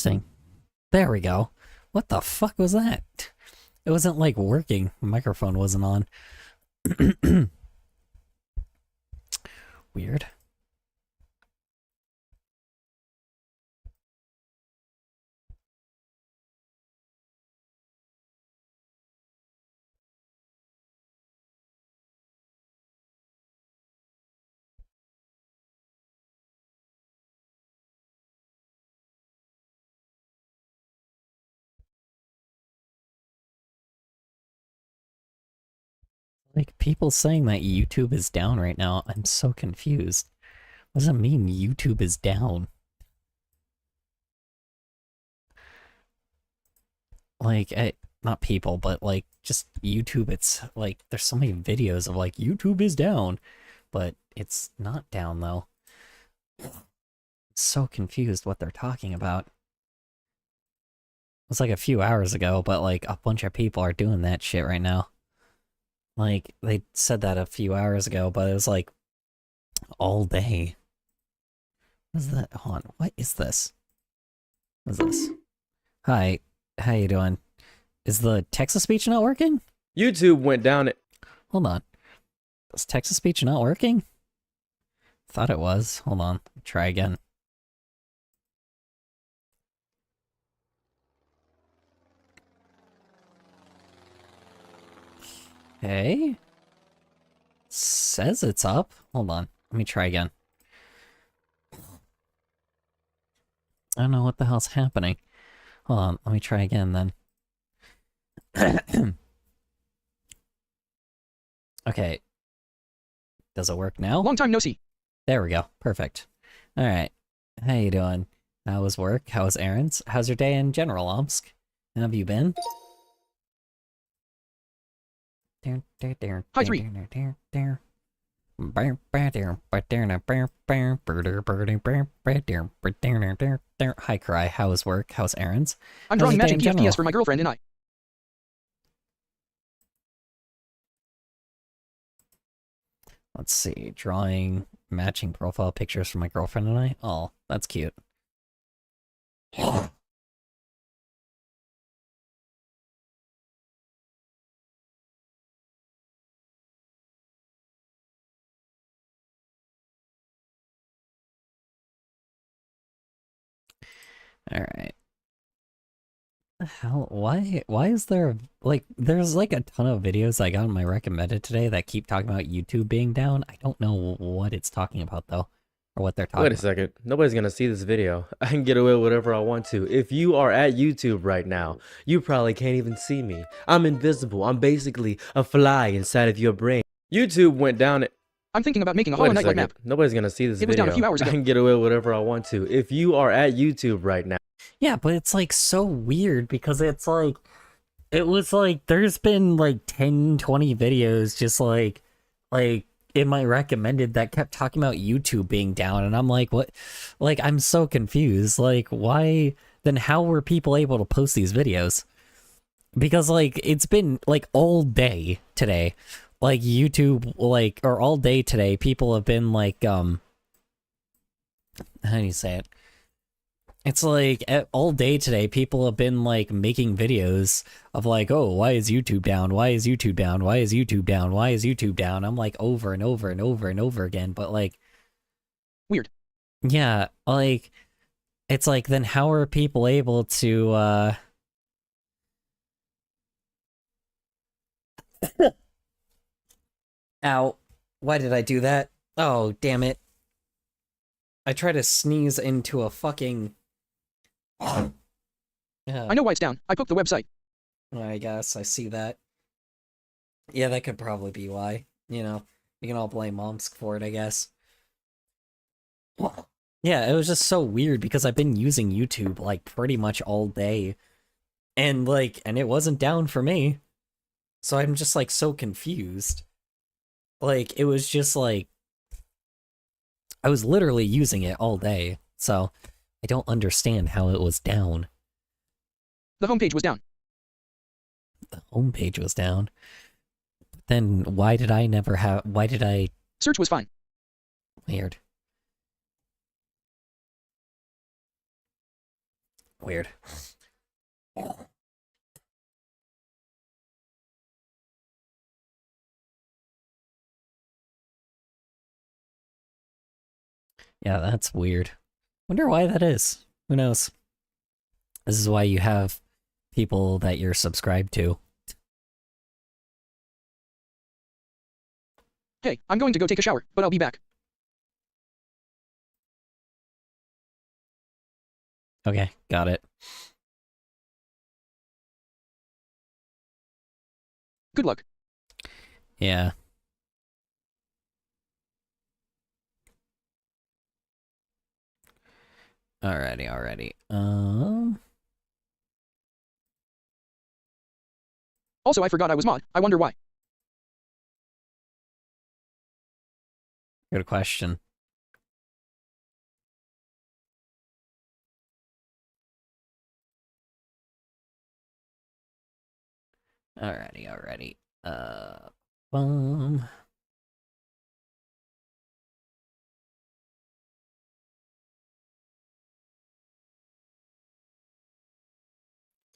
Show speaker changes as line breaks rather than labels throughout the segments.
Interesting. There we go. What the fuck was that? It wasn't like working. The microphone wasn't on. Weird. Like, people saying that YouTube is down right now, I'm so confused. What does it mean YouTube is down? Like, not people, but like, just YouTube, it's like, there's so many videos of like, YouTube is down, but it's not down though. So confused what they're talking about. It was like a few hours ago, but like, a bunch of people are doing that shit right now. Like, they said that a few hours ago, but it was like, all day. What is that? Hold on, what is this? What is this? Hi, how you doing? Is the text-to-speech not working?
YouTube went down it.
Hold on. Is text-to-speech not working? Thought it was. Hold on. Try again. Okay. Says it's up. Hold on. Let me try again. I don't know what the hell's happening. Hold on. Let me try again then. Okay. Does it work now?
Long time no see.
There we go. Perfect. Alright. How you doing? How was work? How was errands? How's your day in general, Omsk? How have you been?
Hi, 3.
Hi, Cry. How was work? How's errands?
I'm
How's
drawing
your day
matching
in general?
TFTs for my girlfriend and I.
Let's see. Drawing matching profile pictures for my girlfriend and I. Oh, that's cute. Alright. Hell, why is there, like, there's like a ton of videos I got on my recommended today that keep talking about YouTube being down. I don't know what it's talking about though, or what they're talking
Wait a
about.
second. Nobody's gonna see this video. I can get away with whatever I want to. If you are at YouTube right now, you probably can't even see me. I'm invisible. I'm basically a fly inside of your brain. YouTube went down it.
I'm thinking about making a
Wait
Hollow
a
Knight-like
second.
map.
Nobody's gonna see this
It was
video.
down a few hours
I
ago.
can get away with whatever I want to. If you are at YouTube right now.
Yeah, but it's like so weird because it's like, it was like, there's been like 10, 20 videos just like in my recommended that kept talking about YouTube being down, and I'm like, what? Like, I'm so confused. Like, why? Then how were people able to post these videos? Because like, it's been like all day today, like YouTube, like, or all day today, people have been like, how do you say it? It's like all day today, people have been like making videos of like, oh, why is YouTube down? Why is YouTube down? Why is YouTube down? Why is YouTube down? I'm like over and over and over and over again, but like,
Weird.
yeah, like, it's like, then how are people able to, Ow, why did I do that? Oh, damn it. I tried to sneeze into a fucking...
I know why it's down. I poked the website.
I guess I see that. Yeah, that could probably be why. You know, you can all blame Momsk for it, I guess. Yeah, it was just so weird because I've been using YouTube like pretty much all day. And like, and it wasn't down for me. So I'm just like so confused. Like, it was just like, I was literally using it all day. So I don't understand how it was down.
The homepage was down.
The homepage was down. Then why did I never have, why did I...
Search was fine.
Weird. Weird. Yeah, that's weird. Wonder why that is. Who knows? This is why you have people that you're subscribed to.
Hey, I'm going to go take a shower, but I'll be back.
Okay, got it.
Good luck.
Yeah. Alrighty.
Also, I forgot I was mod. I wonder why.
Good question. Alrighty. Boom.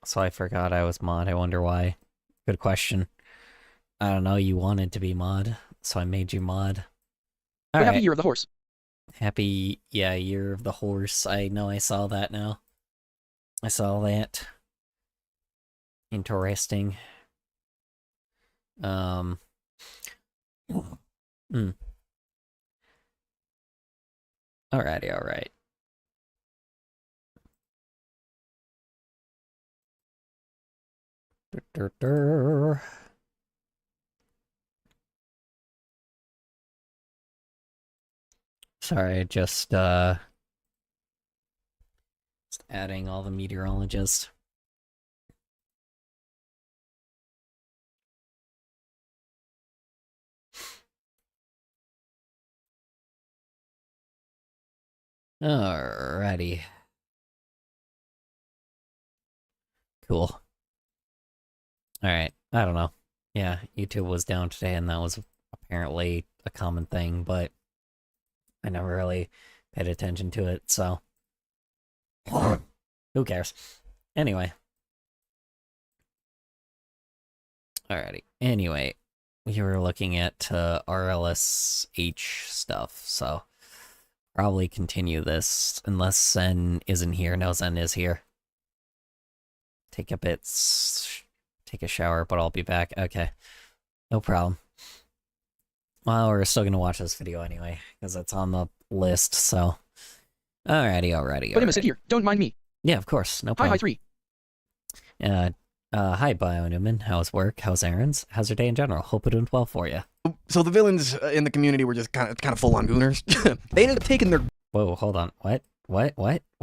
So I forgot I was mod. I wonder why. Good question. I don't know. You wanted to be mod, so I made you mod.
But happy year of the horse.
Happy, yeah, year of the horse. I know. I saw that now. I saw that. Interesting. Hmm. Alright. Sorry, just adding all the meteorologists. Alrighty. Cool. Alright, I don't know. Yeah, YouTube was down today, and that was apparently a common thing, but I never really paid attention to it, so who cares? Anyway. Alrighty. Anyway, we were looking at RLSH stuff, so probably continue this, unless Zen isn't here. No, Zen is here. Take a shower, but I'll be back. Okay. No problem. Well, we're still gonna watch this video anyway, because it's on the list, so... Alrighty.
But Emma, sit here. Don't mind me.
Yeah, of course. No
Hi,
problem.
3.
Hi, Bio Newman. How's work? How's errands? How's your day in general? Hope it went well for you.
So the villains in the community were just kind of full-on gooners. They ended up taking their
Whoa, hold on. What? What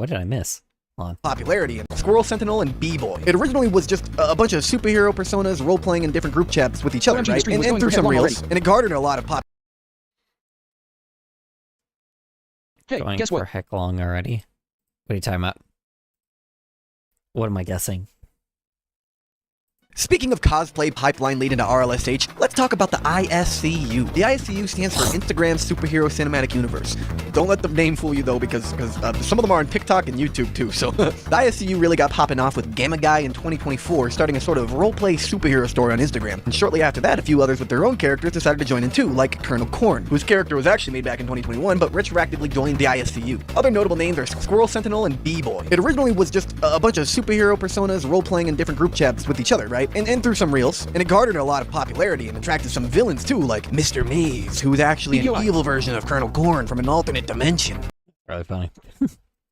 did I miss? Hold on.
popularity in Squirrel Sentinel and B-Boy. It originally was just a bunch of superhero personas role-playing in different group chats with each other,
OMG, the
right?
stream was
And
going
through
for
some
headlong
reels,
already.
and it garnered a lot of pop.
Hey,
Going
guess
for
what?
heck long already. What are you talking about? What am I guessing?
Speaking of cosplay pipeline leading to RLSH, let's talk about the ISCU. The ISCU stands for Instagram Superhero Cinematic Universe. Don't let the name fool you though, because some of them are on TikTok and YouTube too. So the ISCU really got popping off with Gamma Guy in 2024, starting a sort of roleplay superhero story on Instagram. And shortly after that, a few others with their own characters decided to join in too, like Colonel Korn, whose character was actually made back in 2021, but retroactively joined the ISCU. Other notable names are Squirrel Sentinel and B-Boy. It originally was just a bunch of superhero personas role-playing in different group chats with each other, right? And through some reels, and it garnered a lot of popularity and attracted some villains too, like Mr. Maze, who was actually an
BBY.
evil version of Colonel Korn from an alternate dimension.
Really funny.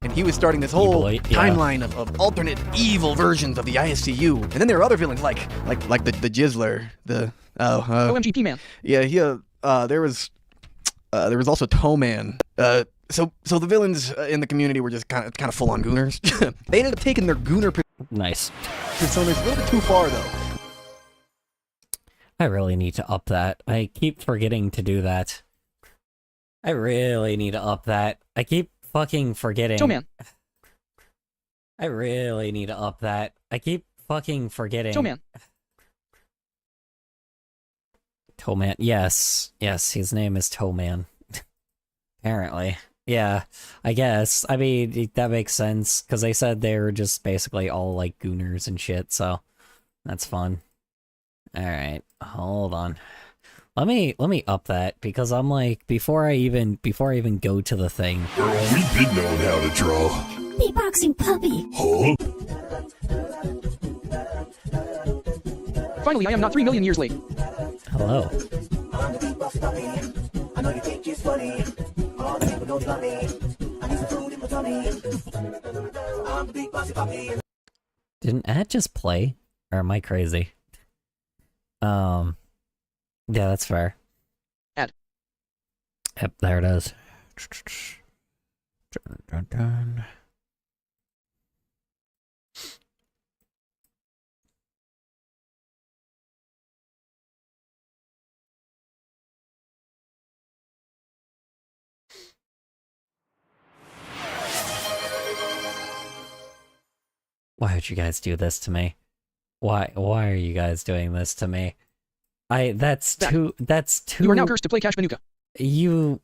And he was starting this whole
Evil, yeah.
timeline of alternate evil versions of the ISCU. And then there are other villains like the Jizzler,
OMG P-Man.
there was also Toe Man. So the villains in the community were just kind of full on gooners. They ended up taking their gooner
Nice.
personas a little bit too far though.
I really need to up that. I keep forgetting to do that. I really need to up that. I keep fucking forgetting.
Toe Man.
I really need to up that. I keep fucking forgetting.
Toe Man.
Toeman. Yes, his name is Toeman. Apparently. Yeah, I guess. I mean, that makes sense, because they said they were just basically all, like, gooners and shit, so that's fun. Alright, hold on. Let me up that, because I'm like, before I even go to the thing.
Girl, we've been knowing how to draw.
Beatboxing puppy.
Huh?
Finally, I am not 3 million years late.
Hello. Didn't ad just play? Or am I crazy? Yeah, that's fair.
Ad.
Yep, there it is. Dun, dun, dun. Why would you guys do this to me? Why are you guys doing this to me? That's too.
You are now cursed to play Cash Manuka.
You...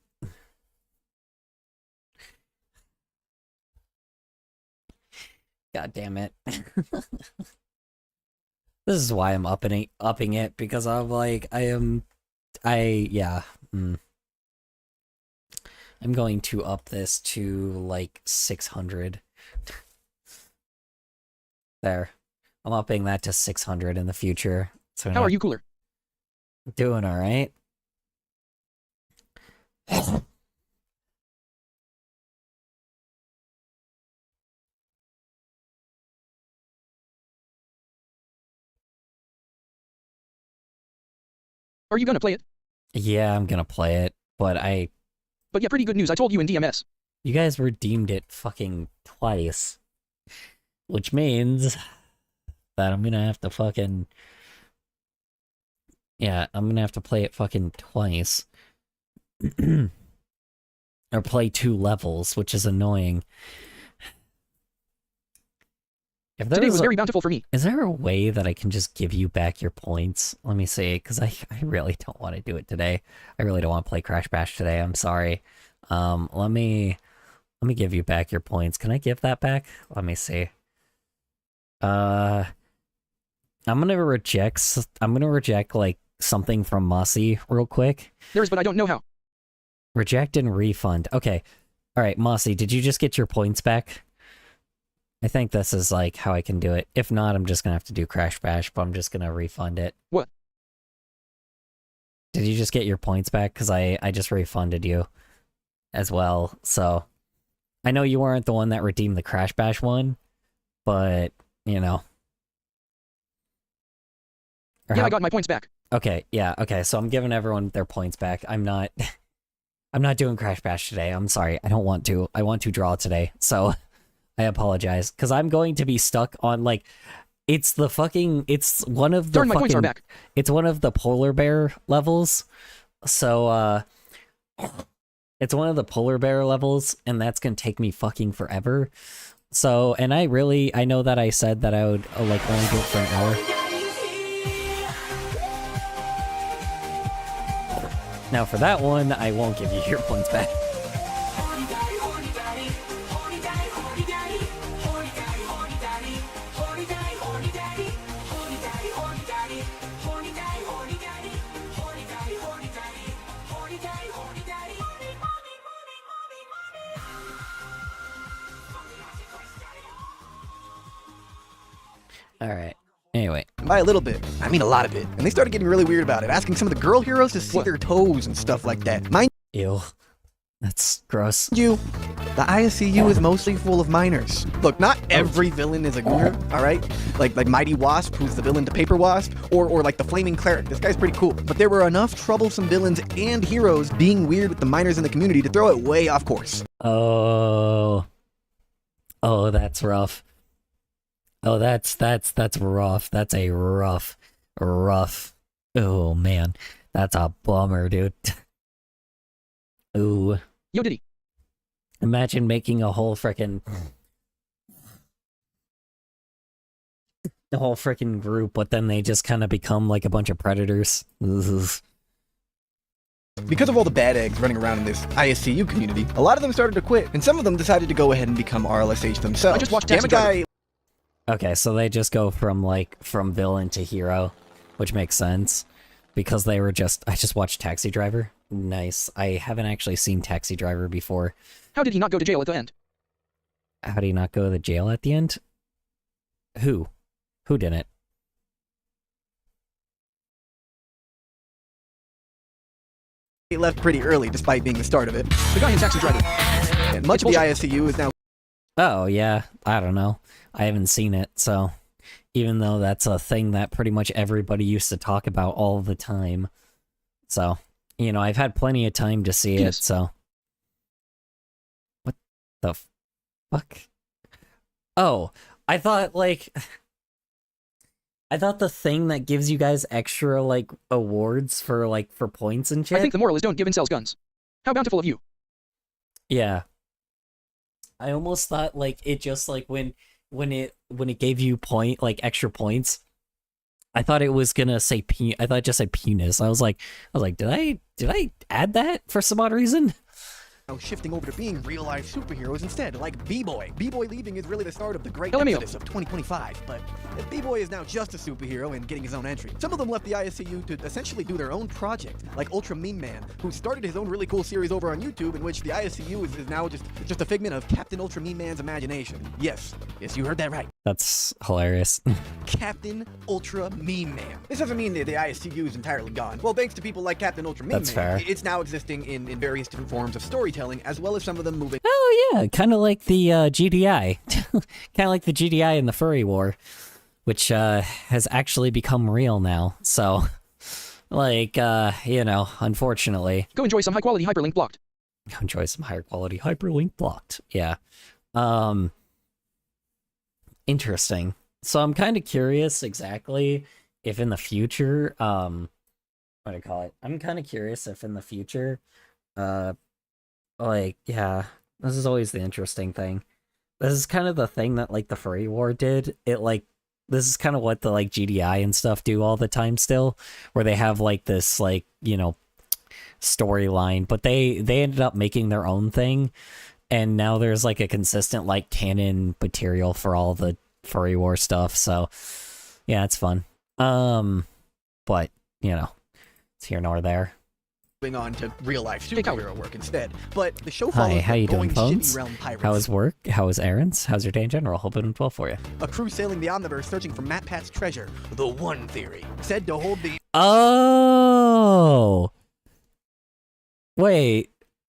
God damn it. This is why I'm upping it, because I'm like, yeah. I'm going to up this to, like, 600. There. I'm upping that to 600 in the future. So
How are you, Cooler?
Doing alright.
Are you gonna play it?
Yeah, I'm gonna play it, but
But yeah, pretty good news. I told you in DMS.
you guys redeemed it fucking twice. Which means that I'm gonna have to fucking... Yeah, I'm gonna have to play it fucking twice. Or play 2 levels, which is annoying. If there
Today was
a-
very bountiful for me.
Is there a way that I can just give you back your points? Let me see, because I really don't want to do it today. I really don't want to play Crash Bash today, I'm sorry. Let me give you back your points. Can I give that back? Let me see. I'm gonna reject, like, something from Mossy real quick.
There is, but I don't know how.
Reject and refund. Okay. Alright, Mossy, did you just get your points back? I think this is, like, how I can do it. If not, I'm just gonna have to do Crash Bash, but I'm just gonna refund it.
What?
Did you just get your points back? Because I just refunded you as well, so... I know you weren't the one that redeemed the Crash Bash one, but, you know...
Yeah, I got my points back.
Okay, yeah, okay, so I'm giving everyone their points back. I'm not... I'm not doing Crash Bash today, I'm sorry. I don't want to. I want to draw today, so... I apologize, because I'm going to be stuck on, like... It's the fucking... It's one of the
Darn, my points are back.
It's one of the polar bear levels, so, it's one of the polar bear levels, and that's gonna take me fucking forever. So, and I know that I said that I would, like, only do it for an hour. Now for that one, I won't give you your points back. Alright. Anyway.
By a little bit, I mean a lot of it. And they started getting really weird about it, asking some of the girl heroes to see
What?
their toes and stuff like that. Mind
Ew. That's gross.
you, the ISCU is mostly full of minors. Look, not every villain is a gooner, alright? Like Mighty Wasp, who's the villain to Paper Wasp, or like the Flaming Cleric. This guy's pretty cool. But there were enough troublesome villains and heroes being weird with the minors in the community to throw it way off course.
Oh. Oh, that's rough. Oh, that's rough. That's a rough. Oh, man. That's a bummer, dude. Ooh.
Yo, Diddy.
Imagine making a whole frickin' group, but then they just kind of become like a bunch of predators. Ugh.
Because of all the bad eggs running around in this ISCU community, a lot of them started to quit, and some of them decided to go ahead and become RLSH themselves.
I just watched Taxi Driver.
Okay, so they just go from villain to hero, which makes sense. Because they were I just watched Taxi Driver. Nice. I haven't actually seen Taxi Driver before.
How did he not go to jail at the end?
How did he not go to jail at the end? Who? Who didn't?
He left pretty early, despite being the start of it.
The guy in Taxi Driver.
And much of the ISCU is now...
Oh, yeah. I don't know. I haven't seen it, so... Even though that's a thing that pretty much everybody used to talk about all the time. So, you know, I've had plenty of time to see it, so... What the fuck? Oh, I thought, like... I thought the thing that gives you guys extra, like, awards for points and shit...
I think the moral is don't give incels guns. How bountiful of you.
Yeah. I almost thought, like, it just, like, when it gave you extra points, I thought it was gonna say I thought it just said penis. I was like, did I add that for some odd reason?
Now shifting over to being real-life superheroes instead, like B-Boy. B-Boy leaving is really the start of the great exodus of 2025, but B-Boy is now just a superhero and getting his own entry. Some of them left the ISCU to essentially do their own project, like Ultra Meme Man, who started his own really cool series over on YouTube in which the ISCU is now just a figment of Captain Ultra Meme Man's imagination. Yes, you heard that right.
That's hilarious.
Captain Ultra Meme Man. This doesn't mean that the ISCU is entirely gone. Well, thanks to people like Captain Ultra Meme Man,
fair.
It's now existing in various different forms of storytelling, as well as some of them moving.
Oh yeah, kind of like the GDI. Kind of like the GDI in the Furry War, which has actually become real now. So, like, you know, unfortunately.
Go enjoy some high-quality hyperlink blocked.
Go enjoy some higher quality hyperlink blocked. Yeah. Interesting. So I'm kind of curious exactly if in the future, what do I call it? I'm kind of curious if in the future, like, yeah, this is always the interesting thing. This is kind of the thing that, like, the Furry War did. This is kind of what the, like, GDI and stuff do all the time still, where they have, like, this, like, you know, storyline, but they ended up making their own thing, and now there's, like, a consistent, like, canon material for all the Furry War stuff, so, yeah, it's fun. But, you know, it's here nor there.
On to real-life superhero work instead, but the show
Hi,
follows
how you doing,
going
phones?
shitty realm pirates.
How is work? How is errands? How's your day in general? Hope it went well for you.
A crew sailing the Omniverse searching for Matt Pat's treasure, the One Theory, said to hold the...
Oh! Wait,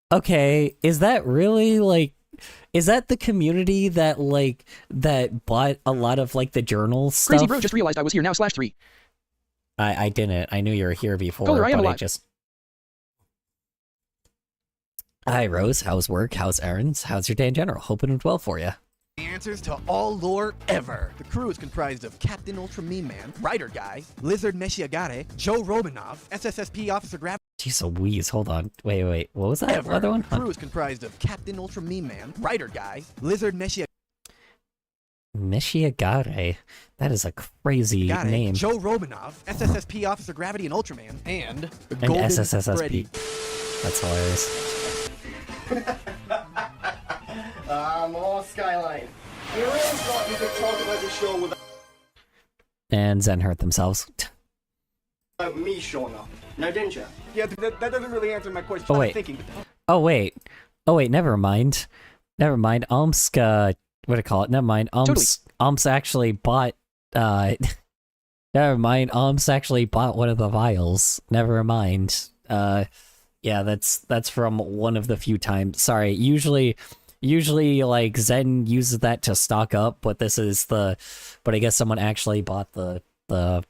okay, is that really, like... Is that the community that, like, that bought a lot of, like, the journal stuff?
Crazy bro just realized I was here now /3.
I didn't. I knew you were here before,
Color, I am
but
alive.
I just... Hi, Rose. How's work? How's errands? How's your day in general? Hope it went well for you.
The answers to all lore ever. The crew is comprised of Captain Ultra Meme Man, Writer Guy, Lizard Meshiagare, Joe Robinov, SSSP Officer Gravity.
Jeez Louise, hold on. Wait. What was that
Ever.
other one?
The crew is comprised of Captain Ultra Meme Man, Writer Guy, Lizard
Meshiagare. That is a crazy name.
Joe Robinov, SSSP Officer Gravity and Ultraman, and
And
Golden
SSSSP.
Freddy.
That's hilarious.
More Skyline. You really thought you could talk about the show without
And Zen hurt themselves.
me showing up. Now, didn't you?
Yeah, that doesn't really answer my question.
Oh, wait. Oh wait, never mind. Omsk, what do I call it? Never mind. Omsk actually bought, never mind. Omsk actually bought one of the vials. Never mind. Yeah, that's from one of the few times. Sorry, usually like Zen uses that to stock up, but but I guess someone actually bought the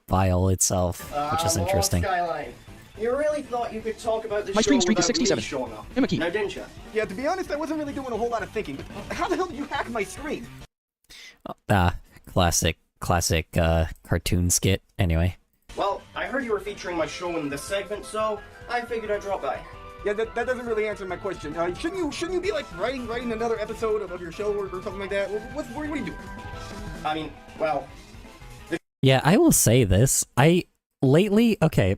vial itself, which is interesting.
More Skyline. You really thought you could talk about the
My
show
stream streak is
without me
67.
showing up.
Him a key.
Now, didn't you?
Yeah, to be honest, I wasn't really doing a whole lot of thinking. How the hell did you hack my screen?
Classic cartoon skit. Anyway.
Well, I heard you were featuring my show in this segment, so I figured I'd drop by.
Yeah, that doesn't really answer my question. Shouldn't you be like writing another episode of your show or something like that? What are you doing?
I mean, well,
Yeah, I will say this. Lately, okay.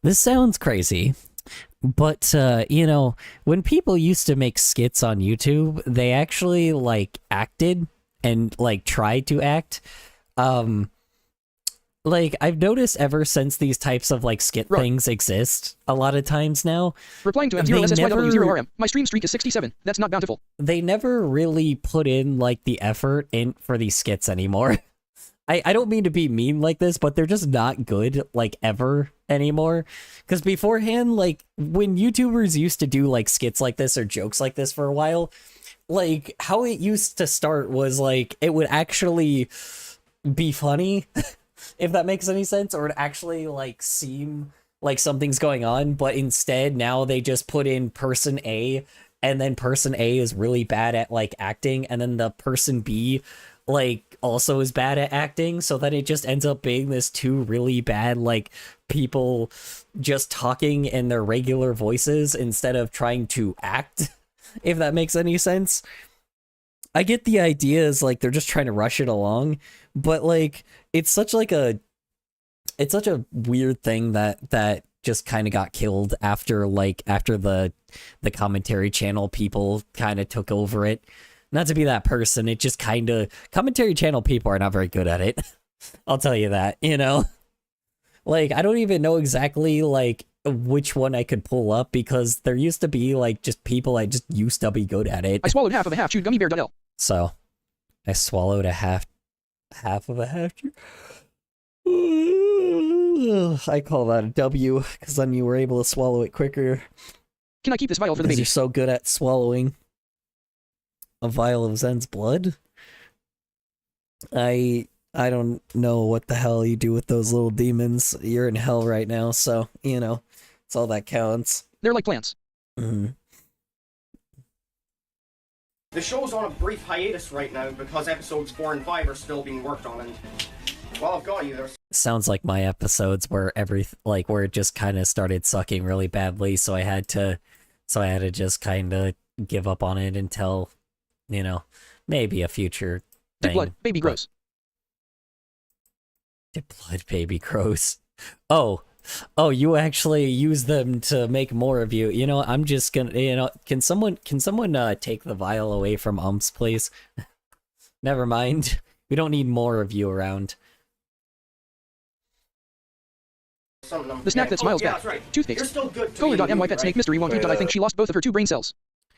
This sounds crazy, but you know, when people used to make skits on YouTube, they actually like acted and like tried to act. Like I've noticed ever since these types of like skit things exist, a lot of times now.
Replying to M0SSYW0RM. My stream streak is 67. That's not bountiful.
They never really put in like the effort in for these skits anymore. I don't mean to be mean like this, but they're just not good like ever anymore. Because beforehand, like when YouTubers used to do like skits like this or jokes like this for a while, like how it used to start was like it would actually be funny. If that makes any sense, or it actually like seem like something's going on, but instead now they just put in person A, and then person A is really bad at like acting, and then the person B like also is bad at acting, so that it just ends up being this two really bad like people just talking in their regular voices instead of trying to act. If that makes any sense. I get the idea is like they're just trying to rush it along, but like it's such a weird thing that just kind of got killed after the commentary channel people kind of took over it. Not to be that person, it just kind of commentary channel people are not very good at it. I'll tell you that, you know. Like I don't even know exactly like which one I could pull up because there used to be like just people I just used to be good at it.
I swallowed half of a half-chewed gummy bear.
So, I swallowed a half of a half. I call that a W because then you were able to swallow it quicker.
Can I keep this vial for the
Because
baby?
you're so good at swallowing a vial of Zen's blood. I don't know what the hell you do with those little demons. You're in hell right now, so you know it's all that counts.
They're like plants.
Mm-hmm.
The show's on a brief hiatus right now because episodes 4 and 5 are still being worked on, and while I've got you, there's
Sounds like my episodes where where it just kind of started sucking really badly, so I had to just kind of give up on it until, you know, maybe a future
Dick
thing.
blood, baby gross.
Dick blood, baby gross. Oh, you actually use them to make more of you. You know, I'm just gonna, you know, can someone take the vial away from Umps, please? Never mind. We don't need more of you around.
something I'm
The snack that smiles
yeah,
back.
that's right.
Toothpaste.
You're still good to
Color.my
eat,
pet snake
right?
mystery won't eat, but I think she lost both of her 2 brain cells.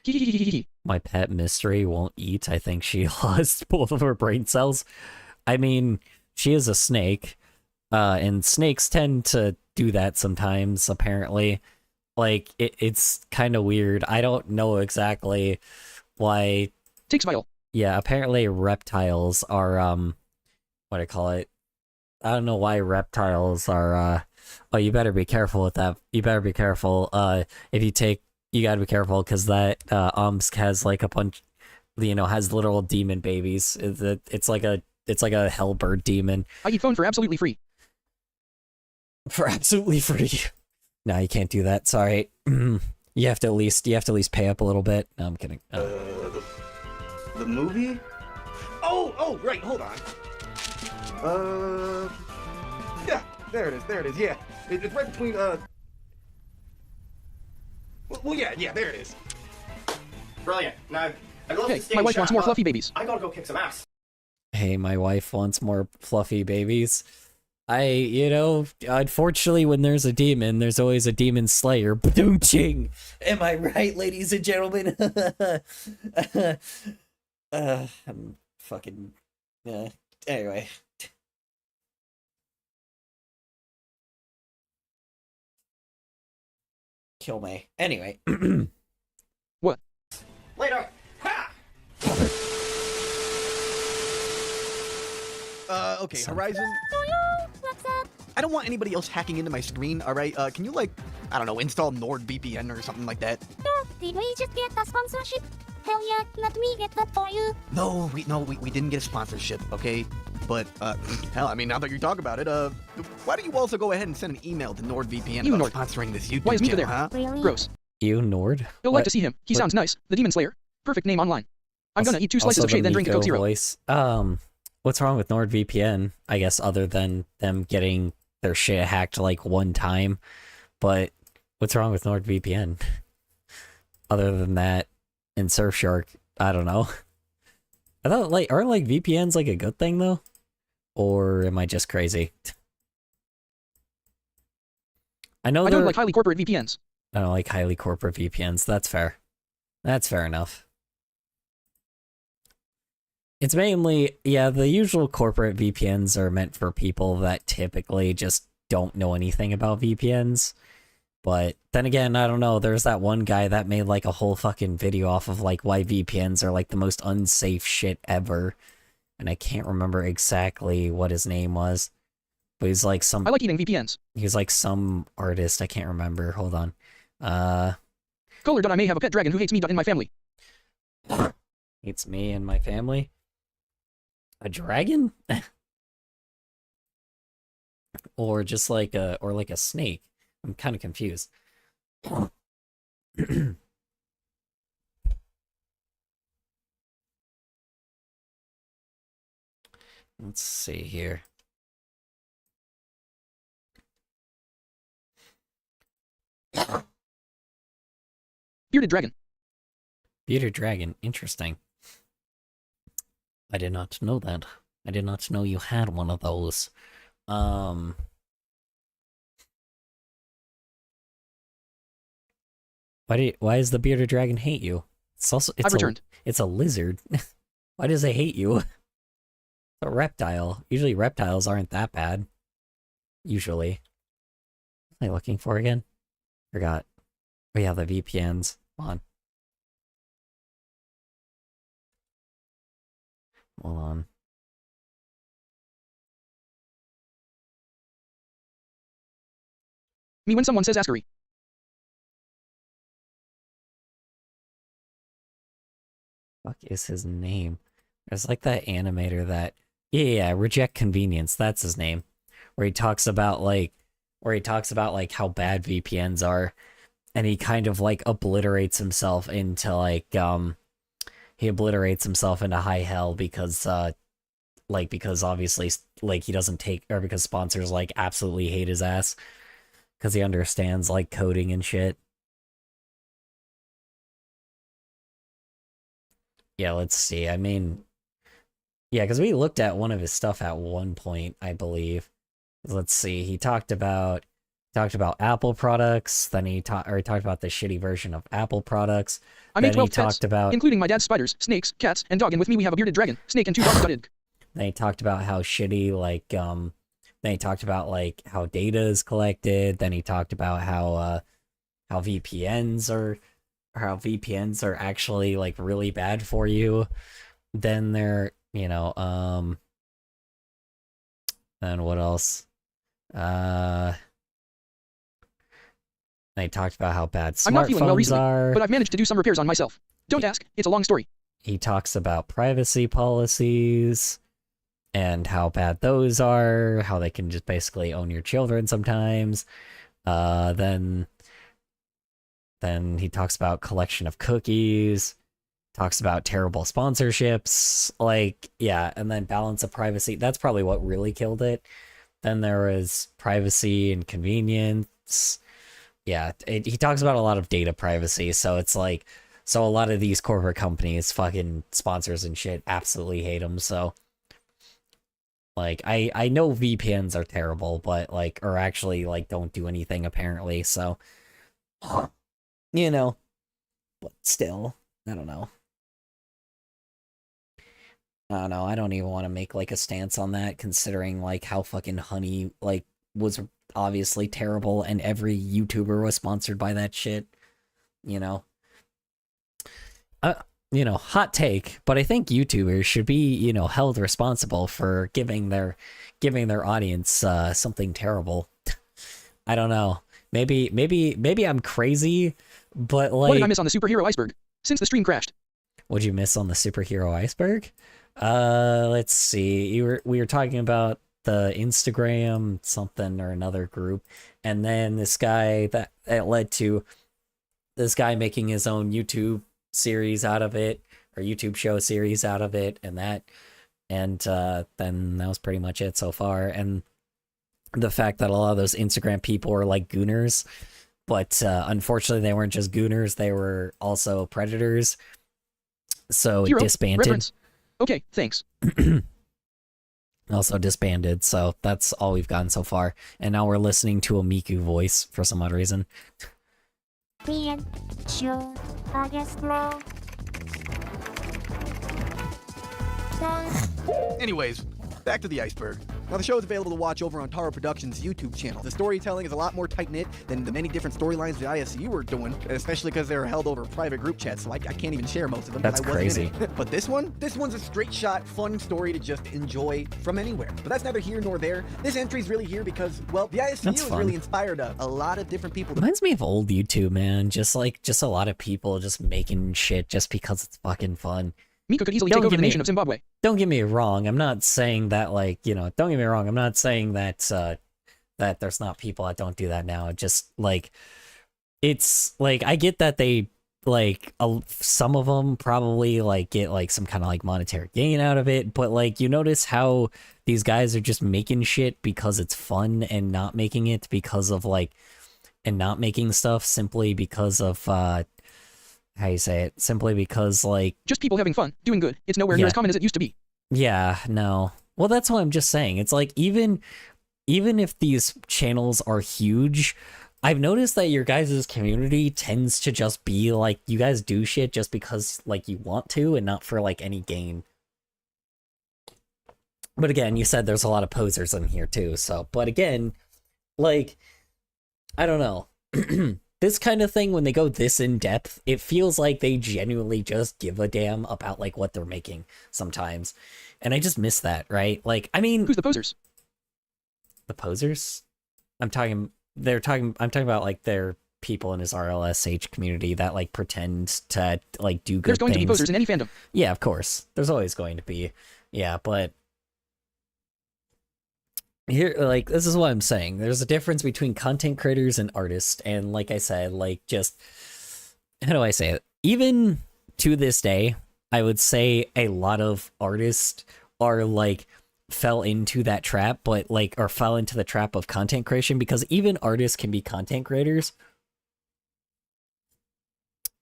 Hehehehehe.
My pet mystery won't eat. I think she lost both of her brain cells. I mean, she is a snake, and snakes tend to do that sometimes, apparently. Like, it's kind of weird. I don't know exactly why.
Takes vial.
Yeah, apparently reptiles are, what do I call it? I don't know why reptiles are, oh, you better be careful with that. You better be careful. If you take, you gotta be careful, because that, Omsk has, like, a bunch, you know, has literal demon babies. It's like a hellbird demon.
I eat phone for absolutely free.
For absolutely free. No, you can't do that. Sorry. You have to at least pay up a little bit. No, I'm kidding.
The movie? Oh, right, hold on. Yeah, there it is, yeah. It's right between, well, yeah, there it is.
Brilliant. Now, I'd love
Hey,
to stay
my
and
wife
chat,
wants more
but
fluffy babies.
I gotta go kick some ass.
Hey, my wife wants more fluffy babies. You know, unfortunately, when there's a demon, there's always a demon slayer. Ba-doom-ching! Am I right, ladies and gentlemen? I'm fucking... anyway. Kill me. Anyway.
What?
Later. Ha!
Okay, Horizon.
What's up?
I don't want anybody else hacking into my screen, alright? Can you, like, I don't know, install NordVPN or something like that?
Did we just get a sponsorship? Hell yeah, let me get that for you.
No, we didn't get a sponsorship, okay? But, hell, I mean, now that you talk about it, why don't you also go ahead and send an email to NordVPN
You
about
Nord.
sponsoring this YouTube
Why is Mika
channel,
there?
huh?
Really?
Gross.
You, Nord?
You'll like to see him. He sounds nice. The Demon Slayer. Perfect name online. I'm gonna eat 2 slices
Also
of shade,
the
then drink a
Miko
Coke Zero.
voice. What's wrong with NordVPN? I guess other than them getting their shit hacked like one time. But what's wrong with NordVPN? Other than that, and Surfshark, I don't know. I thought, like, aren't, like, VPNs, like, a good thing, though? Or am I just crazy? I know
I don't like highly corporate VPNs.
I don't like highly corporate VPNs. That's fair. That's fair enough. It's mainly, yeah, the usual corporate VPNs are meant for people that typically just don't know anything about VPNs. But then again, I don't know, there's that one guy that made like a whole fucking video off of like why VPNs are like the most unsafe shit ever. And I can't remember exactly what his name was. But he's like some...
I like eating VPNs.
He's like some artist, I can't remember. Hold on.
Color. I may have a pet dragon who hates me and my family.
Hates me and my family? A dragon? Or just like a... Or like a snake. I'm kind of confused. Let's see here.
Bearded dragon.
Bearded dragon, interesting. I did not know that. I did not know you had one of those. Why does the bearded dragon hate you? It's also
I've returned.
It's a lizard. Why does it hate you? It's a reptile. Usually reptiles aren't that bad. Usually. What am I looking for again? Forgot. Oh yeah, the VPNs. Come on. Hold on.
Me when someone says askery.
Fuck is his name? There's like that animator that... Yeah, Reject Convenience, that's his name. Where he talks about like how bad VPNs are. And he kind of like obliterates himself into like, he obliterates himself into high hell because, because obviously, like, he doesn't take, or because sponsors, like, absolutely hate his ass. Because he understands, like, coding and shit. Yeah, let's see. I mean, yeah, because we looked at one of his stuff at one point, I believe. Let's see. He talked about Apple products. Then he talked about the shitty version of Apple products.
I made
then
12
he talked about,
including my dad's spiders, snakes, cats, and dog, and with me we have a bearded dragon, snake, and 2 dogs.
Then he talked about how shitty, like, then he talked about, like, how data is collected. Then he talked about how VPNs are actually, like, really bad for you. Then they're, you know, then what else? They talked about how bad
I'm not feeling well
smartphones
recently,
are.
but I've managed to do some repairs on myself. Don't ask, it's a long story.
He talks about privacy policies and how bad those are, how they can just basically own your children sometimes. Then he talks about collection of cookies, talks about terrible sponsorships, like, yeah, and then balance of privacy. That's probably what really killed it. Then there was privacy and convenience. Yeah, he talks about a lot of data privacy, so it's like, so a lot of these corporate companies, fucking sponsors and shit, absolutely hate them, so... Like, I know VPNs are terrible, but, like, or actually, like, don't do anything, apparently, so... You know. But still, I don't know. I don't know, I don't even want to make, like, a stance on that, considering, like, how fucking Honey, like, was obviously terrible, and every YouTuber was sponsored by that shit, you know? You know, hot take, but I think YouTubers should be, you know, held responsible for giving their audience something terrible. I don't know. Maybe I'm crazy, but like...
What did I miss on the superhero iceberg? Since the stream crashed.
What'd you miss on the superhero iceberg? Let's see. We were talking about the Instagram something or another group, and then this guy that led to this guy making his own YouTube series out of it, or YouTube show series out of it, and then that was pretty much it so far. And the fact that a lot of those Instagram people are like gooners, but unfortunately they weren't just gooners, they were also predators. So it disbanded.
Reference. Okay, thanks.
Also disbanded, so that's all we've gotten so far. And now we're listening to a Miku voice for some odd reason.
The end. Sure. I guess bro.
Anyways, back to the iceberg. Now, the show is available to watch over on Taro Productions' YouTube channel. The storytelling is a lot more tight-knit than the many different storylines the ISU were doing, especially because they're held over private group chats, so I can't even share most of them.
That's
I wasn't in
crazy.
it. But this one's a straight-shot, fun story to just enjoy from anywhere. But that's neither here nor there. This entry's really here because, well, the ISU has really inspired a lot of different people.
Reminds me of old YouTube, man. Just a lot of people just making shit just because it's fucking fun.
Mika could easily take over the nation of Zimbabwe.
Don't get me wrong. I'm not saying that, like, you know, don't get me wrong. I'm not saying that, that there's not people that don't do that now. Just, like, it's, like, I get that they, like, some of them probably, like, get, like, some kind of, like, monetary gain out of it. But, like, you notice how these guys are just making shit because it's fun and not making it because of, like, and not making stuff simply because of, how you say it? Simply because, like...
Just people having fun, doing good. It's nowhere near as common as it used to be.
Yeah, no. Well, that's what I'm just saying. It's like, even if these channels are huge, I've noticed that your guys' community tends to just be, like, you guys do shit just because, like, you want to and not for, like, any gain. But again, you said there's a lot of posers in here, too, so... But again, like, I don't know. This kind of thing, when they go this in-depth, it feels like they genuinely just give a damn about, like, what they're making sometimes. And I just miss that, right? Like, I mean...
Who's the posers?
The posers? I'm talking about, like, their people in his RLSH community that, like, pretend to, like, do good
There's going
things.
to be posers in any fandom.
Yeah, of course. There's always going to be. Yeah, but... Here, like, this is what I'm saying. There's a difference between content creators and artists, and like I said, like, just, how do I say it? Even to this day, I would say a lot of artists are, like, fell into that trap, but, like, or fell into the trap of content creation, because even artists can be content creators.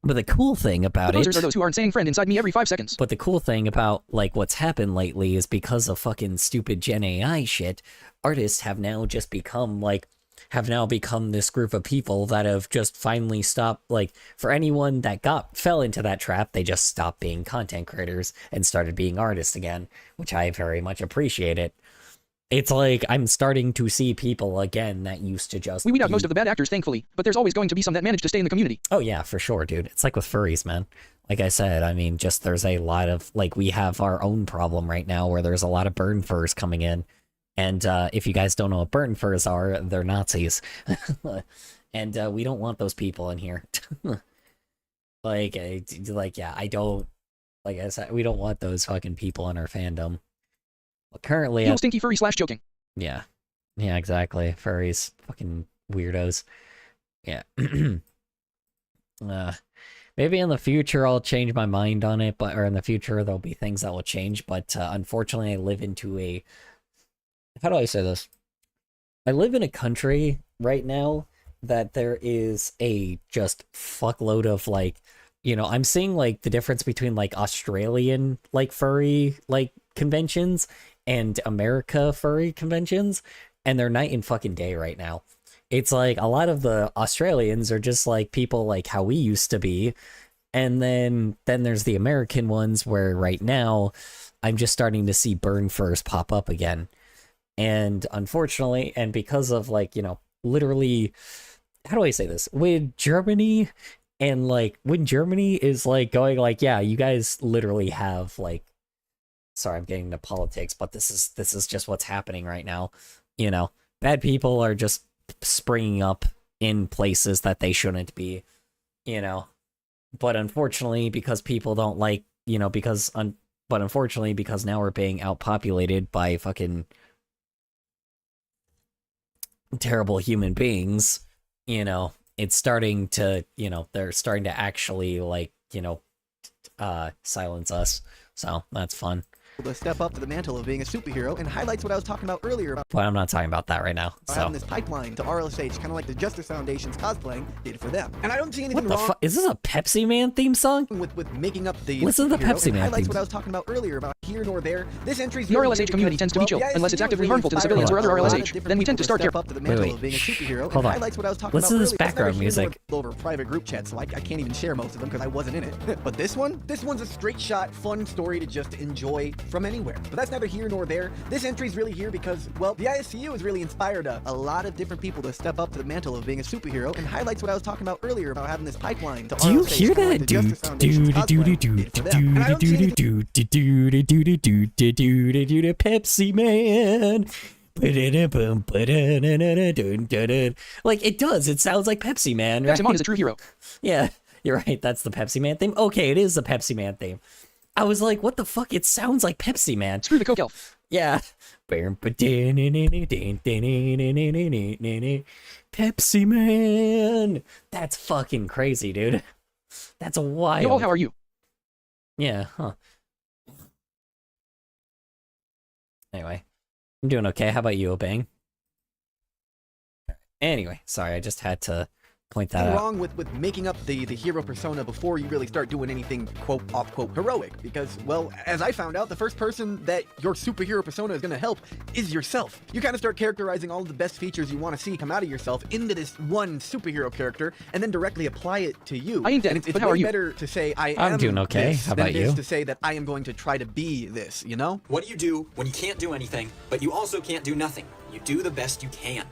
But the cool thing about
the posers are those who aren't saying friend inside me every 5 seconds.
But the cool thing about, like, what's happened lately is because of fucking stupid Gen AI shit, artists have now just become, like, this group of people that have just finally stopped, like, for anyone that fell into that trap, they just stopped being content creators and started being artists again, which I very much appreciate it. It's like, I'm starting to see people again that used to just...
We weed out most of the bad actors, thankfully, but there's always going to be some that manage to stay in the community.
Oh yeah, for sure, dude. It's like with furries, man. Like I said, I mean, just there's a lot of, like, we have our own problem right now where there's a lot of burn furs coming in. And if you guys don't know what burn furs are, they're Nazis. And we don't want those people in here. Like, yeah, I don't... Like I said, we don't want those fucking people in our fandom. Well, currently...
Evil stinky furry / joking.
Yeah. Yeah, exactly. Furries. Fucking weirdos. Yeah. Maybe in the future I'll change my mind on it, or in the future there'll be things that will change, but unfortunately I live into a... How do I say this? I live in a country right now that there is a just fuckload of, like, you know, I'm seeing, like, the difference between, like, Australian, like, furry, like, conventions and America furry conventions, and they're night and fucking day right now. It's like a lot of the Australians are just like people like how we used to be, and then there's the American ones where right now I'm just starting to see burn furs pop up again. And unfortunately, and because of, like, you know, literally, how do I say this? With Germany, and, like, when Germany is, like, going, like, yeah, you guys literally have, like, sorry, I'm getting into politics, but this is just what's happening right now. You know, bad people are just springing up in places that they shouldn't be, you know. But unfortunately, because people don't like, you know, but unfortunately, because now we're being outpopulated by fucking terrible human beings, you know, it's starting to, you know, they're starting to actually, like, you know, silence us. So that's fun.
to step up to the mantle of being a superhero and highlights what I was talking about earlier about
But I'm not talking about that right now. So
having this pipeline to RLSH, kind of like the Justice Foundation's cosplaying did for them. And I don't see anything
what the
wrong
fuck? Is this a Pepsi Man theme song?
with making up the
Listen to the
superhero
Pepsi
and
Man
highlights
theme.
what I was talking about earlier about here nor there. This entry's
The
really
RLSH
weird
community
because,
tends to be
well,
chill,
the
unless it's
ICU
actively
really
harmful to the
inspired
civilians or
a
other
lot of
RLSH.
different
Then we tend to
people
start
step
there.
up to the mantle
Wait.
of being a superhero and
Hold on.
highlights what I was talking
Listen
about
to this
earlier. It's never
background
here nor
music.
over private group chat, so I can't even share most of them because I wasn't in it. But this one's a straight shot, fun story to just enjoy from anywhere. But that's neither here nor there. This entry's really here because, well, the ISCU has really inspired a lot of different people to step up to the mantle of being a superhero and highlights what I was talking about earlier about having this pipeline to
Do you
RLSH,
hear
kinda like
that?
the Justice Foundation's cosplaying did for them. And I don't see anything
Pepsi Man. Like it does. It sounds like Pepsi Man, right?
Pepsi Man is a true hero.
Yeah, you're right. That's the Pepsi Man theme. Okay, it is the Pepsi Man theme. I was like, what the fuck? It sounds like Pepsi Man.
Screw the Coke elf.
Yeah. Pepsi Man. That's fucking crazy, dude. That's wild.
Yo, how are you?
Yeah, huh. Anyway, I'm doing okay. How about you, Obang? Anyway, sorry, I just had to point that
nothing
out.
wrong with making up the hero persona before you really start doing anything quote off quote heroic because, well, as I found out, the first person that your superhero persona is going to help is yourself. You kind of start characterizing all of the best features you want to see come out of yourself into this one superhero character and then directly apply it to you.
I ain't dead,
and it's
but how
way
are you?
better to say I
I'm
am
doing okay.
this
How
than
about
it is
you?
to say that I am going to try to be this, you know?
What do you do when you can't do anything, but you also can't do nothing? You do the best you can.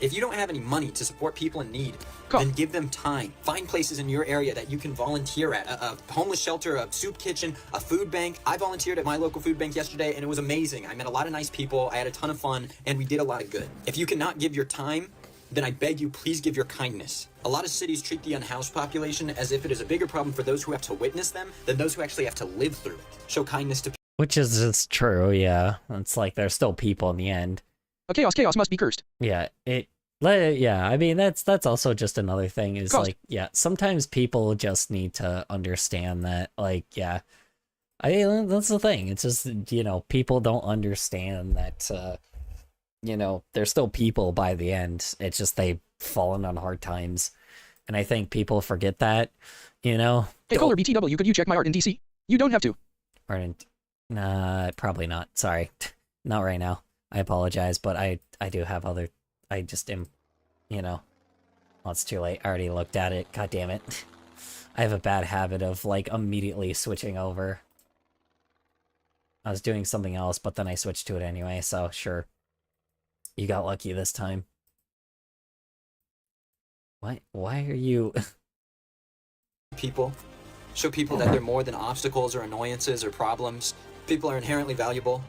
If you don't have any money to support people in need, then give them time. Find places in your area that you can volunteer at. A homeless shelter, a soup kitchen, a food bank. I volunteered at my local food bank yesterday, and it was amazing. I met a lot of nice people, I had a ton of fun, and we did a lot of good. If you cannot give your time, then I beg you, please give your kindness. A lot of cities treat the unhoused population as if it is a bigger problem for those who have to witness them than those who actually have to live through it. Show kindness to people.
Which is just true, yeah. It's like there's still people in the end.
Chaos must be cursed.
Yeah, yeah, I mean that's also just another thing is like, yeah, sometimes people just need to understand that, like, yeah. I mean, that's the thing. It's just, you know, people don't understand that you know, they're still people by the end. It's just they've fallen on hard times. And I think people forget that, you know.
Hey, Kohler BTW, could you check my art in DC? You don't have to.
Nah, probably not. Sorry. Not right now. I apologize, but I do have other... I just am... You know... Well, it's too late. I already looked at it. God damn it. I have a bad habit of, like, immediately switching over. I was doing something else, but then I switched to it anyway, so sure. You got lucky this time. What? Why are you...
People. Show people that they're more than obstacles or annoyances or problems. People are inherently valuable.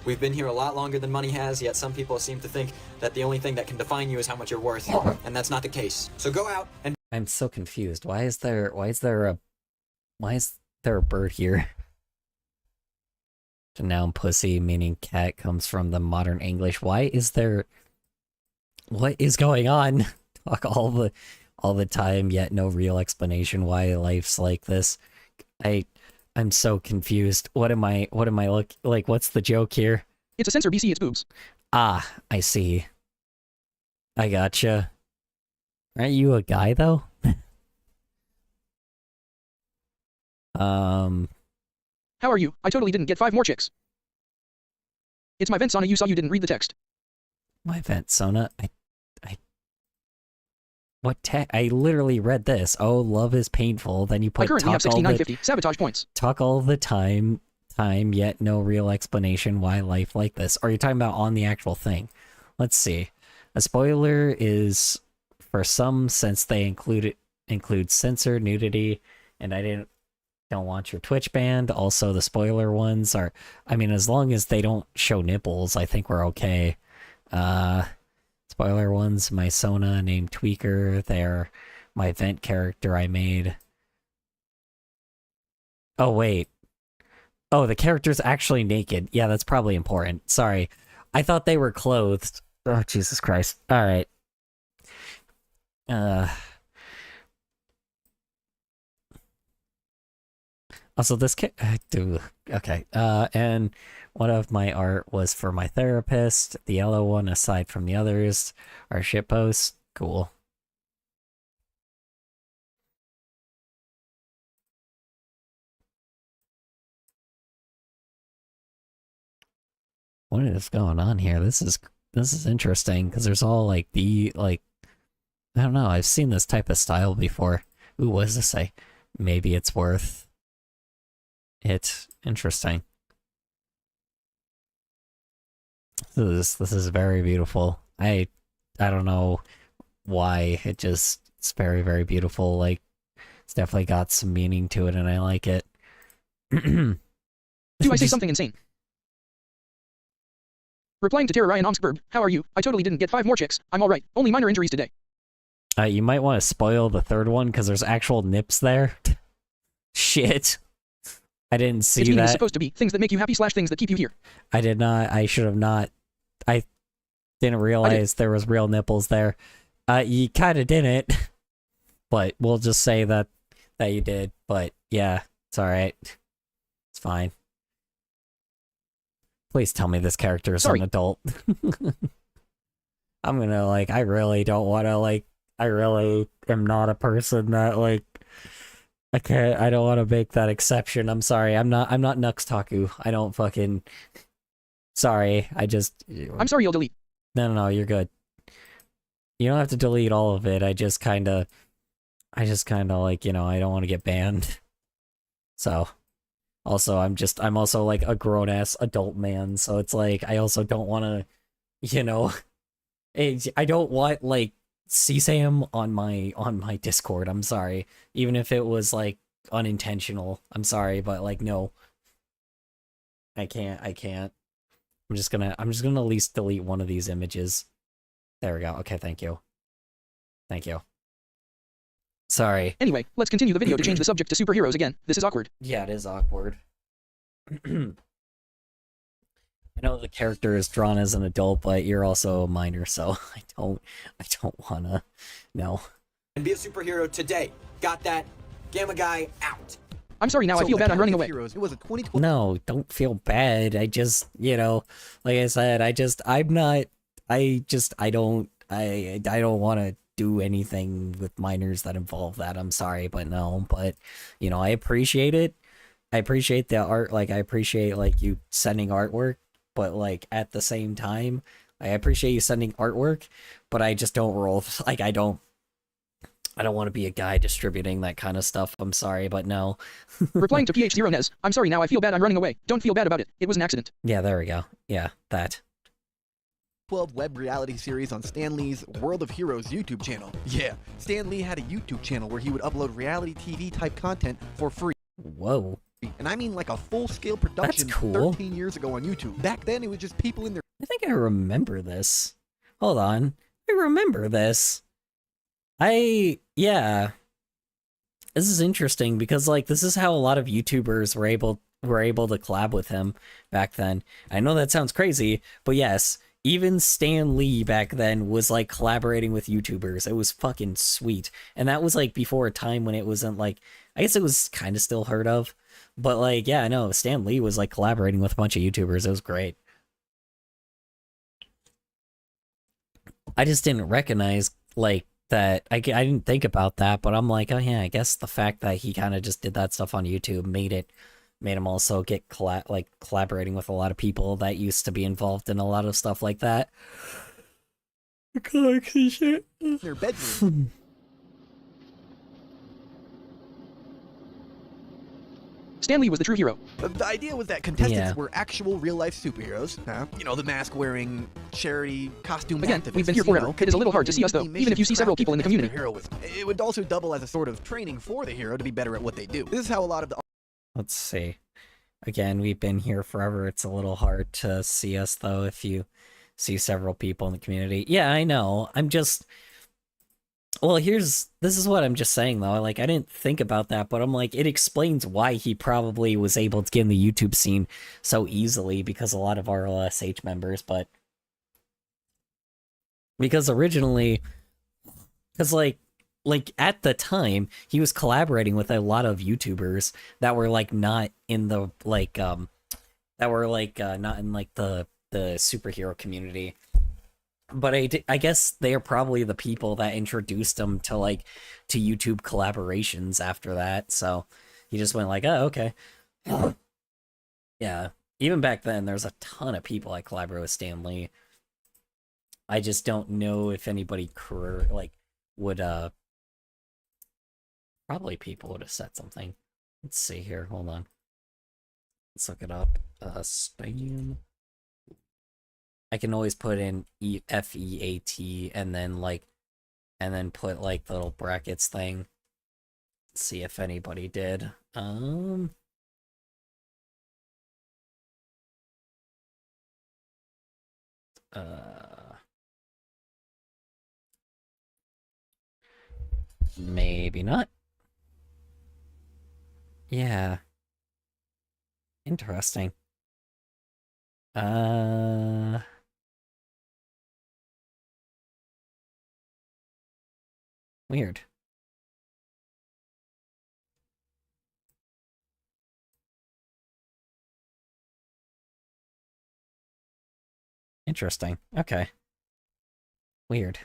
We've been here a lot longer than money has, yet some people seem to think that the only thing that can define you is how much you're worth, and that's not the case. So go out and...
I'm so confused. Why is there a bird here? The noun pussy, meaning cat, comes from the modern English. Why is there... What is going on? Talk all the time, yet no real explanation why life's like this. I'm so confused. What am I like, what's the joke here?
It's a censor BC, it's boobs.
Ah, I see. I gotcha. Aren't you a guy, though?
How are you? I totally didn't get 5 more chicks. It's my vent sauna, you saw you didn't read the text.
My vent sauna? I literally read this. Oh, love is painful. Then you
I
put
currently have 6950 sabotage points.
talk all the time, yet no real explanation why life like this. Or are you talking about on the actual thing? Let's see. A spoiler is for some, since they include censor, nudity, and I don't want your Twitch banned. Also, the spoiler ones are, I mean, as long as they don't show nipples, I think we're okay. Spoiler ones, my Sona named Tweaker, they're my vent character I made. Oh, wait. Oh, the character's actually naked. Yeah, that's probably important. Sorry. I thought they were clothed. Oh, Jesus Christ. Alright. Also, this okay. And one of my art was for my therapist. The yellow one, aside from the others, are shitposts. Cool. What is going on here? This is interesting because there's all like I don't know. I've seen this type of style before. Ooh, what does this say? Maybe it's worth it. Interesting. This is very beautiful. I don't know why. It's very, very beautiful. Like, it's definitely got some meaning to it, and I like it.
Do I say something insane? Replying to Tara Ryan Omskberg, how are you? I totally didn't get 5 more chicks. I'm alright. Only minor injuries today.
You might want to spoil the third one, because there's actual nips there. Shit. I didn't see
its meaning
that.
is supposed to be things that make you happy / things that keep you here.
I did not. I should have not. I didn't realize there was real nipples there. You kind of didn't. But we'll just say that you did. But yeah, it's alright. It's fine. Please tell me this character is an adult. I'm gonna, like, I really don't want to, like, I really am not a person that, like, I don't want to make that exception. I'm sorry. I'm not Nuxtaku. I don't fucking... Sorry.
I'm sorry, you'll delete.
No, you're good. You don't have to delete all of it. I just kind of, like, you know, I don't want to get banned. So... Also, I'm also, like, a grown-ass adult man, so it's like, I also don't want to, you know... I don't want, like, CSAM on my Discord, I'm sorry. Even if it was, like, unintentional, I'm sorry, but, like, no. I can't. I'm just gonna at least delete one of these images. There we go. Okay, thank you. Sorry.
Anyway, let's continue the video to change the subject to superheroes again. This is awkward.
Yeah, it is awkward. I know the character is drawn as an adult, but you're also a minor, so I don't wanna. No.
And be a superhero today. Got that? Gamma Guy out.
I'm sorry now, I feel bad, I'm running away.
Heroes, it was a 2012.
No, don't feel bad. I just, you know, like I said, I don't want to do anything with minors that involve that. I'm sorry, but no. But, you know, I appreciate it. I appreciate the art. Like, I appreciate, like, you sending artwork. But, like, at the same time, I appreciate you sending artwork. But I just don't roll. Like, I don't want to be a guy distributing that kind of stuff. I'm sorry, but no.
Replying to PH0Nez, I'm sorry now, I feel bad, I'm running away. Don't feel bad about it. It was an accident.
Yeah, there we go. Yeah, that.
12 web reality series on Stan Lee's World of Heroes YouTube channel. Yeah, Stan Lee had a YouTube channel where he would upload reality TV type content for free.
Whoa.
And I mean like a full-scale production.
That's cool.
13 years ago on YouTube. Back then it was just people in their...
I think I remember this. Hold on. I remember this. Yeah. This is interesting because, like, this is how a lot of YouTubers were able to collab with him back then. I know that sounds crazy, but yes, even Stan Lee back then was, like, collaborating with YouTubers. It was fucking sweet. And that was, like, before a time when it wasn't, like, I guess it was kind of still heard of. But, like, yeah, no, Stan Lee was, like, collaborating with a bunch of YouTubers. It was great. I just didn't recognize, like, that. I didn't think about that, but I'm like, oh yeah, I guess the fact that he kind of just did that stuff on YouTube made him also get collaborating with a lot of people that used to be involved in a lot of stuff like that. Shit.
Their bedroom.
Stan Lee was the true hero.
The idea was that contestants were actual real-life superheroes. You know, the mask-wearing, charity, costume
Again,
activists.
we've been here forever. It is a little hard to see us, though, even if you see several people in the community.
It would also double as a sort of training for the hero to be better at what they do. This is how a lot of the...
Let's see. Again, we've been here forever. It's a little hard to see us, though, if you see several people in the community. Yeah, I know. I'm just... Well, this is what I'm just saying, though. Like, I didn't think about that, but I'm like, it explains why he probably was able to get in the YouTube scene so easily, because a lot of RLSH members, but... Because originally... Because, like, like at the time he was collaborating with a lot of YouTubers that were like not in the that were like not in like the superhero community. But I guess they are probably the people that introduced him to to YouTube collaborations after that. So he just went like, oh, okay. Yeah. Even back then, there's a ton of people I collaborate with Stan Lee. I just don't know if anybody would probably people would have said something. Let's see here. Hold on. Let's look it up. Stan. I can always put in FEAT and then put like the little brackets thing. See if anybody did. Maybe not. Yeah. Interesting. Weird. Interesting. Okay. Weird.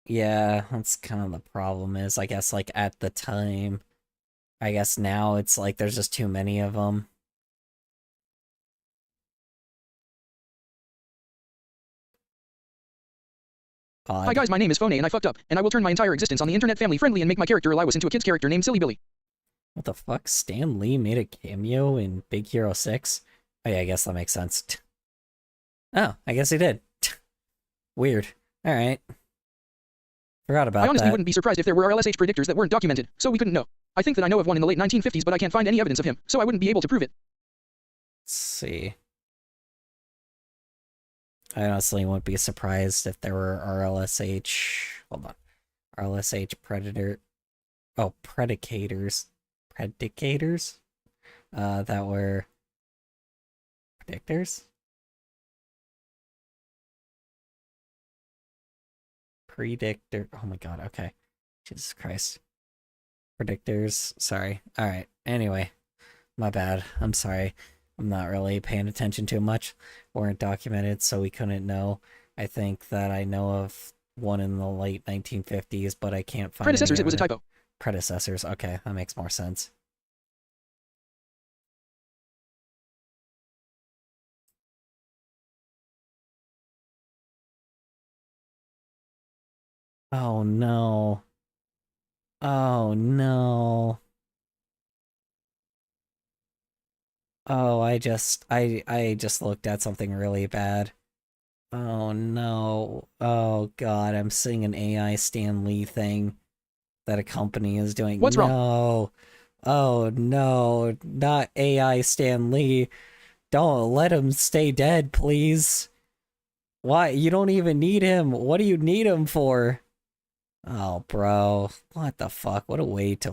Yeah, that's kind of the problem is, I guess, like, at the time, I guess now it's like there's just too many of them.
Hi guys, my name is Phone and I fucked up, and I will turn my entire existence on the internet family friendly and make my character Elias into a kid's character named Silly Billy.
What the fuck? Stan Lee made a cameo in Big Hero 6? Oh yeah, I guess that makes sense. Oh, I guess he did. Weird. Alright. Forgot about that.
I honestly wouldn't be surprised if there were RLSH predictors that weren't documented, so we couldn't know. I think that I know of one in the late 1950s, but I can't find any evidence of him, so I wouldn't be able to prove it.
Let's see. I honestly wouldn't be surprised if there were RLSH... Hold on. RLSH predator... Oh, predicators. Predicators? That were... Predictors? Predictor... Oh my god, okay. Jesus Christ. Predictors. Sorry. Alright, anyway. My bad. I'm sorry. I'm not really paying attention too much. Weren't documented, so we couldn't know. I think that I know of one in the late 1950s, but I can't find
Predecessors, it was a typo.
Predecessors, okay, that makes more sense. Oh no. Oh no. Oh, I just looked at something really bad. Oh no. Oh god, I'm seeing an AI Stan Lee thing that a company is doing.
What's wrong?
No. Oh no, not AI Stan Lee. Don't let him stay dead, please. Why? You don't even need him. What do you need him for? Oh, bro. What the fuck? What a way to,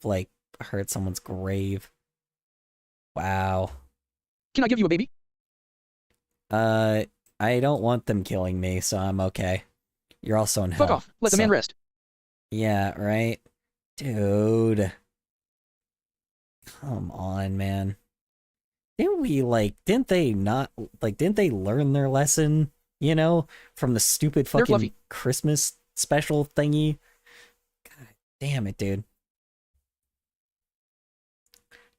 like, hurt someone's grave. Wow.
Can I give you a baby?
I don't want them killing me, so I'm okay. You're also in hell.
Fuck off. Let the man rest.
Yeah, right? Dude. Come on, man. Didn't they learn their lesson, you know, from the stupid fucking Christmas special thingy? God damn it, dude.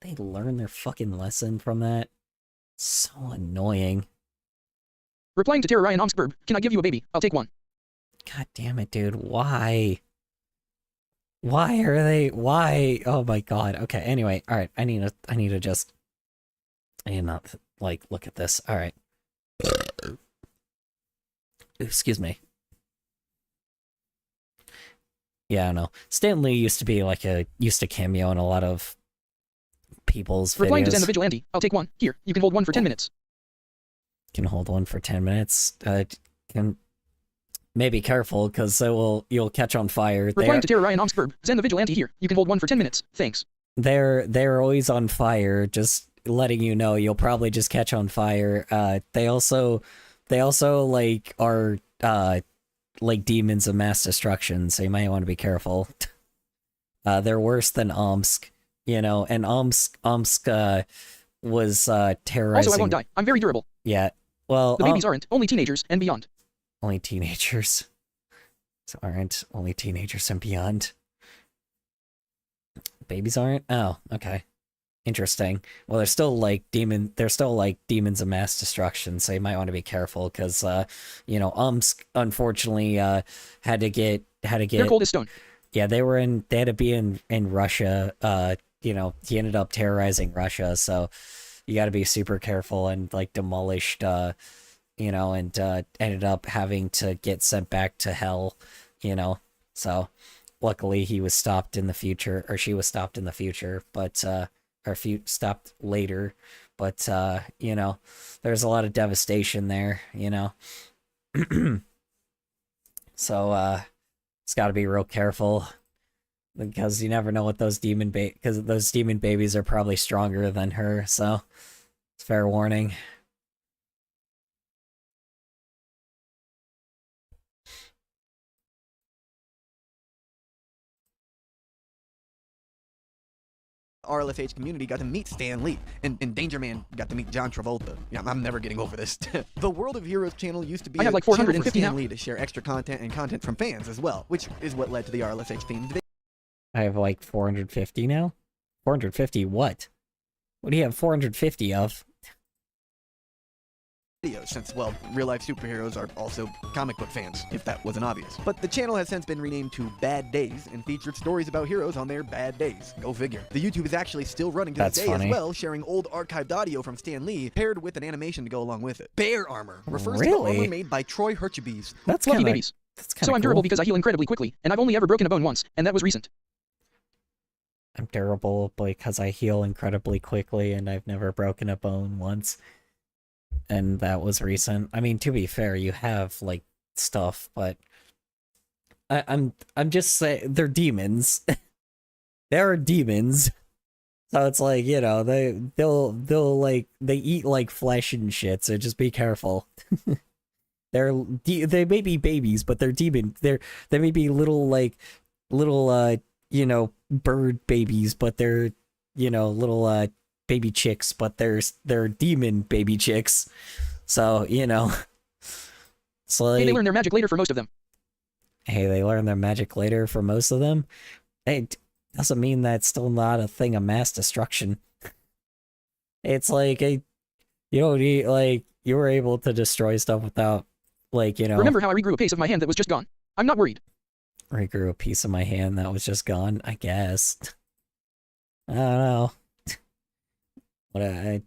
They learned their fucking lesson from that. So annoying.
Replying to Terra Ryan Omskberg, can I give you a baby? I'll take one.
God damn it, dude. Why? Why? Oh my god. Okay, anyway. Alright, I need to just... I need not, like, look at this. Alright. Excuse me. Yeah, I don't know. Stan Lee used to cameo in a lot of people's
Replying
videos.
to Zen the Vigilante, I'll take one. Here, you can hold one for 10 minutes.
Can hold one for 10 minutes. Can maybe careful, because you'll catch on fire.
Replying to Terra Ryan Omskberg, Zen the Vigilante here. You can hold one for 10 minutes. Thanks.
They're always on fire. Just letting you know you'll probably just catch on fire. They also like are like demons of mass destruction, so you might want to be careful. They're worse than Omsk, you know, and Omsk was terrorizing.
Also, I won't die. I'm very durable.
Yeah. Well,
The babies aren't. Only teenagers and beyond.
only teenagers. So aren't only teenagers and beyond. Babies aren't? Oh, okay. Interesting. Well, they're still like demons of mass destruction, so you might want to be careful because you know, Omsk unfortunately had to get
They're cold as stone.
Yeah, they had to be in Russia. You know, he ended up terrorizing Russia, so you got to be super careful, and like demolished you know, and ended up having to get sent back to hell, you know. So luckily he was stopped in the future, or she was stopped in the future, but or stopped later, but you know, there's a lot of devastation there, you know. So it's got to be real careful, because you never know what those because those demon babies are probably stronger than her, so it's fair warning.
RLSH community got to meet Stan Lee, and Danger Man got to meet John Travolta. Yeah, I'm never getting over this. The World of Heroes channel used to be
I have like
a channel
450
for Stan
now.
Lee to share extra content and content from fans as well, which is what led to the RLSH themed video.
I have like 450 now? 450 what? What do you have 450 of?
Since, well, real-life superheroes are also comic book fans, if that wasn't obvious. But the channel has since been renamed to Bad Days and featured stories about heroes on their bad days. Go figure. The YouTube is actually still running to this day as well, sharing old archived audio from Stan Lee paired with an animation to go along with it. Bear armor refers to the armor made by Troy Herchebes.
That's
Lucky
kinda,
babies.
that's kinda
So I'm
cool.
durable because I heal incredibly quickly, and I've only ever broken a bone once, and that was recent.
I'm durable because I heal incredibly quickly and I've never broken a bone once. And that was recent. I mean, to be fair, you have like stuff, but I'm just saying they're demons. They're demons. So it's like, you know, they'll like they eat like flesh and shit, so just be careful. They may be babies, but they're demon. They may be little you know, bird babies, but they're, you know, little baby chicks, but they're demon baby chicks. So, you know, it's like,
Hey, they learn their magic later for most of them.
Hey, they learn their magic later for most of them. Hey, doesn't mean that's still not a thing of mass destruction. It's like you don't need, like, you were able to destroy stuff without, like, you know.
Remember how I regrew a piece of my hand that was just gone? I'm not worried.
Regrew a piece of my hand that was just gone, I guess. I don't know.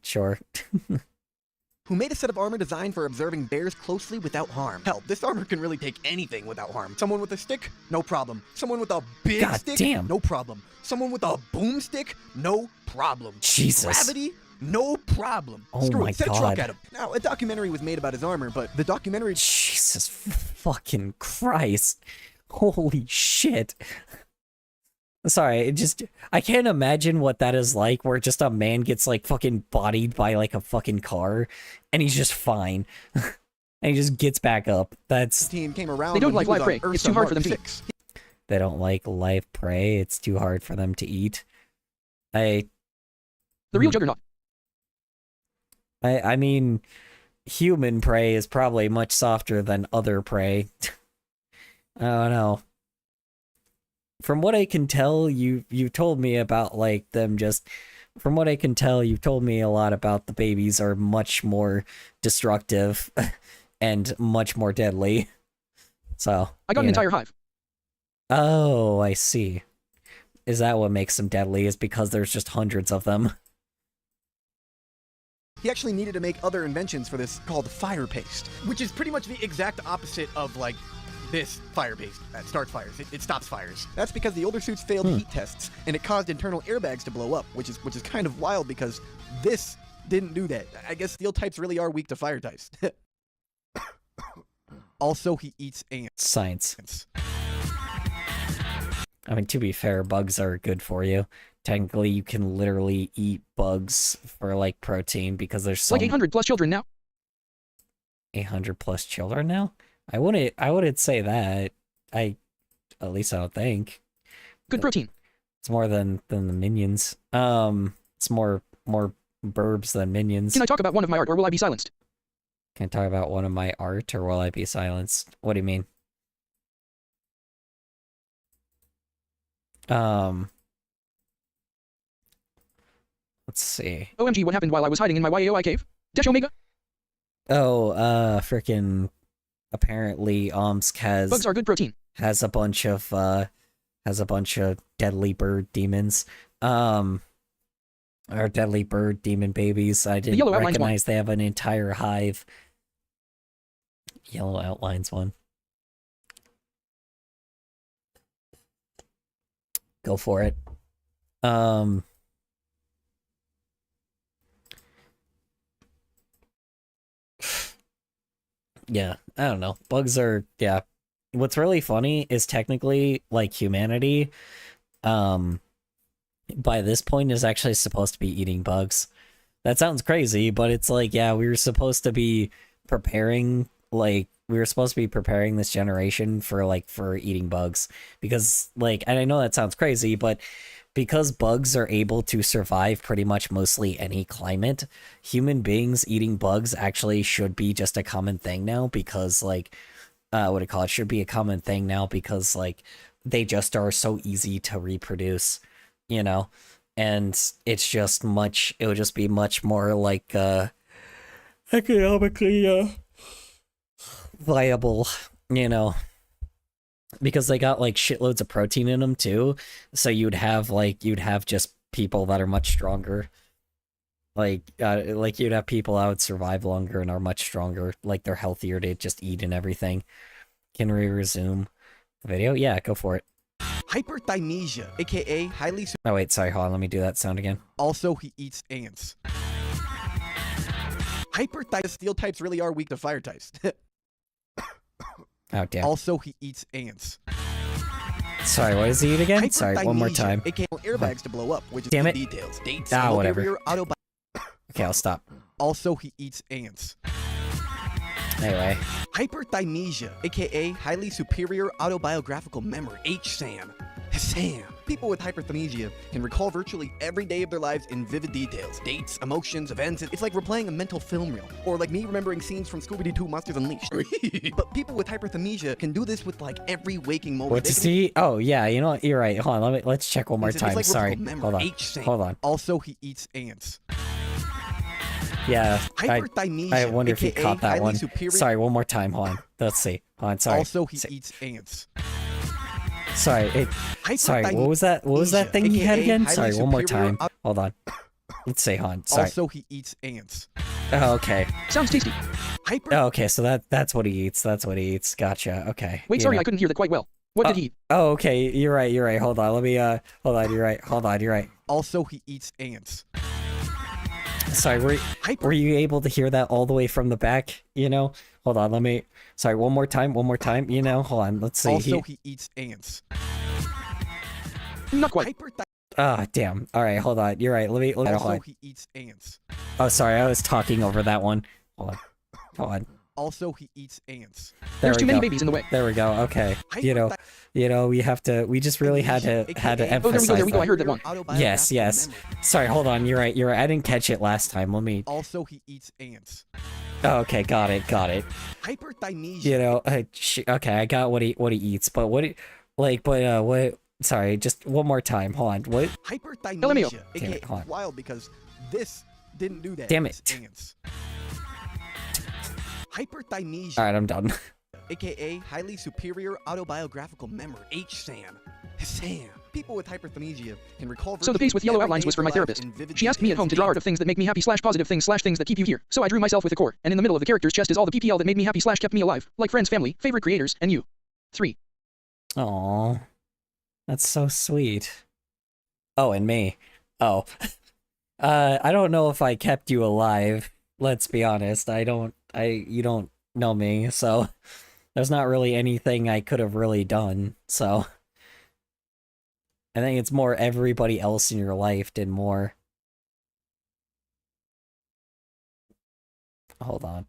Sure.
Who made a set of armor designed for observing bears closely without harm. Hell, this armor can really take anything without harm. Someone with a stick? No problem. Someone with a big
God
stick?
damn.
No problem. Someone with a boomstick? No problem.
Jesus.
Gravity? No problem.
Oh
Screw
my
it, set a
God.
truck at him. Now, a documentary was made about his armor, but the documentary...
Jesus fucking Christ. Holy shit. Sorry, I can't imagine what that is like, where just a man gets, like, fucking bodied by, like, a fucking car, and he's just fine. And he just gets back up. That's...
team came around.
They don't
when
like
he was
live
on
prey. It's
Ursa
too hard for them
Mark
to eat.
6.
They don't like live prey. It's too hard for them to eat. The
real juggernaut.
I mean, human prey is probably much softer than other prey. I don't know. From what I can tell, you told me about, like, them just... From what I can tell, you've told me a lot about the babies are much more destructive and much more deadly. So...
I got an entire hive.
Oh, I see. Is that what makes them deadly? Is because there's just hundreds of them?
He actually needed to make other inventions for this called fire paste, which is pretty much the exact opposite of, like, this fire paste that starts fires. It stops fires. That's because the older suits failed heat tests, and it caused internal airbags to blow up, which is kind of wild because this didn't do that. I guess steel types really are weak to fire types. Also, he eats ants.
Science. I mean, to be fair, bugs are good for you. technically you can literally eat bugs for like protein because there's so
Like 800 plus children now.
800 plus children now. I wouldn't say that. At least I don't think.
Good protein.
It's more than the minions. It's more burbs than minions.
Can I talk about one of my art, or will I be silenced?
Can I talk about one of my art, or will I be silenced? What do you mean? Let's see.
OMG, what happened while I was hiding in my YAOI cave? Dash Omega?
Oh, freaking. Apparently, Omsk
Bugs are good protein.
has a bunch of deadly bird demons. Or deadly bird demon babies. I didn't recognize they have an entire hive. Yellow outlines one. Go for it. Yeah, I don't know. Bugs are, yeah. What's really funny is technically, like, humanity, by this point is actually supposed to be eating bugs. That sounds crazy, but it's like, yeah, we were supposed to be preparing, like, we were supposed to be preparing this generation for eating bugs. Because, like, and I know that sounds crazy, but because bugs are able to survive pretty much mostly any climate, human beings eating bugs actually should be just a common thing now because, like, what do you call it? Should be a common thing now because, like, they just are so easy to reproduce, you know? And it's just it would just be much more, like, economically, viable, you know? Because they got, like, shitloads of protein in them, too. So you'd have just people that are much stronger. Like, you'd have people that would survive longer and are much stronger. Like, they're healthier to just eat and everything. Can we resume the video? Yeah, go for it.
Hyperthymesia, aka highly...
Oh, wait, sorry, hold on, let me do that sound again.
Also, he eats ants. Steel types really are weak to fire types.
Oh, damn.
Also, he eats ants.
Sorry, what does he eat again? Sorry, one more time.
Aka airbags to blow up, which is
Damn it.
details. Dates,
Whatever. Okay, I'll stop.
Also, he eats ants.
Anyway.
Hyperthymesia, aka highly superior autobiographical memory, HSAM. HSAM. People with hyperthymesia can recall virtually every day of their lives in vivid details. Dates, emotions, events. It's like replaying a mental film reel. Or like me remembering scenes from Scooby-Doo Monsters Unleashed. But people with hyperthymesia can do this with like every waking moment.
What to see? Oh, yeah, you know what? You're right. Hold on, let's check one more time.
Like
sorry.
Hold on. Hold on. Also, he eats ants.
Yeah, I wonder if he caught that one. Sorry, one more time. Hold on. Let's see. Hold on, sorry.
Also, he eats ants.
Sorry, sorry, what was that? What was that thing he had again? Sorry, one more time. Hold on. Let's say, hold on. Sorry.
Also, he eats ants.
Oh, okay.
Sounds tasty.
Oh, okay, so that's what he eats. That's what he eats. Gotcha. Okay.
Wait, sorry, I couldn't hear that quite well. What did he eat?
Oh, okay. You're right. Hold on. Let me, hold on. You're right.
Also, he eats ants.
Sorry, were you able to hear that all the way from the back, you know? Hold on, sorry, one more time, you know? Hold on, let's see.
Also, he eats ants.
Not quite.
Ah, damn. Alright, hold on, you're right, let me
also, he eats ants.
Oh, sorry, I was talking over that one. Hold on.
Also, he eats ants.
There's too many babies in the way.
There we go, okay. You know, we just really had to emphasize
there we go, I heard that one.
Yes. Sorry, hold on, you're right, I didn't catch it last time, let me...
Also, he eats ants.
Oh, okay, got it.
Hyperthymesia.
You know, okay, I got what he eats, but what... Sorry, just one more time, hold on, what?
Hyperthymesia, aka wild because this didn't do that.
Damn it.
Ants. Hyperthymesia.
Alright, I'm done.
AKA highly superior autobiographical memory, HSAM. HSAM. People with hyperthymesia can recall.
So the face with yellow outlines was for my therapist. She asked me at home to draw art of things that make me happy / positive things / things that keep you here. So I drew myself with a core, and in the middle of the character's chest is all the PPL that made me happy / kept me alive, like friends, family, favorite creators, and you. 3.
Aww. That's so sweet. Oh, and me. Oh. I don't know if I kept you alive. Let's be honest. You don't know me, so there's not really anything I could have really done, so. I think it's more everybody else in your life did more. Hold on.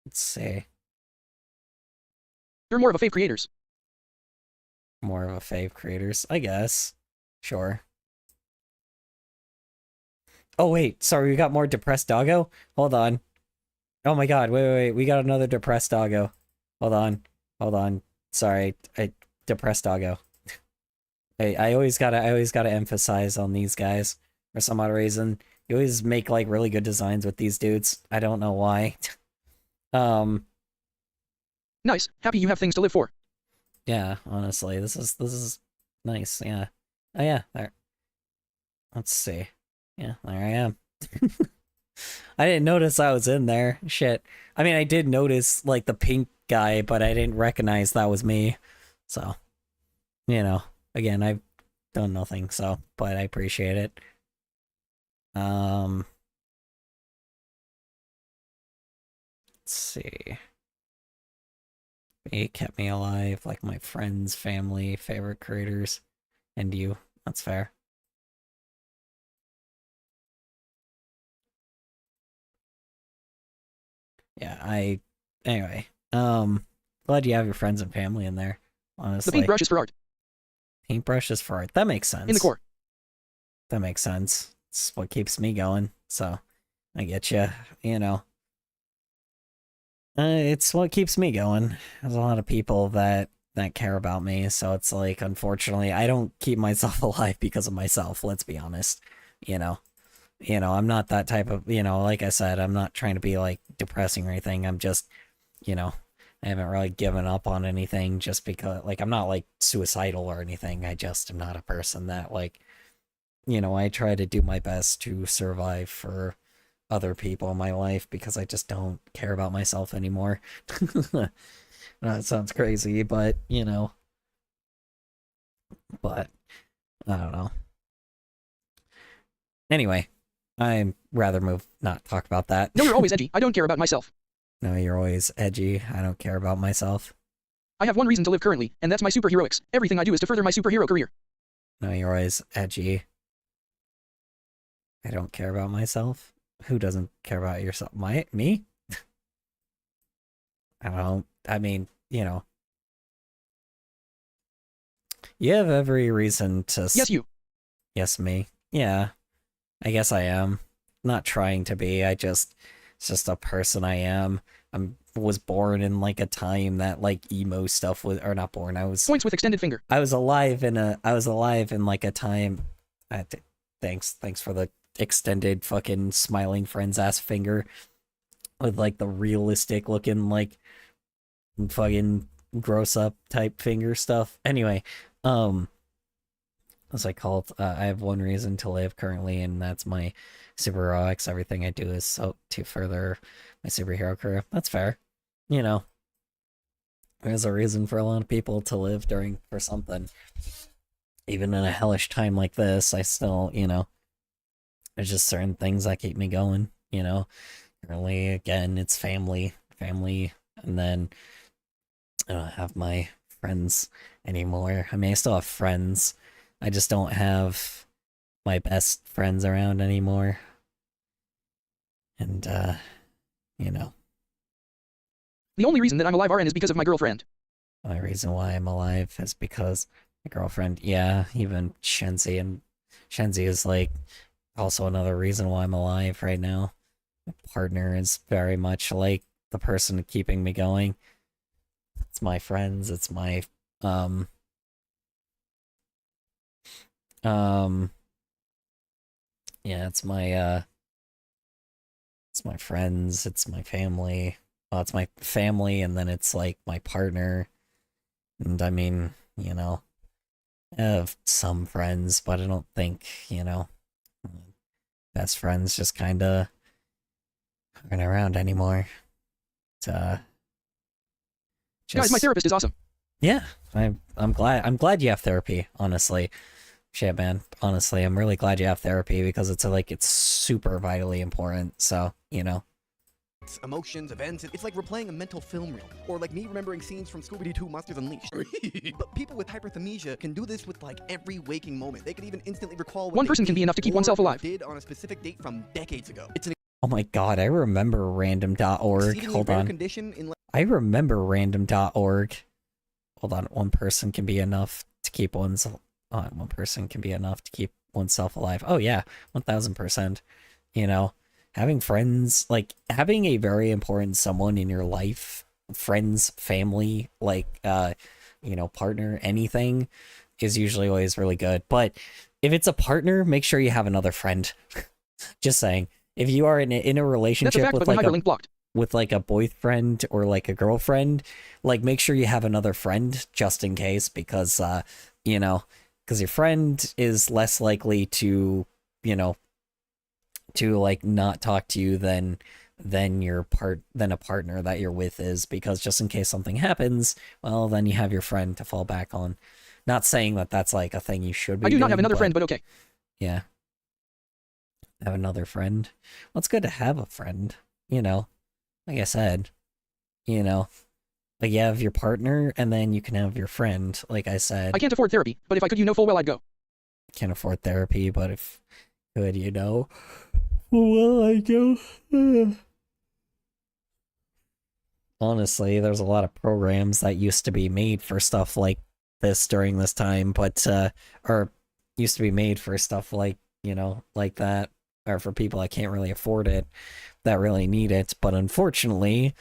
Let's see.
You're more of a fave creators.
More of a fave creators, I guess. Sure. Oh, wait. Sorry, we got more depressed doggo? Hold on. Oh my god, wait. We got another depressed doggo. Hold on. Sorry, depressed doggo. I always gotta emphasize on these guys for some odd reason. You always make like really good designs with these dudes. I don't know why.
Nice. Happy you have things to live for.
Yeah, honestly, this is nice. Yeah. Oh yeah, there. Let's see. Yeah, there I am. I didn't notice I was in there. Shit. I mean, I did notice like the pink guy, but I didn't recognize that was me. So, you know, again, I've done nothing, so, but I appreciate it. Let's see. It kept me alive, like my friends, family, favorite creators, and you. That's fair. Yeah, anyway, glad you have your friends and family in there, honestly.
The paintbrush is for art.
Paintbrush is for art. That makes sense.
In the core.
That makes sense. It's what keeps me going, so I get you, you know. It's what keeps me going. There's a lot of people that care about me, so it's like, unfortunately, I don't keep myself alive because of myself, let's be honest, you know. I'm not that type of, like I said, I'm not trying to be, like, depressing or anything. I'm just, I haven't really given up on anything just because, like, I'm not, like, suicidal or anything. I just am not a person that, like, I try to do my best to survive for other people in my life because I just don't care about myself anymore. That sounds crazy, but, but, I don't know. Anyway. I'd rather not talk about that.
No, you're always edgy. I don't care about myself.
No, you're always edgy. I don't care about myself.
I have one reason to live currently, and that's my superheroics. Everything I do is to further my superhero career.
No, you're always edgy. I don't care about myself. Who doesn't care about yourself? Me? I don't. I mean, you have every reason to...
Yes, you.
Yes, me. Yeah. I guess I am. Not trying to be, it's just a person I am. Was born in, like, a time that, like, emo stuff was, or not born,
Points with extended finger.
I was alive in, like, a time, thanks for the extended fucking smiling friend's ass finger, with, like, the realistic looking, like, fucking gross up type finger stuff. Anyway, as I call it, I have one reason to live currently, and that's my superheroics. Everything I do is so to further my superhero career. That's fair. There's a reason for a lot of people to live for something. Even in a hellish time like this, I still, there's just certain things that keep me going, Currently, again, it's family, and then I don't have my friends anymore. I mean, I still have friends. I just don't have my best friends around anymore. And,
The only reason that I'm alive, RN, is because of my girlfriend.
The only reason why I'm alive is because my girlfriend, yeah, even Shenzi, and Shenzi is, like, also another reason why I'm alive right now. My partner is very much, like, the person keeping me going. It's my friends, it's my, yeah, it's my friends, it's my family. Well, it's my family, and then it's, like, my partner. And, I mean, I have some friends, but I don't think, best friends just kinda aren't around anymore.
Guys, my therapist is awesome.
Yeah, I'm glad you have therapy, honestly. Shit, man. Honestly, I'm really glad you have therapy because it's super vitally important. So,
emotions, events. It's like replaying a mental film reel, or like me remembering scenes from Scooby-Doo Monsters Unleashed. But people with hyperthermesia can do this with like every waking moment. They can even instantly recall what
One person can be enough to keep oneself alive.
Did on a specific date from decades ago. It's an
Oh my god, I remember random.org.
exceedingly
Hold
rare
on.
condition in
I remember random.org. Hold on, one person can be enough to keep one person can be enough to keep oneself alive. Oh yeah, 1000%. You know, having friends, like having a very important someone in your life, friends, family, like you know, partner, anything is usually always really good. But if it's a partner, make sure you have another friend. Just saying. If you are in a
That's a
relationship
fact,
with
but my
like
hyperlink blocked.
with like a boyfriend or like a girlfriend, like make sure you have another friend just in case, because you know, because your friend is less likely to, you know, to like not talk to you than a partner that you're with is, because just in case something happens, well, then you have your friend to fall back on. Not saying that that's like a thing you should be
I do not
doing,
have another friend, but okay.
yeah, have another friend. Well, it's good to have a friend, you know, like I said, you know, like you have your partner and then you can have your friend, like I said.
I can't afford therapy, but if I could, you know full well I'd go.
Can't afford therapy, but if could, you know, well, I go. Honestly, there's a lot of programs that used to be made for stuff like this during this time, but or used to be made for stuff like, you know, like that, or for people that can't really afford it, that really need it. But unfortunately,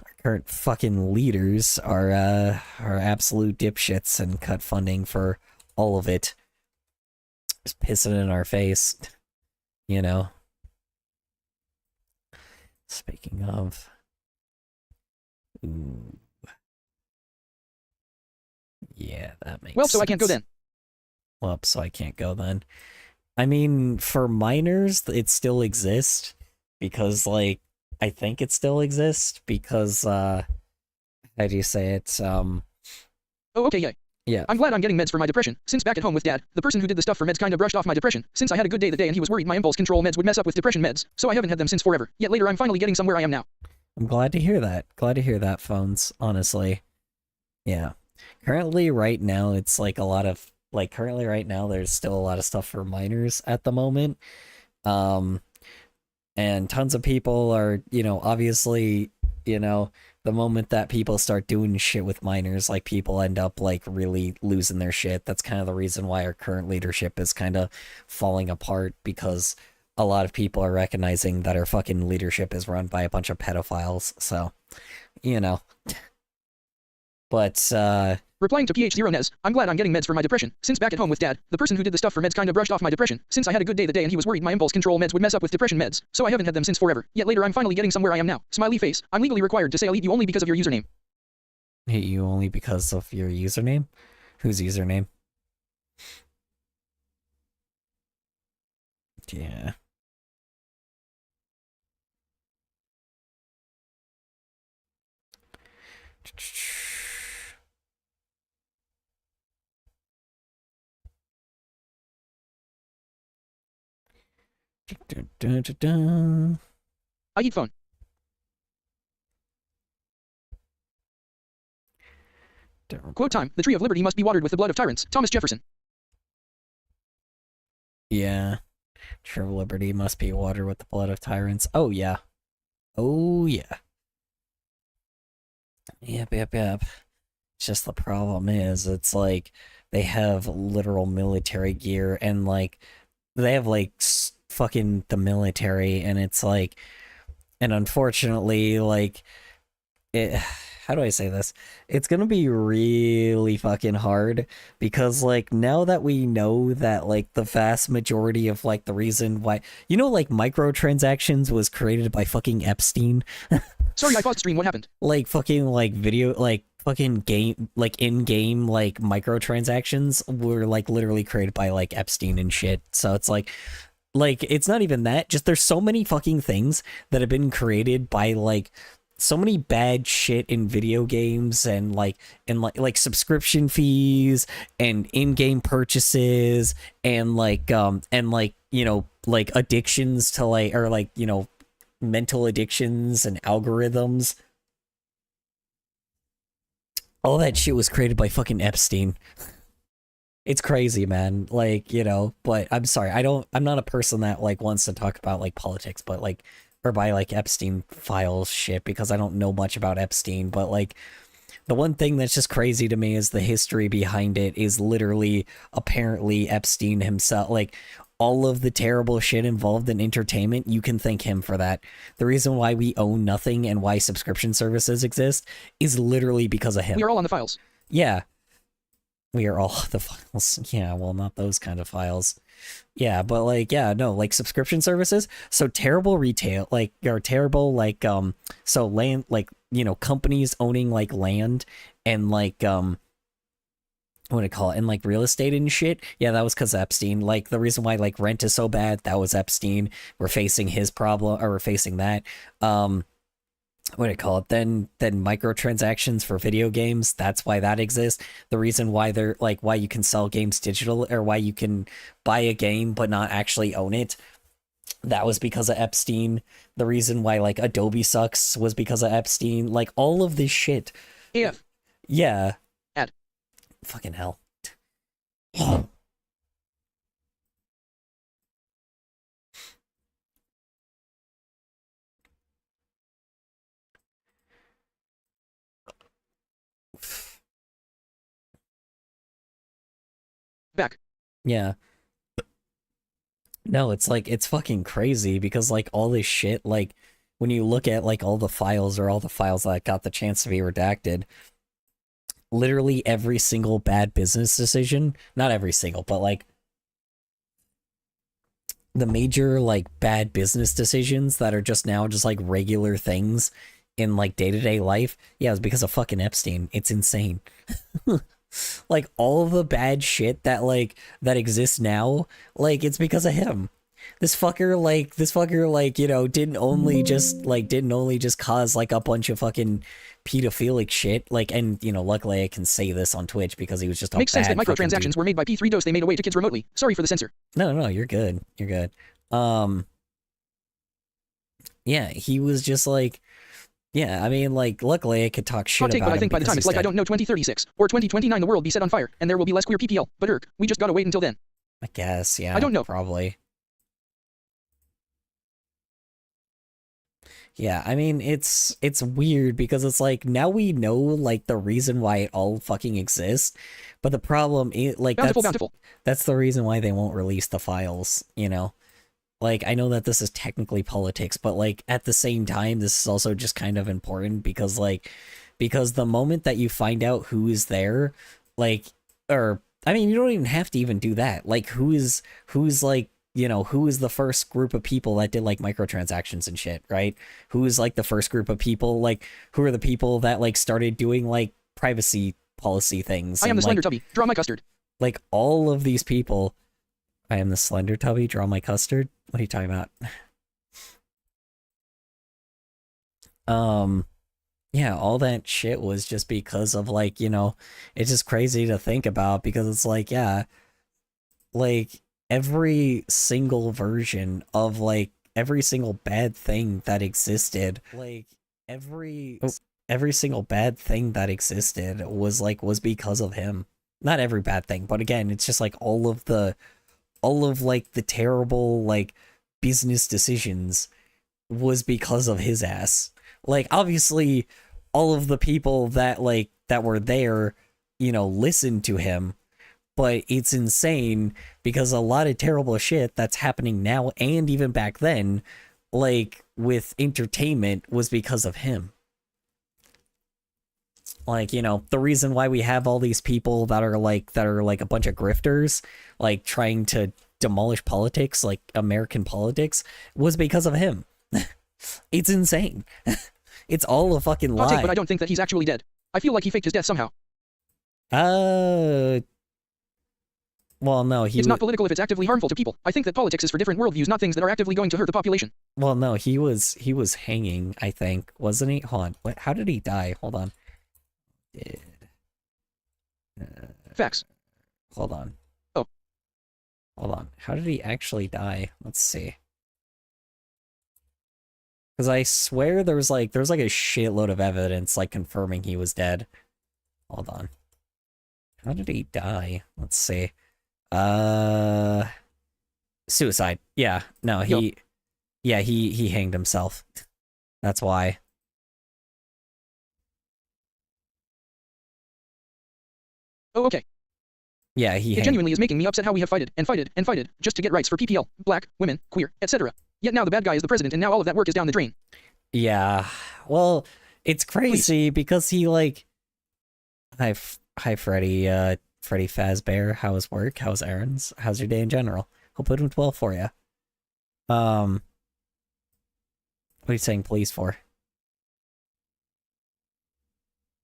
our current fucking leaders are absolute dipshits and cut funding for all of it. Just pissing in our face, you know. Speaking of, ooh. Yeah, that makes
Well, so I can't go
sense.
then.
Well, so I can't go then. I mean, for minors, it still exists because, like, I think it still exists because, how do you say it?
Oh, okay, yay.
Yeah.
I'm glad I'm getting meds for my depression. Since back at home with Dad, the person who did the stuff for meds kinda brushed off my depression. Since I had a good day the day and he was worried my impulse control meds would mess up with depression meds, so I haven't had them since forever. Yet later I'm finally getting somewhere I am now.
I'm glad to hear that. Glad to hear that, phones, honestly. Yeah. Currently, right now, it's like a lot of, like, currently right now, there's still a lot of stuff for minors at the moment. And tons of people are, you know, obviously, you know, the moment that people start doing shit with minors, like, people end up, like, really losing their shit. That's kind of the reason why our current leadership is kind of falling apart, because a lot of people are recognizing that our fucking leadership is run by a bunch of pedophiles, so, you know. But,
Replying to PH0 Nez, I'm glad I'm getting meds for my depression. Since back at home with Dad, the person who did the stuff for meds kinda brushed off my depression. Since I had a good day the day and he was worried my impulse control meds would mess up with depression meds, so I haven't had them since forever. Yet later I'm finally getting somewhere I am now. Smiley face. I'm legally required to say I'll eat you only because of your username.
hate you only because of your username? Whose username? Yeah.
I eat phone. Quote time, the tree of liberty must be watered with the blood of tyrants. Thomas Jefferson.
Yeah. Tree of liberty must be watered with the blood of tyrants. Oh, yeah. Oh, yeah. Yep. It's just the problem is, it's like, they have literal military gear, and, like, they have, like, fucking the military, and it's like, and unfortunately, like, it, how do I say this? It's gonna be really fucking hard, because, like, now that we know that, like, the vast majority of, like, the reason why, you know, like, microtransactions was created by fucking Epstein?
Sorry, I paused stream, what happened?
Like, fucking, like, video, like, fucking game, like, in-game, like, microtransactions were, like, literally created by, like, Epstein and shit. So it's like, it's not even that, just there's so many fucking things that have been created by, like, so many bad shit in video games, and like subscription fees and in-game purchases, and like you know, like addictions to, like, or like, you know, mental addictions and algorithms. All that shit was created by fucking Epstein. It's crazy, man. Like, you know, but I'm sorry. I'm not a person that like wants to talk about like politics, but like, or by like Epstein files shit, because I don't know much about Epstein, but like, the one thing that's just crazy to me is the history behind it is literally apparently Epstein himself. Like, all of the terrible shit involved in entertainment, you can thank him for that. The reason why we own nothing and why subscription services exist is literally because of him.
We are all on the files.
Yeah. We are all the files. Yeah, well, not those kind of files. Yeah, but like, yeah, no, like subscription services. So terrible retail, like, or terrible, like, so land, like, you know, companies owning like land and like, what do I call it? And like real estate and shit. Yeah, that was because Epstein. Like the reason why like rent is so bad, that was Epstein. We're facing his problem, or we're facing that. What do I call it? Then microtransactions for video games. That's why that exists. The reason why they're like why you can sell games digital, or why you can buy a game but not actually own it. That was because of Epstein. The reason why like Adobe sucks was because of Epstein. Like all of this shit.
AF.
Yeah.
Ad.
Fucking hell.
Back.
Yeah. No, it's like, it's fucking crazy because like all this shit, like when you look at like all the files, or all the files that got the chance to be redacted, literally every single bad business decision, not every single, but like the major like bad business decisions that are just now just like regular things in like day-to-day life, yeah, it's because of fucking Epstein. It's insane. Like all of the bad shit that like that exists now, like it's because of him. This fucker, like, you know, didn't only just cause like a bunch of fucking pedophilic shit, like, and you know, luckily I can say this on Twitch because he was just a
Makes sense
bad
that
fucking
microtransactions
dude.
were made by P3 Dose they made away to kids remotely. Sorry for the censor.
No, you're good. You're good. Yeah, he was just like, yeah, I mean, like, luckily I could talk shit
Hot take,
about
but I
him
think by the
because
time
he's
it's like, I
dead.
don't know, 2036 or 2029 the world be set on fire and there will be less queer PPL. But we just gotta wait until then.
I guess, yeah.
I don't know.
Probably. Yeah, I mean, it's weird because it's like, now we know, like, the reason why it all fucking exists, but the problem is, like,
Bountiful.
that's the reason why they won't release the files, you know? Like, I know that this is technically politics, but, like, at the same time, this is also just kind of important because, like, because the moment that you find out who is there, like, or, I mean, you don't even have to even do that. Like, who's, like, you know, who is the first group of people that did, like, microtransactions and shit, right? Who is, like, the first group of people, like, who are the people that, like, started doing, like, privacy policy things?
I am
and,
the slender
like,
tubby. Draw my custard.
like, all of these people. I am the slender tubby, draw my custard? What are you talking about? Yeah, all that shit was just because of, like, you know, it's just crazy to think about because it's like, yeah, like, every single version of, like, every single bad thing that existed, like, every single bad thing that existed was, like, was because of him. Not every bad thing, but again, it's just, like, all of, like, the terrible, like, business decisions was because of his ass. Like, obviously, all of the people that, like, that were there, you know, listened to him, but it's insane because a lot of terrible shit that's happening now and even back then, like, with entertainment was because of him. Like, you know, the reason why we have all these people that are like a bunch of grifters, like trying to demolish politics, like American politics, was because of him. It's insane. It's all a fucking lie.
Hot take, but I don't think that he's actually dead. I feel like he faked his death somehow.
Well, no,
it's not political if it's actively harmful to people. I think that politics is for different worldviews, not things that are actively going to hurt the population.
Well, no, he was hanging, I think, wasn't he? Hold on. What? How did he die? Hold on.
Facts.
Hold on.
Oh.
Hold on. How did he actually die? Let's see. Because I swear there's like a shitload of evidence like confirming he was dead. Hold on. How did he die? Let's see. Suicide. Yeah. No, he hanged himself. That's why.
Oh, okay.
Yeah,
It genuinely is making me upset how we have fighted and fighted and fighted just to get rights for PPL, black, women, queer, etc. Yet now the bad guy is the president and now all of that work is down the drain.
Yeah. Well, it's crazy because he like Hi Freddy, Freddy Fazbear. How was work? How's errands? How's your day in general? Hope it went well for you. What are you saying please for?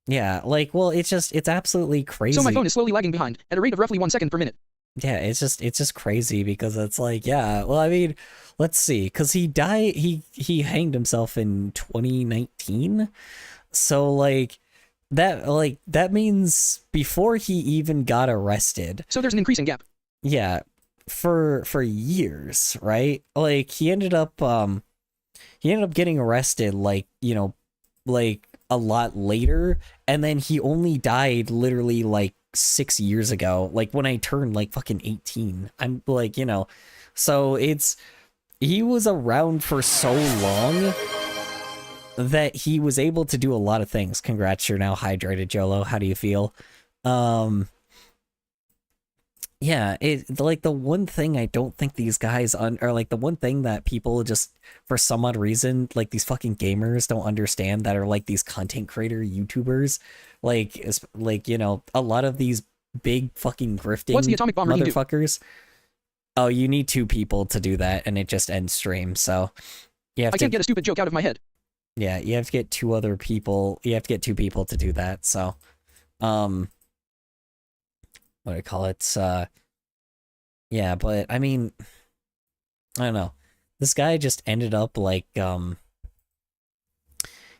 Yeah, like, well, it's absolutely crazy.
So my phone is slowly lagging behind, at a rate of roughly 1 second per minute.
Yeah, it's just crazy because it's like, yeah, well, I mean, let's see, because he died, he hanged himself in 2019, so, like, that means before he even got arrested.
So there's an increasing gap.
Yeah, for years, right? Like, he ended up getting arrested, like, you know, like, a lot later, and then he only died literally like 6 years ago, like when I turned like fucking 18. I'm like, you know, so he was around for so long that he was able to do a lot of things. Congrats, you're now hydrated, Jolo. How do you feel? Yeah, it like the one thing I don't think these guys or like the one thing that people just for some odd reason like these fucking gamers don't understand that are like these content creator YouTubers, like you know, a lot of these big fucking grifting
What's the atomic bomb
motherfuckers. Oh, you need 2 people to do that, and it just ends stream. So you have
I can't get a stupid joke out of my head.
Yeah, you have to get 2 other people. You have to get 2 people to do that. So, what do I call it? Yeah, but I mean, I don't know. This guy just ended up like,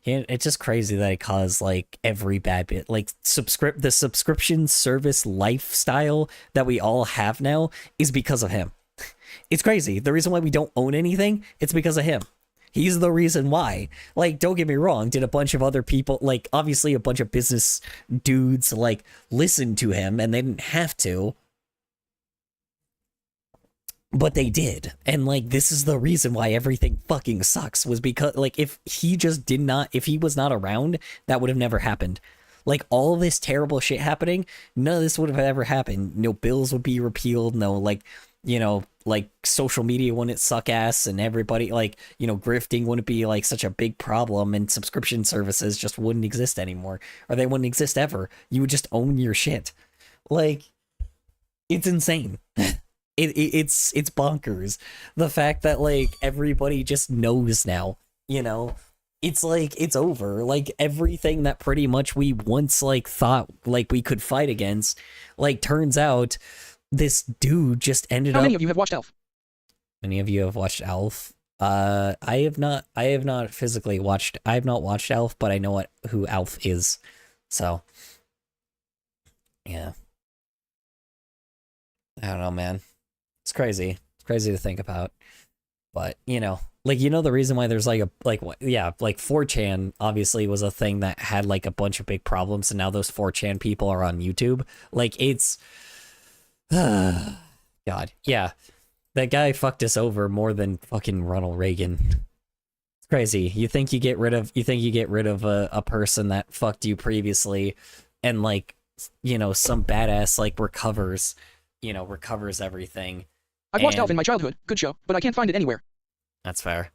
it's just crazy that he caused like every bad bit, like the subscription service lifestyle that we all have now is because of him. It's crazy. The reason why we don't own anything, it's because of him. He's the reason why. Like, don't get me wrong, did a bunch of other people, like, obviously a bunch of business dudes, like, listen to him, and they didn't have to. But they did. And, like, this is the reason why everything fucking sucks, was because, like, if he was not around, that would have never happened. Like, all this terrible shit happening, none of this would have ever happened. No bills would be repealed, no, like, you know, like, social media wouldn't suck ass, and everybody, like, you know, grifting wouldn't be, like, such a big problem, and subscription services just wouldn't exist anymore, or they wouldn't exist ever. You would just own your shit. Like, it's insane. It's bonkers. The fact that, like, everybody just knows now, you know? It's like, it's over. Like, everything that pretty much we once, like, thought, like, we could fight against, like, turns out this dude just ended up...
How many of you have watched Elf?
Many of you have watched Elf? I have not physically watched... I have not watched Elf, but I know who Elf is. So, yeah. I don't know, man. It's crazy. It's crazy to think about. But, you know, like, you know, the reason why there's, like, like 4chan obviously was a thing that had, like, a bunch of big problems, and now those 4chan people are on YouTube. Like, it's... God, yeah. That guy fucked us over more than fucking Ronald Reagan. It's crazy. You think you get rid of a person that fucked you previously, and, like, you know, some badass, like, recovers everything.
I've watched Elf in my childhood. Good show, but I can't find it anywhere.
That's fair.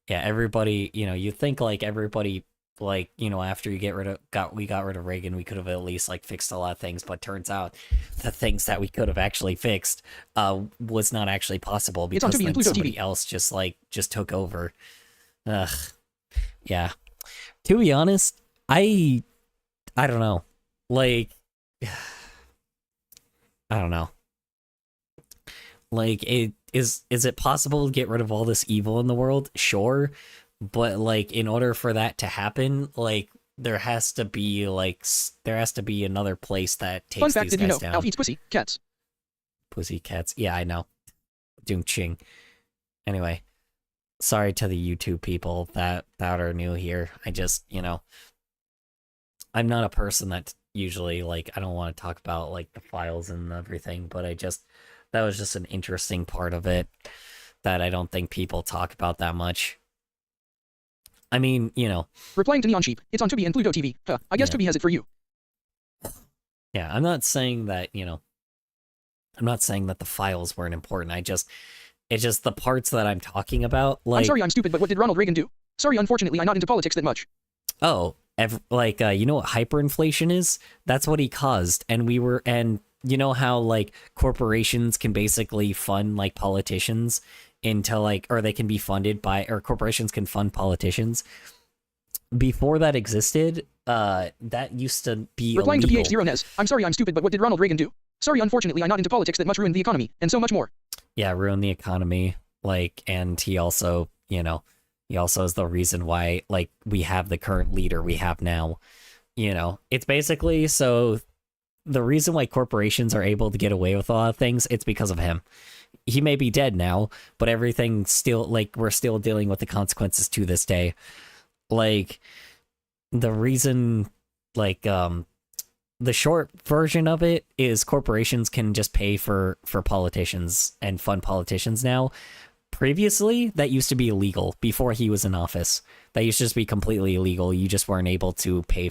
Yeah, everybody, you know, you think, like, everybody, like, you know, after we got rid of Reagan, we could have at least, like, fixed a lot of things, but turns out the things that we could have actually fixed was not actually possible because then somebody else just took over. Ugh. Yeah. To be honest, I don't know. Like, I don't know. Like, is it possible to get rid of all this evil in the world? Sure. But, like, in order for that to happen, like, there has to be another place that takes
Fun fact,
these
did you
guys
know
down.
Elf eats pussy cats?
Pussy cats. Yeah, I know. Doing ching. Anyway. sorry to the YouTube people that are new here. I just, you know, I'm not a person that usually, like, I don't want to talk about, like, the files and everything, but that was just an interesting part of it that I don't think people talk about that much. I mean, you know.
Replying to Neon Sheep, it's on Tubi and Pluto TV. Huh, I guess
Yeah.
Tubi has it for you.
Yeah, I'm not saying that, you know, I'm not saying that the files weren't important. It's just the parts that I'm talking about, like...
I'm sorry I'm stupid, but what did Ronald Reagan do? Sorry, unfortunately, I'm not into politics that much.
Oh, you know what hyperinflation is? That's what he caused. And you know how, like, corporations can basically fund, like, politicians into, like, or they can be funded by, or corporations can fund politicians. Before that existed, that used to be
Replying
illegal.
to PH0 Nez, I'm sorry I'm stupid, but what did Ronald Reagan do? Sorry, unfortunately, I'm not into politics that much, ruined the economy, and so much more.
Yeah, ruin the economy, like, and he also, you know, he also is the reason why, like, we have the current leader we have now. You know, it's basically, so the reason why corporations are able to get away with a lot of things, it's because of him. He may be dead now, but everything still, like, we're still dealing with the consequences to this day. Like, the reason, like, the short version of it is corporations can just pay for politicians and fund politicians now. Previously, that used to be illegal before he was in office. That used to just be completely illegal. You just weren't able to pay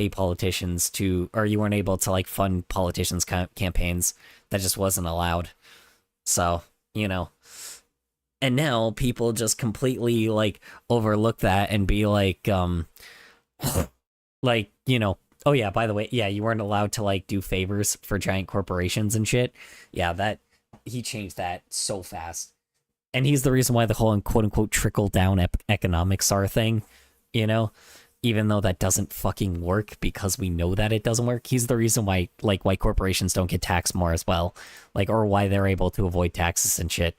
politicians to, or you weren't able to, like, fund politicians' campaigns. That just wasn't allowed. So, you know. And now people just completely, like, overlook that and be like, like, you know, oh yeah, by the way, yeah, you weren't allowed to, like, do favors for giant corporations and shit. Yeah, that, he changed that so fast. And he's the reason why the whole quote-unquote trickle-down economics are a thing, you know? Even though that doesn't fucking work, because we know that it doesn't work. He's the reason why, like, why corporations don't get taxed more as well. Like, or why they're able to avoid taxes and shit.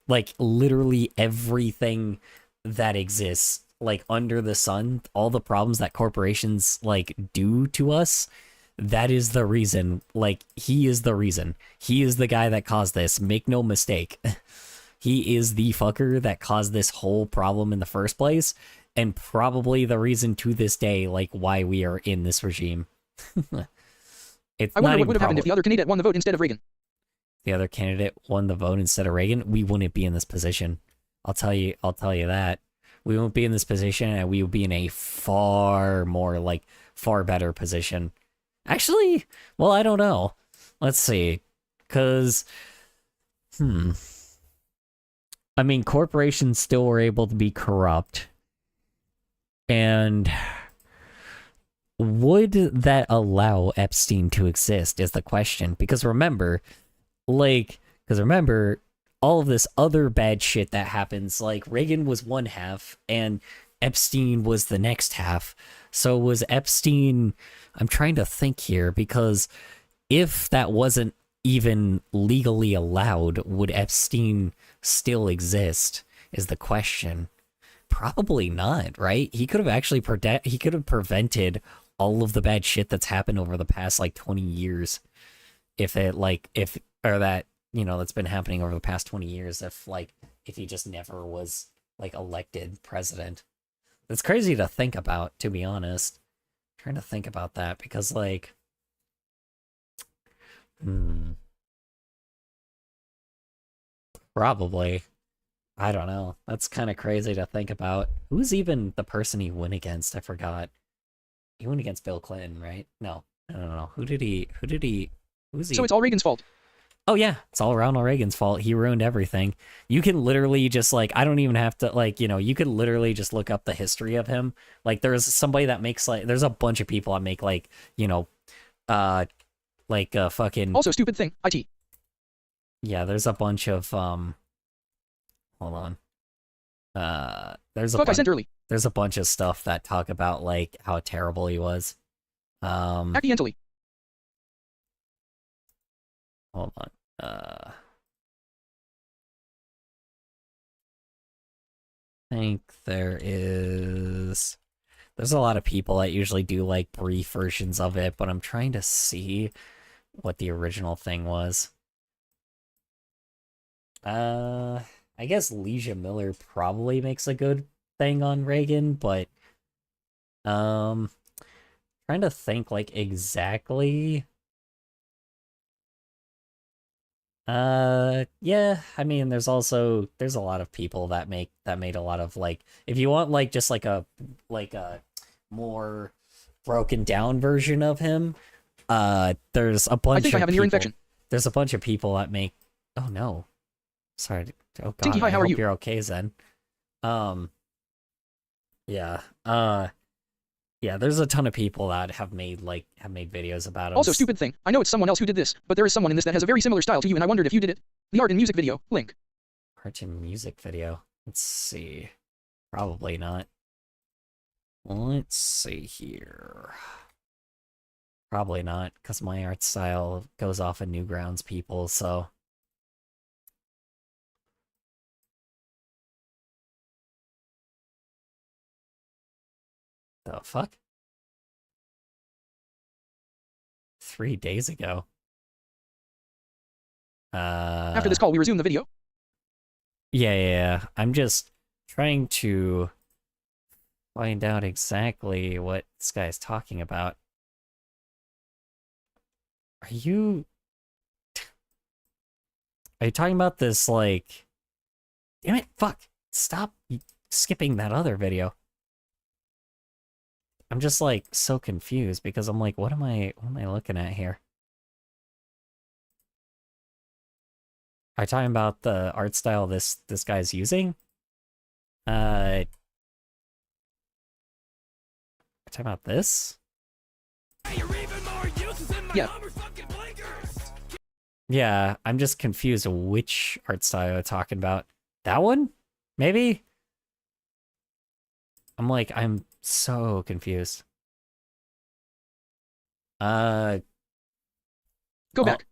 Like, literally everything that exists, like, under the sun, all the problems that corporations, like, do to us, that is the reason. Like, he is the reason. He is the guy that caused this. Make no mistake. He is the fucker that caused this whole problem in the first place, and probably the reason to this day, like, why we are in this regime.
I wonder what would have happened if the other candidate won the vote instead of Reagan.
The other candidate won the vote instead of Reagan, we wouldn't be in this position. I'll tell you that. We won't be in this position, and we would be in a far more, like, far better position. Actually, well, I don't know. Let's see. Because, I mean, corporations still were able to be corrupt. And would that allow Epstein to exist is the question. Because remember, all of this other bad shit that happens, like, Reagan was one half, and Epstein was the next half. So was Epstein... I'm trying to think here, because if that wasn't even legally allowed, would Epstein still exist, is the question. Probably not, right? He could have actually prevented all of the bad shit that's happened over the past, like, 20 years. That's been happening over the past 20 years, if he just never was, like, elected president. It's crazy to think about, to be honest. I'm trying to think about that, because, like, probably. I don't know. That's kind of crazy to think about. Who's even the person he went against? I forgot. He went against Bill Clinton, right? No. Who's he?
So it's all Reagan's fault.
Oh yeah, it's all Ronald Reagan's fault. He ruined everything. You can literally just, like, I don't even have to, like, you know, you could literally just look up the history of him. Like, there's somebody that makes, like, there's a bunch of people that make, like, you know, fucking...
Also stupid thing, IT.
Yeah, there's a bunch of, hold on. There's a
Fuck, I sent early.
There's a bunch of stuff that talk about, like, how terrible he was.
Accidentally.
Hold on. I think there's a lot of people that usually do, like, brief versions of it, but I'm trying to see what the original thing was. I guess Leisha Miller probably makes a good thing on Reagan, but trying to think like exactly. Yeah, I mean there's a lot of people that made a lot of like, if you want like just like a more broken down version of him, there's a bunch
I think I have an ear infection.
There's a bunch of people that make, oh no. Sorry. Oh god.
Tinky, hi, how
I
are
hope
you?
you're okay, Zen. Yeah. Yeah, there's a ton of people that have made videos about him.
Also, stupid thing. I know it's someone else who did this, but there is someone in this that has a very similar style to you, and I wondered if you did it. The art and music video, link.
Art and music video. Let's see. Probably not. Let's see here. Probably not, because my art style goes off of Newgrounds people, so. The fuck? 3 days ago.
After this call, we resume the video.
Yeah. I'm just trying to find out exactly what this guy's talking about. Are you talking about this, like... Damn it, fuck. Stop skipping that other video. I'm just, like, so confused because I'm like, what am I looking at here? Are you talking about the art style this guy's using? Are you talking about this?
Yeah.
Yeah, I'm just confused which art style you're talking about. That one? Maybe? I'm so confused.
Go back.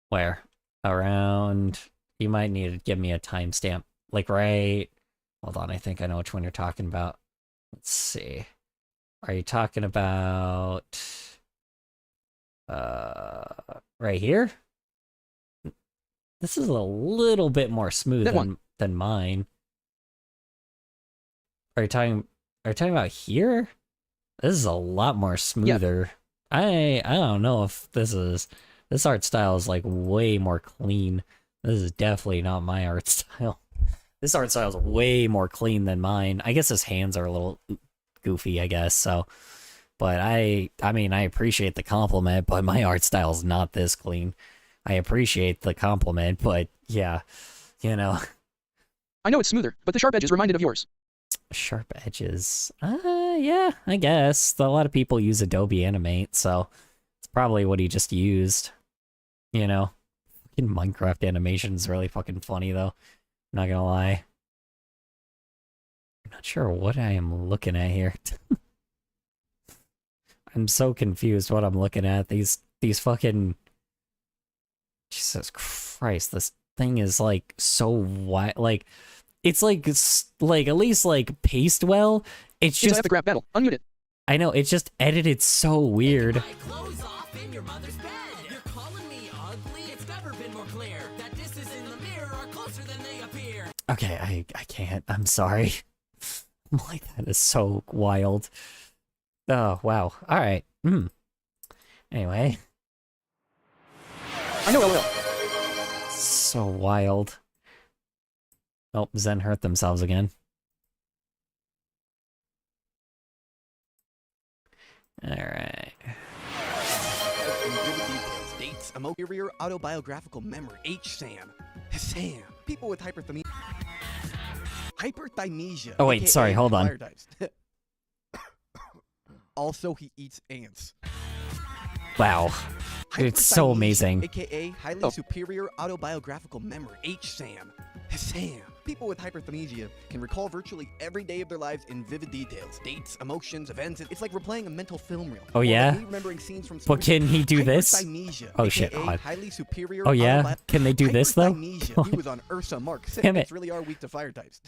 Where? Around... You might need to give me a timestamp. Like, right... Hold on, I think I know which one you're talking about. Let's see. Are you talking about... right here? This is a little bit more smooth than mine. Are you talking about here? This is a lot more smoother. Yeah. I don't know if this art style is like way more clean. This is definitely not my art style. This art style is way more clean than mine. I guess his hands are a little goofy, I guess, so. But I mean, I appreciate the compliment, but my art style is not this clean. I appreciate the compliment, but yeah, you know.
I know it's smoother, but the sharp edges reminded of yours.
Sharp edges. Yeah, I guess. A lot of people use Adobe Animate, so it's probably what he just used. You know? Fucking Minecraft animation is really fucking funny, though. Not gonna lie. I'm not sure what I am looking at here. I'm so confused what I'm looking at. These fucking... Jesus Christ, this thing is like so wide. Like, it's like at least like paced well. It's just
an epic rap battle. Unmute it.
I know, it's just edited so weird. Okay, I can't. I'm sorry. Like, that is so wild. Oh, wow. Alright. Anyway.
I know LOL.
So wild. Oh, Zen hurt themselves again. Alright.
Dates, superior autobiographical memory, HSAM. Sam. People with hyperthymesia.
Oh wait, sorry, hold on.
Also, he eats ants.
Wow. It's so amazing.
AKA highly superior autobiographical memory, HSAM. Sam. People with hyperthymesia can recall virtually every day of their lives in vivid details. Dates, emotions, events. It's like replaying a mental film reel.
Oh yeah?
Remembering scenes from
but can he do this? Oh shit.
Highly superior
oh yeah? Can they do this though?
He was on Ursa Mark 6.
Damn it.
It's really are weak to fire types.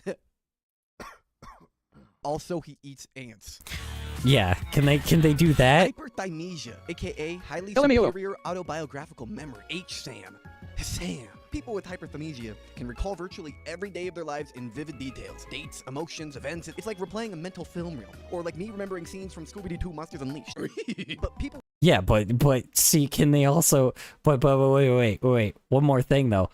Also, he eats ants.
Yeah, can they do that?
Hyperthymesia, aka highly superior autobiographical memory, HSAM. Sam. People with hyperthermesia can recall virtually every day of their lives in vivid details. Dates, emotions, events. It's like replaying a mental film reel. Or like me remembering scenes from Scooby-Doo Monsters Unleashed. But people...
Yeah, but see, can they also... But wait. One more thing, though.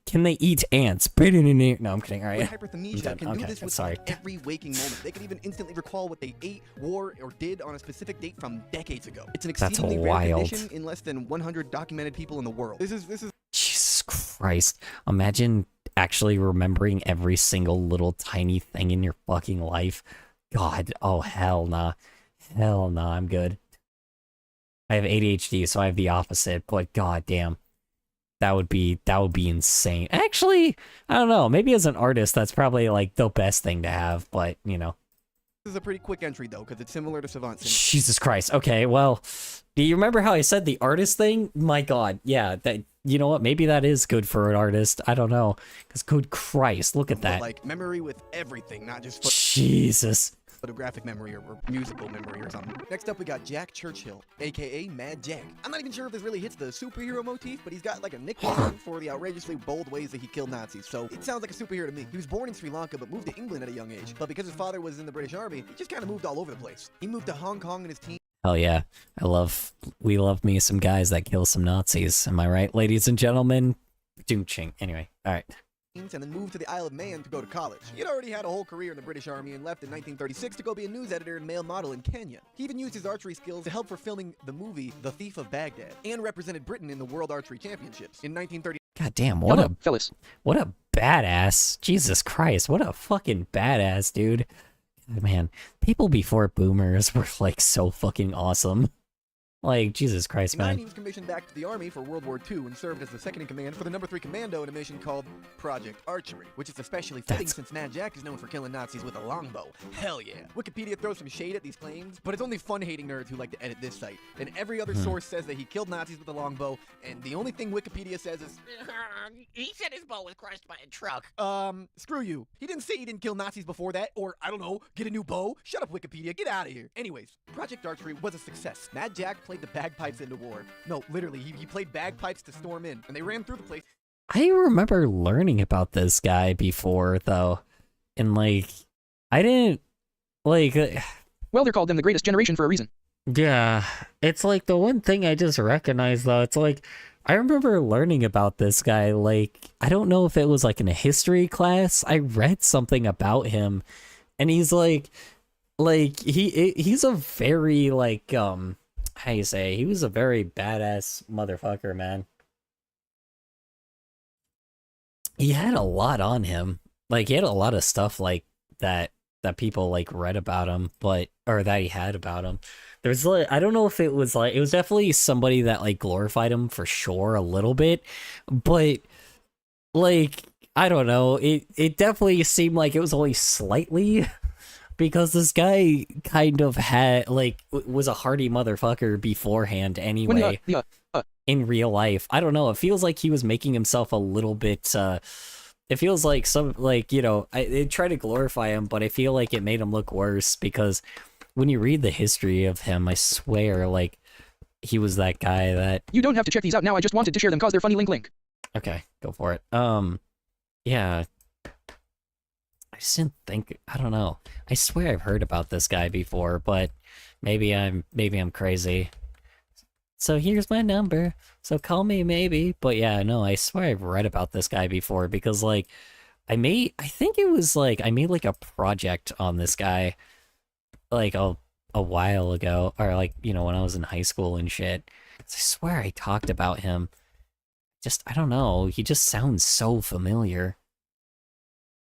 Can they eat ants? No, I'm kidding. All right.
with hyperthermesia can do this with
sorry.
every waking moment. They can even instantly recall what they ate, wore, or did on a specific date from decades ago. It's an exceedingly rare
wild.
condition in less than 100 documented people in the world. This is
Jesus Christ. Imagine actually remembering every single little tiny thing in your fucking life. God, oh hell nah. Hell nah, I'm good. I have ADHD, so I have the opposite, but goddamn. That would be insane. Actually, I don't know. Maybe as an artist, that's probably like the best thing to have, but you know.
This is a pretty quick entry though, because it's similar to Savant syndrome.
Jesus Christ. Okay, well, do you remember how I said the artist thing? My God, yeah. That, you know what? Maybe that is good for an artist. I don't know. Because good Christ, look at that.
Like memory with everything, not just
Jesus.
photographic memory or musical memory or something. Next up, we got Jack Churchill, aka Mad Jack. I'm not even sure if this really hits the superhero motif, but he's got like a nickname for the outrageously bold ways that he killed Nazis, so it sounds like a superhero to me. He was born in Sri Lanka but moved to England at a young age, but because his father was in the British Army, he just kind of moved all over the place. He moved to Hong Kong in his teens.
Hell yeah. We love me some guys that kill some Nazis. Am I right, ladies and gentlemen? Doom-ching. Anyway, alright.
And then moved to the Isle of Man to go to college. He had already had a whole career in the British Army and left in 1936 to go be a news editor and male model in Kenya. He even used his archery skills to help for filming the movie The Thief of Baghdad and represented Britain in the World Archery Championships in 1930.
God damn,
What up, fellas?
What a badass. Jesus Christ, what a fucking badass, dude. Man, people before boomers were like so fucking awesome. Like, Jesus Christ,
In 9,
man.
he was commissioned back to the Army for World War II and served as the second-in-command for the No. 3 Commando in a mission called Project Archery, which is especially fitting since Mad Jack is known for killing Nazis with a longbow. Hell yeah. Wikipedia throws some shade at these claims, but it's only fun-hating nerds who like to edit this site. And every other source says that he killed Nazis with a longbow, and the only thing Wikipedia says is,
He said his bow was crushed by a truck.
screw you. He didn't say he didn't kill Nazis before that, or, I don't know, get a new bow. Shut up, Wikipedia. Get out of here. Anyways, Project Archery was a success. Mad Jack played the bagpipes into war. No, literally, he played bagpipes to storm in, and they ran through the place.
I remember learning about this guy before, though. And, like, I didn't, like...
Well, they're called them the greatest generation for a reason.
Yeah, it's like the one thing I just recognized, though. It's like, I remember learning about this guy, like, I don't know if it was, like, in a history class. I read something about him, and he's, like he's a very, like, how you say, he was a very badass motherfucker, man. He had a lot on him. Like, he had a lot of stuff, like, that people, like, read about him, or that he had about him. There's, like, I don't know if it was, like, it was definitely somebody that, like, glorified him for sure a little bit, but, like, I don't know, it definitely seemed like it was only slightly... Because this guy kind of had, like, was a hardy motherfucker beforehand anyway, in real life. I don't know, it feels like he was making himself a little bit, it feels like some, like, you know, they try to glorify him, but I feel like it made him look worse, because when you read the history of him, I swear, like, he was that guy that...
You don't have to check these out now, I just wanted to share them cause they're funny, link.
Okay, go for it. Yeah... I just didn't think, I don't know. I swear I've heard about this guy before, but maybe I'm crazy. So here's my number. So call me maybe. But yeah, no, I swear I've read about this guy before because like I think it was like I made like a project on this guy like a while ago, or like, you know, when I was in high school and shit. I swear I talked about him. Just, I don't know, he just sounds so familiar.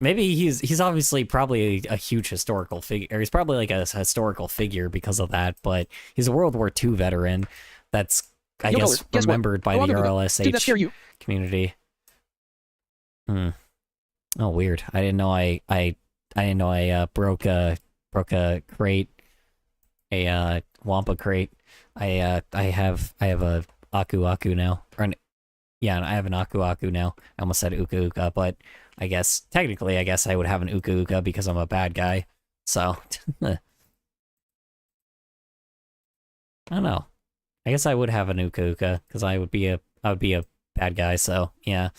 Maybe he's obviously probably a huge historical figure, or he's probably like a historical figure because of that, but he's a World War II veteran that's, I guess remembered by the RLSH community. Oh, weird. I didn't know I didn't know I broke a crate, a Wampa crate. I have a Aku now. Yeah, I have an Aku now. I almost said Uka Uka, but I guess, technically, I guess I would have an Uka Uka because I'm a bad guy. So, I don't know. I guess I would have an Uka Uka because I would be a bad bad guy, so yeah.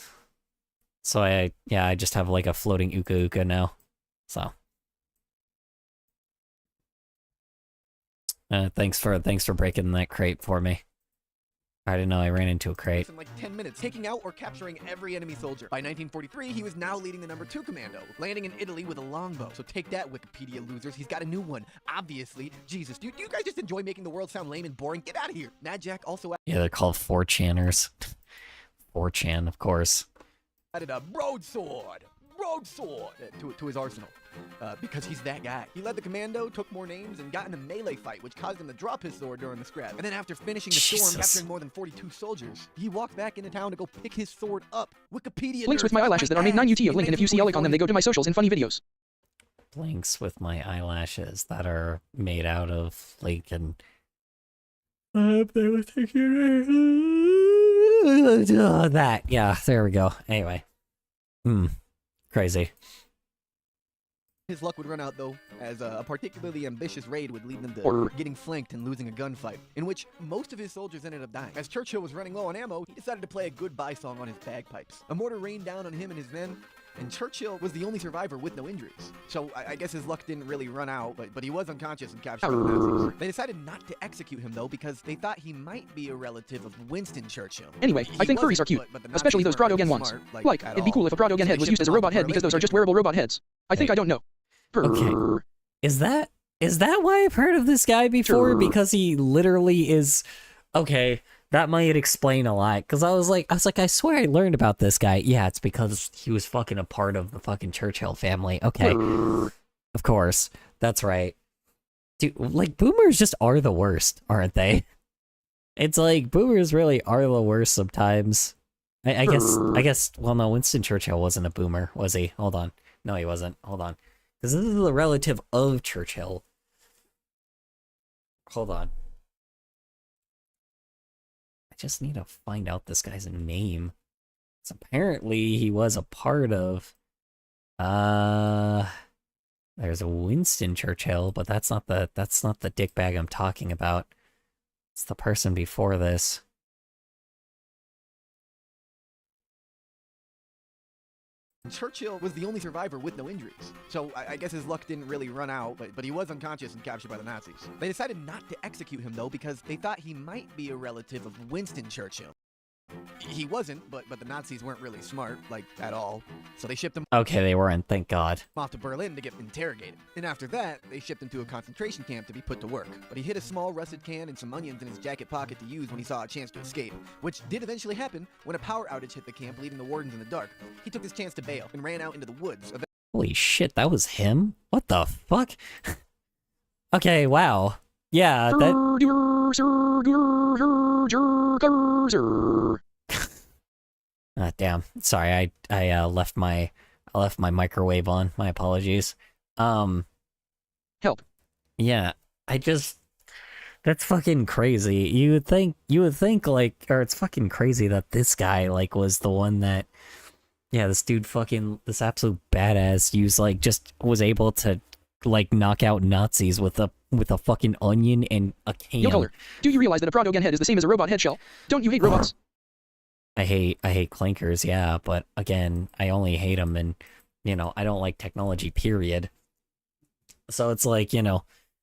So I just have like a floating Uka Uka now. So thanks for breaking that crate for me. I didn't know I ran into a crate.
In like 10 minutes, taking out or capturing every enemy soldier. By 1943, he was now leading the number 2 commando, landing in Italy with a longbow. So take that, Wikipedia losers. He's got a new one. Obviously. Jesus, do you guys just enjoy making the world sound lame and boring? Get out of here. Mad Jack also
Yeah, they're called 4chaners. 4chan, of course.
added a broadsword to his arsenal. Because he's that guy. He led the commando, took more names, and got in a melee fight, which caused him to drop his sword during the scrap. And then after finishing the storm, capturing more than 42 soldiers, he walked back into town to go pick his sword up. Wikipedia
Links with my eyelashes that are made 9 UT of link, and if you see Alec on them, they go to my socials and funny videos.
Links with my eyelashes that are made out of Lincoln. That, yeah, there we go. Anyway. Crazy.
His luck would run out, though, as a particularly ambitious raid would lead them to getting flanked and losing a gunfight, in which most of his soldiers ended up dying. As Churchill was running low on ammo, he decided to play a goodbye song on his bagpipes. A mortar rained down on him and his men, and Churchill was the only survivor with no injuries. So I guess his luck didn't really run out, but he was unconscious and captured by the Nazis. They decided not to execute him, though, because they thought he might be a relative of Winston Churchill.
Anyway, I think furries are cute, especially those Pradogan ones. Like, it'd be cool if a Pradogan head was used as a robot head because those are just wearable robot heads. I think I don't know.
Okay. Is that why I've heard of this guy before? Because he literally is... Okay, that might explain a lot. Because I was like, I swear I learned about this guy. Yeah, it's because he was fucking a part of the fucking Churchill family. Okay. Of course. That's right. Dude, like, boomers just are the worst, aren't they? It's like, boomers really are the worst sometimes. I guess, well, no, Winston Churchill wasn't a boomer, was he? Hold on. No, he wasn't. Hold on. Because this is the relative of Churchill. Hold on. I just need to find out this guy's name. So apparently he was a part of... There's a Winston Churchill, but that's not the dickbag I'm talking about. It's the person before this.
Churchill was the only survivor with no injuries. So I guess his luck didn't really run out, but he was unconscious and captured by the Nazis. They decided not to execute him, though, because they thought he might be a relative of Winston Churchill. He wasn't, but the Nazis weren't really smart, like, at all. So they shipped him
Okay, they weren't, thank God.
off to Berlin to get interrogated. And after that, they shipped him to a concentration camp to be put to work. But he hid a small rusted can and some onions in his jacket pocket to use when he saw a chance to escape, which did eventually happen when a power outage hit the camp, leaving the wardens in the dark. He took his chance to bail and ran out into the woods.
Holy shit, that was him? What the fuck? Okay, wow. Yeah, that... damn. Sorry, I left my microwave on. My apologies.
Help.
Yeah, that's fucking crazy. You would think like, or it's fucking crazy that this guy like was the one that, yeah, this dude fucking, this absolute badass was able to like knock out Nazis with a fucking onion and a can.
Yo, Color, do you realize that a Pradogan head is the same as a robot head shell? Don't you hate robots?
I hate clankers, yeah, but again, I only hate them, and I don't like technology, period. So it's like,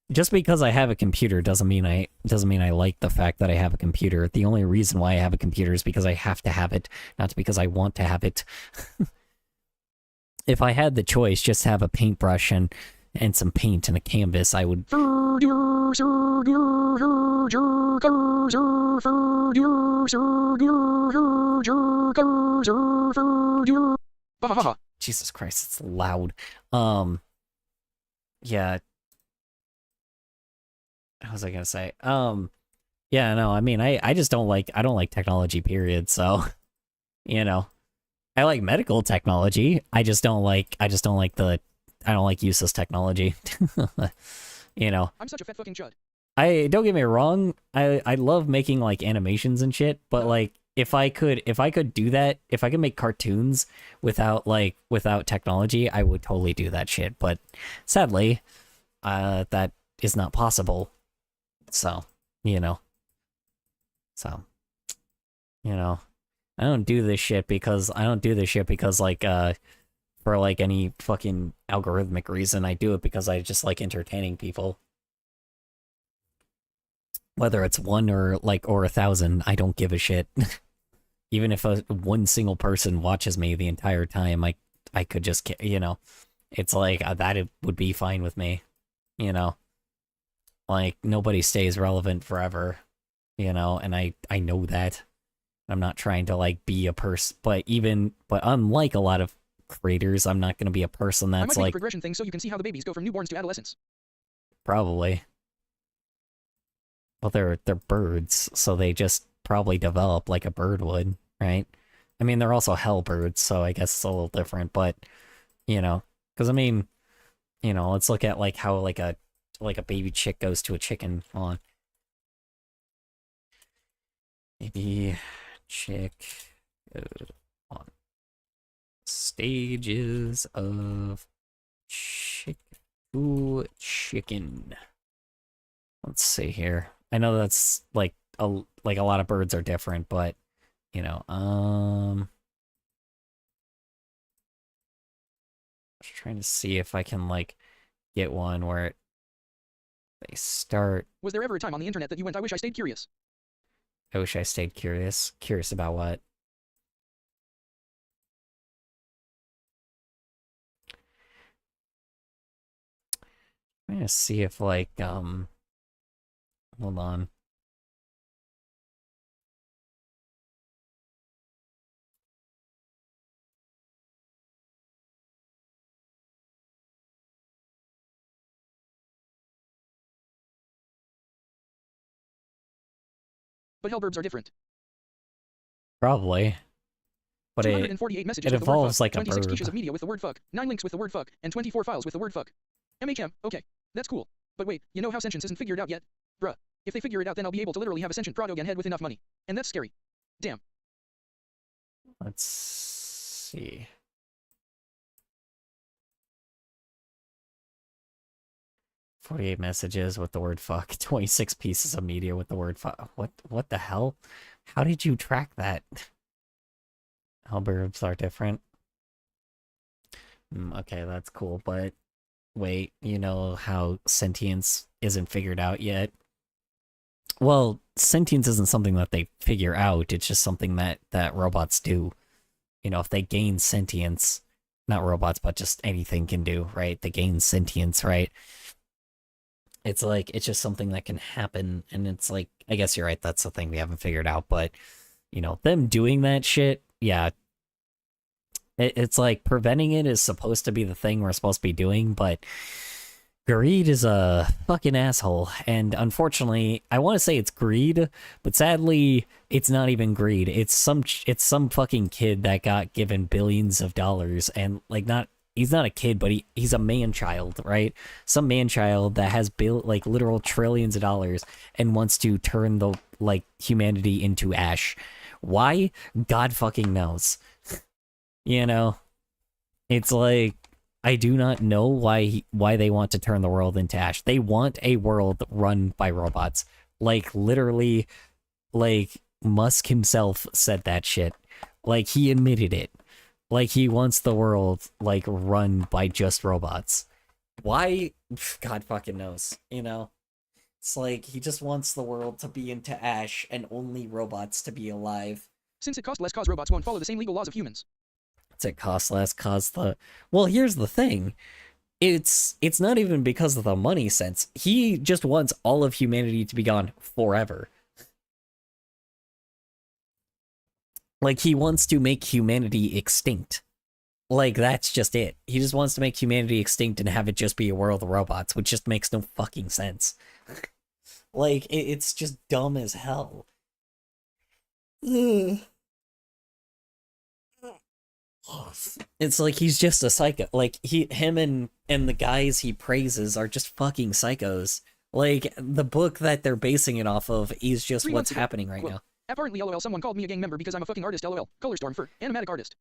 just because I have a computer doesn't mean I like the fact that I have a computer. The only reason why I have a computer is because I have to have it, not because I want to have it. If I had the choice, just have a paintbrush and some paint and a canvas, I would... Jesus Christ, it's loud. Yeah. What was I gonna say? Yeah, no, I mean, I just don't like technology, period, so, I like medical technology. I don't like useless technology.
I'm such a fat fucking chud.
Don't get me wrong, I love making like animations and shit, but like if I could do that, if I could make cartoons without technology, I would totally do that shit. But sadly, that is not possible. So, I don't do this shit because like for like any fucking algorithmic reason. I do it because I just like entertaining people. Whether it's one or 1,000, I don't give a shit. Even if one single person watches me the entire time, I could just, you know, it's like that it would be fine with me, you know. Like nobody stays relevant forever, you know, and I know that. I'm not trying to like be a person, but unlike a lot of creators, I'm not going to be a person
I
that's
might make
like
a progression thing so you can see how the babies go from newborns to adolescents.
probably. Well, they're birds, so they just probably develop like a bird would, right? I mean, they're also hell birds, so I guess it's a little different, but you know, because I mean, you know, let's look at like how like a baby chick goes to a chicken. Hold on. Baby chick on stages of chick to chicken. Let's see here. I know that's like a lot of birds are different, but you know, just trying to see if I can like get one where they start.
Was there ever a time on the internet that you went, I wish I stayed curious?
I wish I stayed curious. Curious about what? I'm gonna see if like hold on.
But hellbirds are different.
Probably. But
248 messages
it
with the word
evolves
fuck,
like a
26
bird.
quiches of media with the word fuck, 9 links with the word fuck, and 24 files with the word fuck. MHM, okay. That's cool. But wait, you know how sentience isn't figured out yet? Bruh. If they figure it out, then I'll be able to literally have a sentient Protogan head with enough money. And that's scary. Damn.
Let's see. "48 messages with the word fuck, 26 pieces of media with the word fuck." What the hell? How did you track that? Hellbirds are different. Okay, that's cool, but wait, you know how sentience isn't figured out yet? Well, sentience isn't something that they figure out, it's just something that robots do. You know, if they gain sentience, not robots, but just anything can do, right? They gain sentience, right? It's like, it's just something that can happen, and it's like, I guess you're right, that's the thing we haven't figured out, but, you know, them doing that shit, yeah. It's like, preventing it is supposed to be the thing we're supposed to be doing, but greed is a fucking asshole, and unfortunately, I want to say it's greed, but sadly, it's not even greed. It's some fucking kid that got given billions of dollars, and like he's not a kid, but he's a man-child, right? Some man-child that has like literal trillions of dollars and wants to turn the like humanity into ash. Why? God fucking knows. You know, it's like, I do not know why they want to turn the world into ash. They want a world run by robots. Like, literally, like, Musk himself said that shit. Like, he admitted it. Like, he wants the world, like, run by just robots. Why? God fucking knows, you know? It's like, he just wants the world to be into ash and only robots to be alive.
Since it costs less, cause robots won't follow the same legal laws of humans.
It costs less, well, here's the thing, it's not even because of the money sense. He just wants all of humanity to be gone forever. Like, he wants to make humanity extinct. Like, that's just it. He just wants to make humanity extinct and have it just be a world of robots, which just makes no fucking sense. Like, it's just dumb as hell. It's like he's just a psycho. Like, him and the guys he praises are just fucking psychos. Like, the book that they're basing it off of is just what's happening right now.
Apparently, lol, someone called me a gang member because I'm a fucking artist, lol. Colorstorm for animatic artist.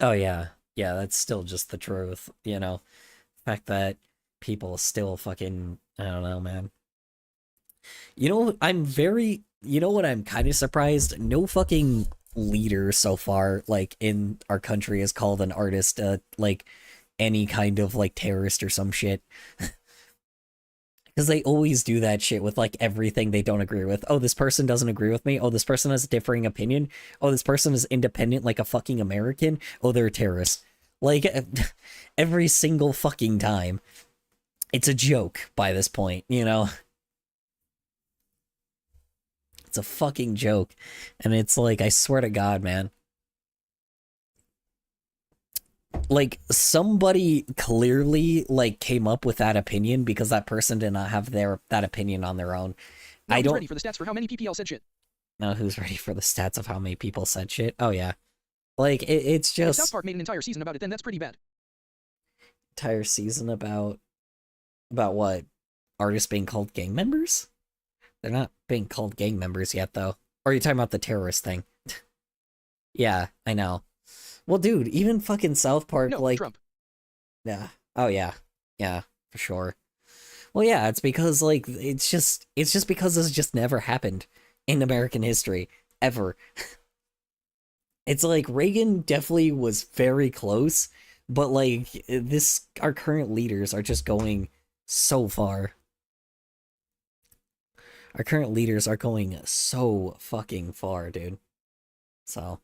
Oh yeah. Yeah, that's still just the truth, you know. The fact that people still fucking, I don't know, man. You know, you know what I'm kind of surprised? No fucking leader so far, like, in our country has called an artist, like, any kind of, like, terrorist or some shit. Because they always do that shit with, like, everything they don't agree with. Oh, this person doesn't agree with me. Oh, this person has a differing opinion. Oh, this person is independent like a fucking American. Oh, they're a terrorist. Like, every single fucking time. It's a joke by this point, you know? It's a fucking joke. And it's like, I swear to God, man. Like, somebody clearly, like, came up with that opinion because that person did not have that opinion on their own.
Now
I don't...
ready for the stats for how many PPL said shit.
Now who's ready for the stats of how many people said shit? Oh, yeah. Like, it's just...
If South Park made an entire season about it, then that's pretty bad.
Entire season about what? Artists being called gang members? They're not being called gang members yet, though. Or are you talking about the terrorist thing? Yeah, I know. Well, dude, even fucking South Park,
no,
like...
Trump.
Yeah. Oh, yeah. Yeah, for sure. Well, yeah, it's because, like, it's just because this just never happened in American history. Ever. It's like, Reagan definitely was very close, but, like, our current leaders are just going so far. Our current leaders are going so fucking far, dude. So...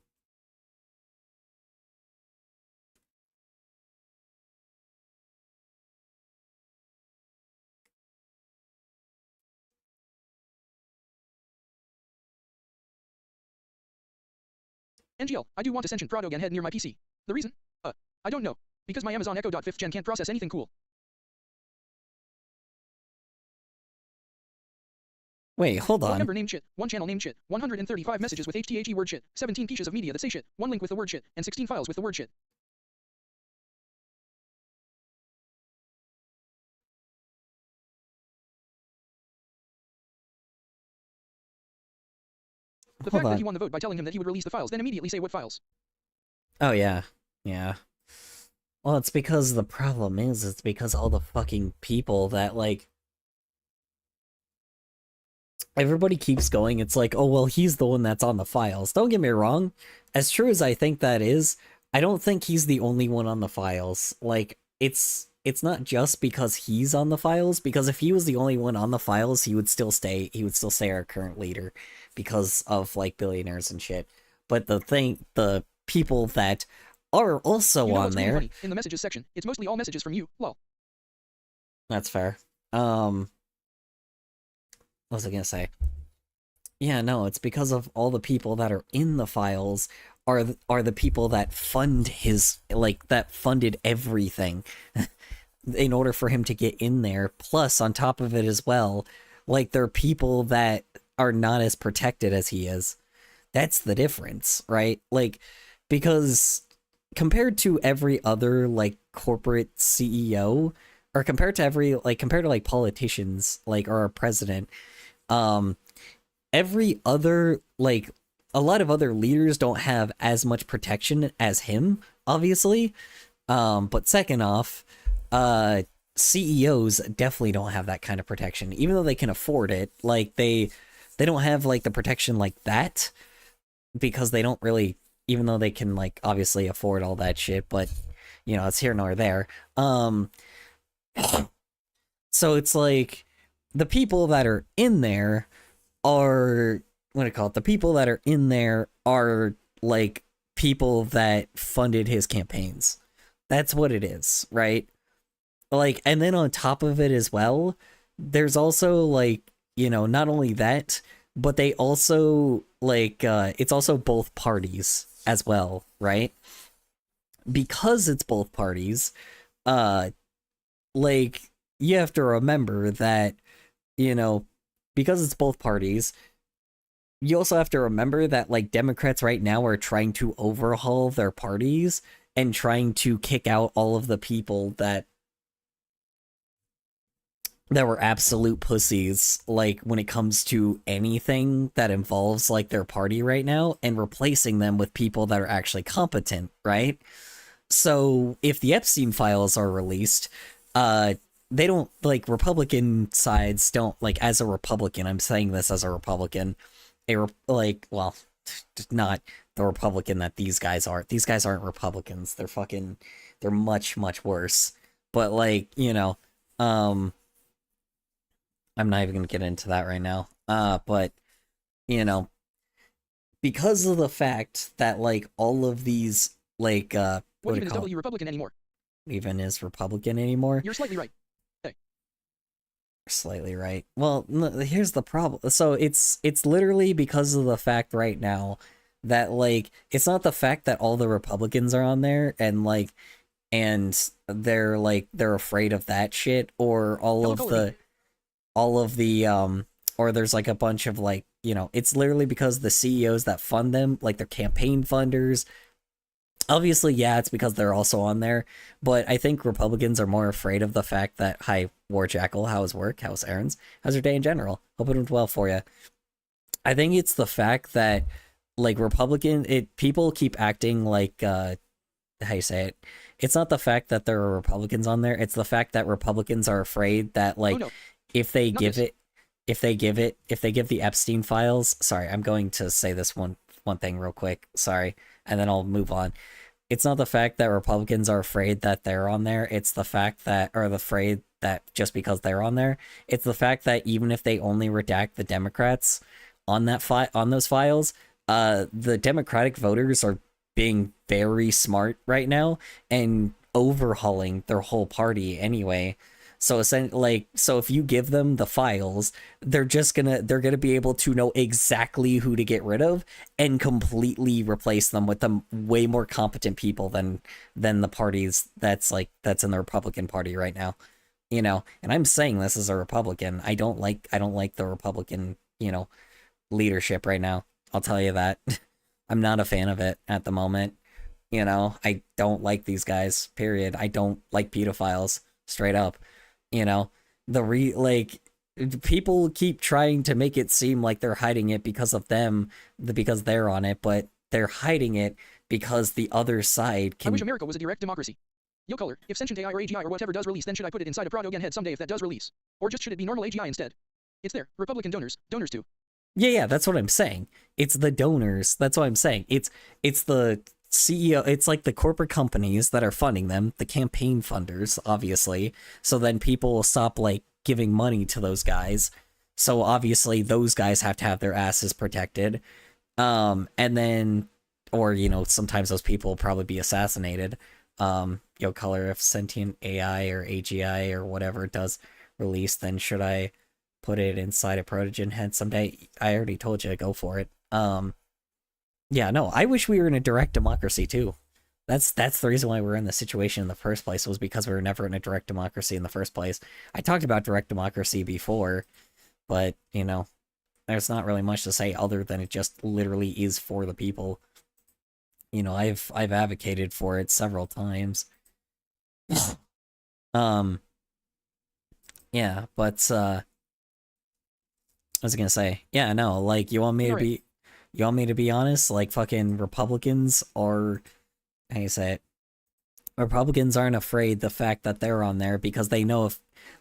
NGL, I do want to sentient Prado again head near my PC. The reason? I don't know. Because my Amazon Echo 5th gen can't process anything cool.
Wait, hold on.
One member named shit, one channel named shit, 135 messages with HTHE word shit, 17 pieces of media that say shit, one link with the word shit, and 16 files with the word shit. The fact that he won the vote by telling him that he would release the files, then immediately say what files.
Oh, yeah. Yeah. Well, it's because the problem is, it's because all the fucking people that, like... Everybody keeps going, it's like, oh, well, he's the one that's on the files. Don't get me wrong. As true as I think that is, I don't think he's the only one on the files. Like, it's not just because he's on the files, because if he was the only one on the files, he would still stay our current leader because of, like, billionaires and shit. But the people that are also on there...
In the messages section, it's mostly all messages from you, lol.
That's fair. What was I gonna say? Yeah, no, it's because of all the people that are in the files are the people that fund that funded everything in order for him to get in there. Plus, on top of it as well, like, there are people that are not as protected as he is. That's the difference, right? Like, because compared to every other, like, corporate CEO, or compared to politicians, like, or our president, every other, like, a lot of other leaders don't have as much protection as him, obviously. But second off, CEOs definitely don't have that kind of protection, even though they can afford it. Like, they don't have, like, the protection like that, because they don't really, even though they can, like, obviously afford all that shit, but, you know, it's here nor there. So it's like, the people that are in there are, the people that are in there are, like, people that funded his campaigns. That's what it is, right? Like, and then on top of it as well, there's also, like, you know, not only that, but they also, like, it's also both parties as well, right? Because it's both parties, like, you have to remember that, you know, because it's both parties, you also have to remember that, like, Democrats right now are trying to overhaul their parties and trying to kick out all of the people that were absolute pussies, like, when it comes to anything that involves, like, their party right now, and replacing them with people that are actually competent, right? So, if the Epstein files are released, they don't, like, Republican sides don't, like, as a Republican, I'm saying this as a Republican, well, not the Republican that these guys are. These guys aren't Republicans. They're much, much worse. But like, I'm not even gonna get into that right now. But because of the fact that like all of these like
what even is W Republican anymore?
Even is Republican anymore?
You're slightly right. Hey.
Slightly right. Well, here's the problem. So it's literally because of the fact right now that like it's not the fact that all the Republicans are on there and like and they're afraid of that shit or all of the or there's like a bunch of like, it's literally because the CEOs that fund them, like their campaign funders. Obviously, yeah, it's because they're also on there, but I think Republicans are more afraid of the fact that, hi, War Jackal, how's work, how's errands, how's your day in general, hope it went well for you. I think it's the fact that, like, people keep acting like, how you say it, it's not the fact that there are Republicans on there, it's the fact that Republicans are afraid that, like, if they give the Epstein files, sorry, I'm going to say this one thing real quick, sorry, and then I'll move on. It's not the fact that Republicans are afraid that they're on there, it's the fact that, or afraid that just because they're on there, it's the fact that even if they only redact the Democrats on those files, the Democratic voters are being very smart right now and overhauling their whole party anyway. So so if you give them the files, they're gonna be able to know exactly who to get rid of and completely replace them with the way more competent people than the parties that's in the Republican Party right now. And I'm saying this as a Republican. I don't like the Republican, leadership right now. I'll tell you that. I'm not a fan of it at the moment. I don't like these guys, period. I don't like pedophiles, straight up. People keep trying to make it seem like they're hiding it because of them, because they're on it, but they're hiding it because the other side can...
I wish America was a direct democracy. Yo color, if sentient AI or AGI or whatever does release, then should I put it inside a Proto head someday if that does release? Or just should it be normal AGI instead? It's there, Republican donors too.
Yeah, that's what I'm saying. It's the donors, that's what I'm saying. It's the CEO, it's like the corporate companies that are funding them, the campaign funders, obviously. So then people will stop like giving money to those guys. So obviously those guys have to have their asses protected. And then, or sometimes those people will probably be assassinated. Color, if sentient AI or AGI or whatever does release, then should I put it inside a protogen head someday? I already told you to go for it. Yeah, no, I wish we were in a direct democracy too. That's the reason why we're in this situation in the first place, was because we were never in a direct democracy in the first place. I talked about direct democracy before, but, there's not really much to say other than it just literally is for the people. I've advocated for it several times. Yeah, but, I was gonna say, yeah, no, like, you want me to be honest? Like, fucking Republicans are, how you say it? Republicans aren't afraid the fact that they're on there because they know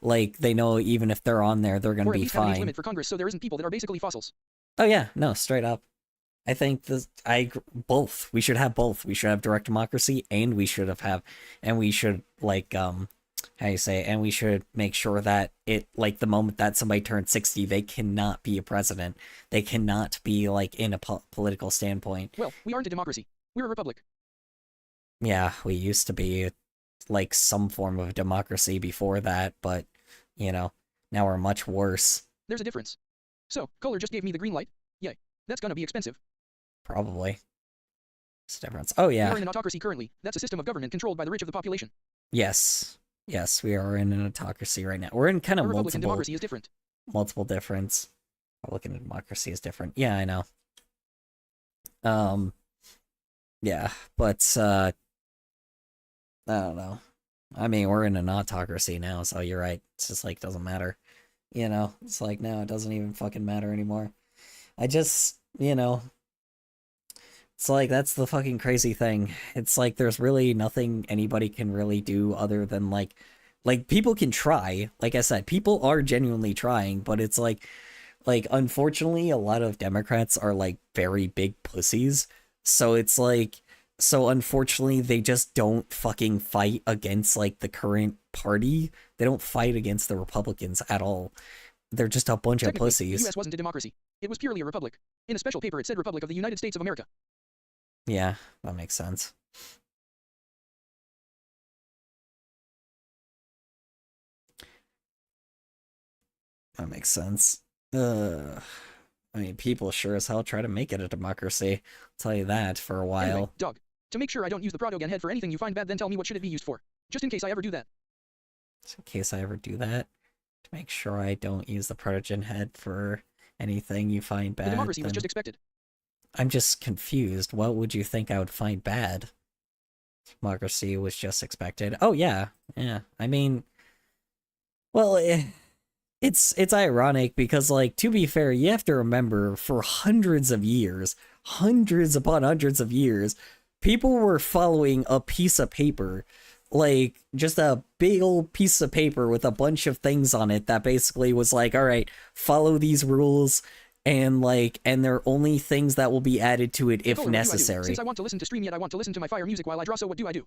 even if they're on there, they're gonna be fine. Or at least have an age limit
for Congress so there isn't people that are basically fossils.
Oh yeah, no, straight up. I think both. We should have both. We should have direct democracy and we should how you say it, and we should make sure that it, like, the moment that somebody turns 60, they cannot be a president. They cannot be, like, in a political standpoint.
Well, we aren't a democracy. We're a republic.
Yeah, we used to be, like, some form of democracy before that, but, now we're much worse.
There's a difference. So, Kohler just gave me the green light. Yay. That's gonna be expensive.
Probably. What's the difference? Oh, yeah.
We are in an autocracy currently. That's a system of government controlled by the rich of the population.
Yes. Yes, we are in an autocracy right now. We're in kind of
Republican democracy is different.
Multiple difference. Republican democracy is different. Yeah, I know. Yeah, but, I don't know. I mean, we're in an autocracy now, so you're right. It's just like, doesn't matter. It's like, no, it doesn't even fucking matter anymore. I just, it's like, that's the fucking crazy thing. It's like, there's really nothing anybody can really do other than, like, people can try. Like I said, people are genuinely trying, but it's like, like, unfortunately, a lot of Democrats are, like, very big pussies. So it's like, so unfortunately, they just don't fucking fight against, like, the current party. They don't fight against the Republicans at all. They're just a bunch of
Technically,
pussies.
the U.S. wasn't a democracy. It was purely a republic. In a special paper, it said Republic of the United States of America.
Yeah, that makes sense. That makes sense. I mean, people sure as hell try to make it a democracy. I'll tell you that for a while.
Anyway, dog. To make sure I don't use the Protogen head for anything you find bad, then tell me what should it be used for. Just in case I ever do that.
Just in case I ever do that. To make sure I don't use the Protogen head for anything you find bad.
The democracy was just expected.
I'm just confused. What would you think I would find bad? Democracy was just expected. Oh, yeah. Yeah. I mean, well, it's ironic because, like, to be fair, you have to remember for hundreds of years, hundreds upon hundreds of years, people were following a piece of paper, like just a big old piece of paper with a bunch of things on it that basically was like, all right, follow these rules, and like, and there are only things that will be added to it if necessary.
Since I want to listen to stream, yet I want to listen to my fire music while I draw, so what do I do?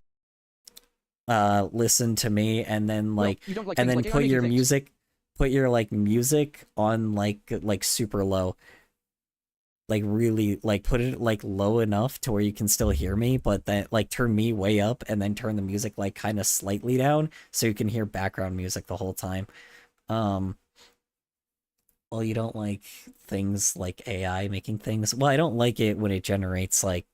Listen to me, and then like,
well, you don't like
and then
like
put your
things.
music, put your like music on like super low. Like really, like put it like low enough to where you can still hear me, but then like turn me way up and then turn the music like kind of slightly down so you can hear background music the whole time. Well, you don't like things like AI making things. Well, I don't like it when it generates like,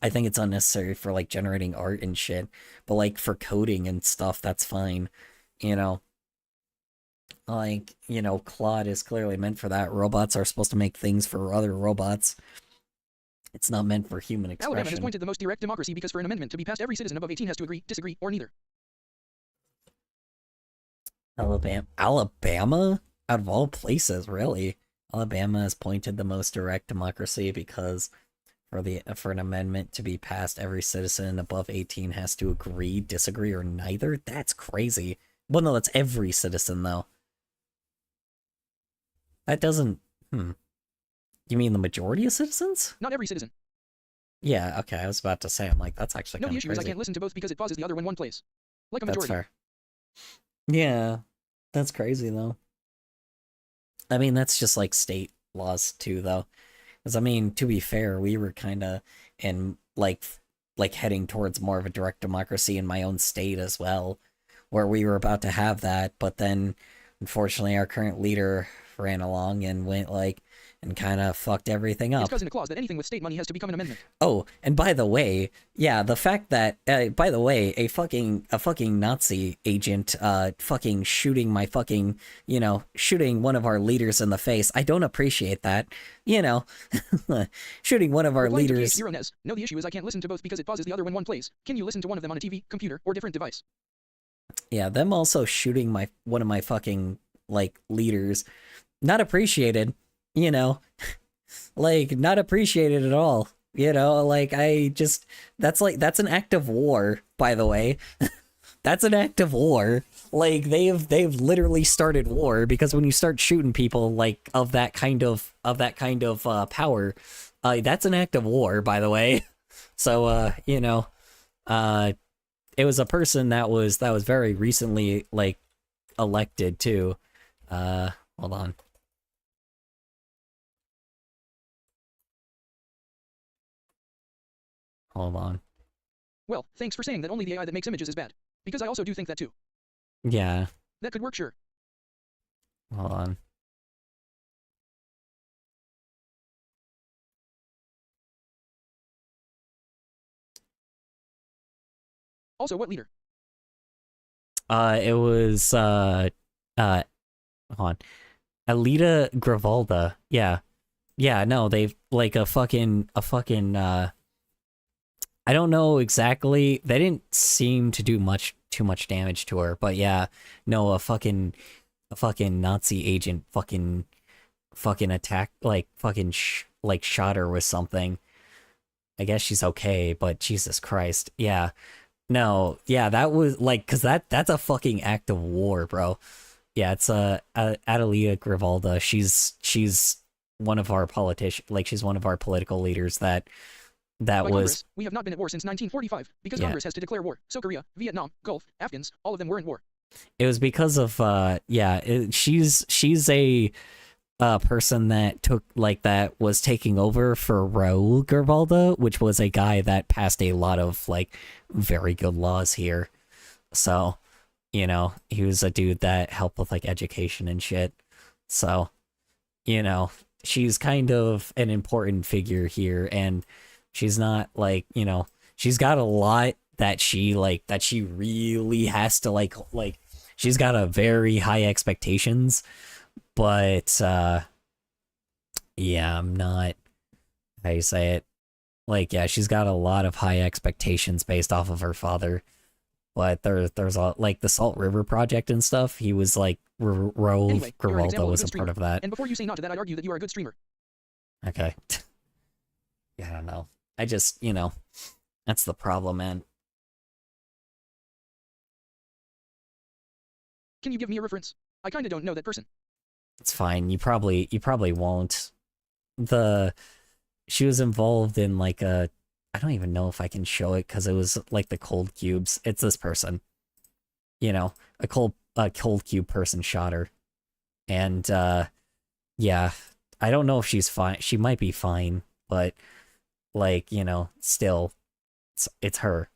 I think it's unnecessary for like generating art and shit, but like for coding and stuff, that's fine, you know. Like, you know, Claude is clearly meant for that. Robots are supposed to make things for other robots. It's not meant for human expression.
Alabama has pointed the most direct democracy because for an amendment to be passed, every citizen above 18 has to agree, disagree, or neither.
Alabama? Out of all places, really. Alabama has pointed the most direct democracy because for an amendment to be passed, every citizen above 18 has to agree, disagree, or neither? That's crazy. Well, no, that's every citizen, though. That doesn't... You mean the majority of citizens?
Not every citizen.
Yeah, okay, I was about to say, I'm like, that's actually
no,
kind
the
of
issue
crazy.
is I can't listen to both because it pauses the other when one plays. Like a
That's
majority.
fair. Yeah, that's crazy, though. I mean, that's just like state laws, too, though. Because, I mean, to be fair, we were kind of in, like heading towards more of a direct democracy in my own state as well, where we were about to have that, but then, unfortunately, our current leader ran along and went, like, and kind of fucked everything up.
It's cousin a clause that anything with state money has to become an amendment.
Oh, and by the way, yeah, the fact that, by the way, a fucking Nazi agent, fucking shooting my fucking, you know, shooting one of our leaders in the face, I don't appreciate that, you know, shooting one of our leaders.
No, the issue is I can't listen to both because it pauses the other when one plays. Can you listen to one of them on a TV, computer, or different device?
Yeah, them also shooting one of my fucking, like, leaders, not appreciated, you know, like, not appreciated at all, you know, like, that's an act of war, by the way. That's an act of war. Like, they've literally started war, because when you start shooting people, like, of that kind of power, that's an act of war, by the way. So, you know, it was a person that was very recently, like, elected, too. Hold on. Hold on.
Well, thanks for saying that only the AI that makes images is bad. Because I also do think that too.
Yeah.
That could work, sure.
Hold on.
Also, what leader?
It was, hold on. Alita Gravalda. Yeah. Yeah, no, they've, like, a fucking, I don't know exactly. They didn't seem to do too much damage to her, but yeah, no, a fucking Nazi agent fucking attacked, like, fucking like shot her with something. I guess she's okay, but Jesus Christ, yeah, no, yeah, that was like, cause that's a fucking act of war, bro. Yeah, it's Adelia Grivalda. She's one of our she's one of our political leaders that
By
was
Congress, we have not been at war since 1945 because
Yeah.
Congress has to declare war. So Korea, Vietnam, Gulf, Afghans, all of them were in war.
it was because of she's a person that was taking over for Raul Grivalda, which was a guy that passed a lot of like very good laws here. So, you know, he was a dude that helped with like education and shit. So, you know, she's kind of an important figure here, and she's not like, you know, she's got a lot that she really has to like she's got a very high expectations, but yeah, I'm not, how you say it, like, yeah, she's got a lot of high expectations based off of her father. But there's a, like, the Salt River project and stuff. He was like, Raul
Anyway, you're an example
Grivalda
of a
was
good
a part
streamer.
of that.
And before you say not to that, I'd argue that you are a good streamer.
Okay. Yeah, I don't know. I just, you know, that's the problem, man.
Can you give me a reference? I kinda don't know that person.
It's fine. You probably won't. She was involved in like I don't even know if I can show it because it was like the cold cubes. It's this person. You know, a cold cube person shot her. And yeah, I don't know if she's fine. She might be fine, but like, you know, still it's her.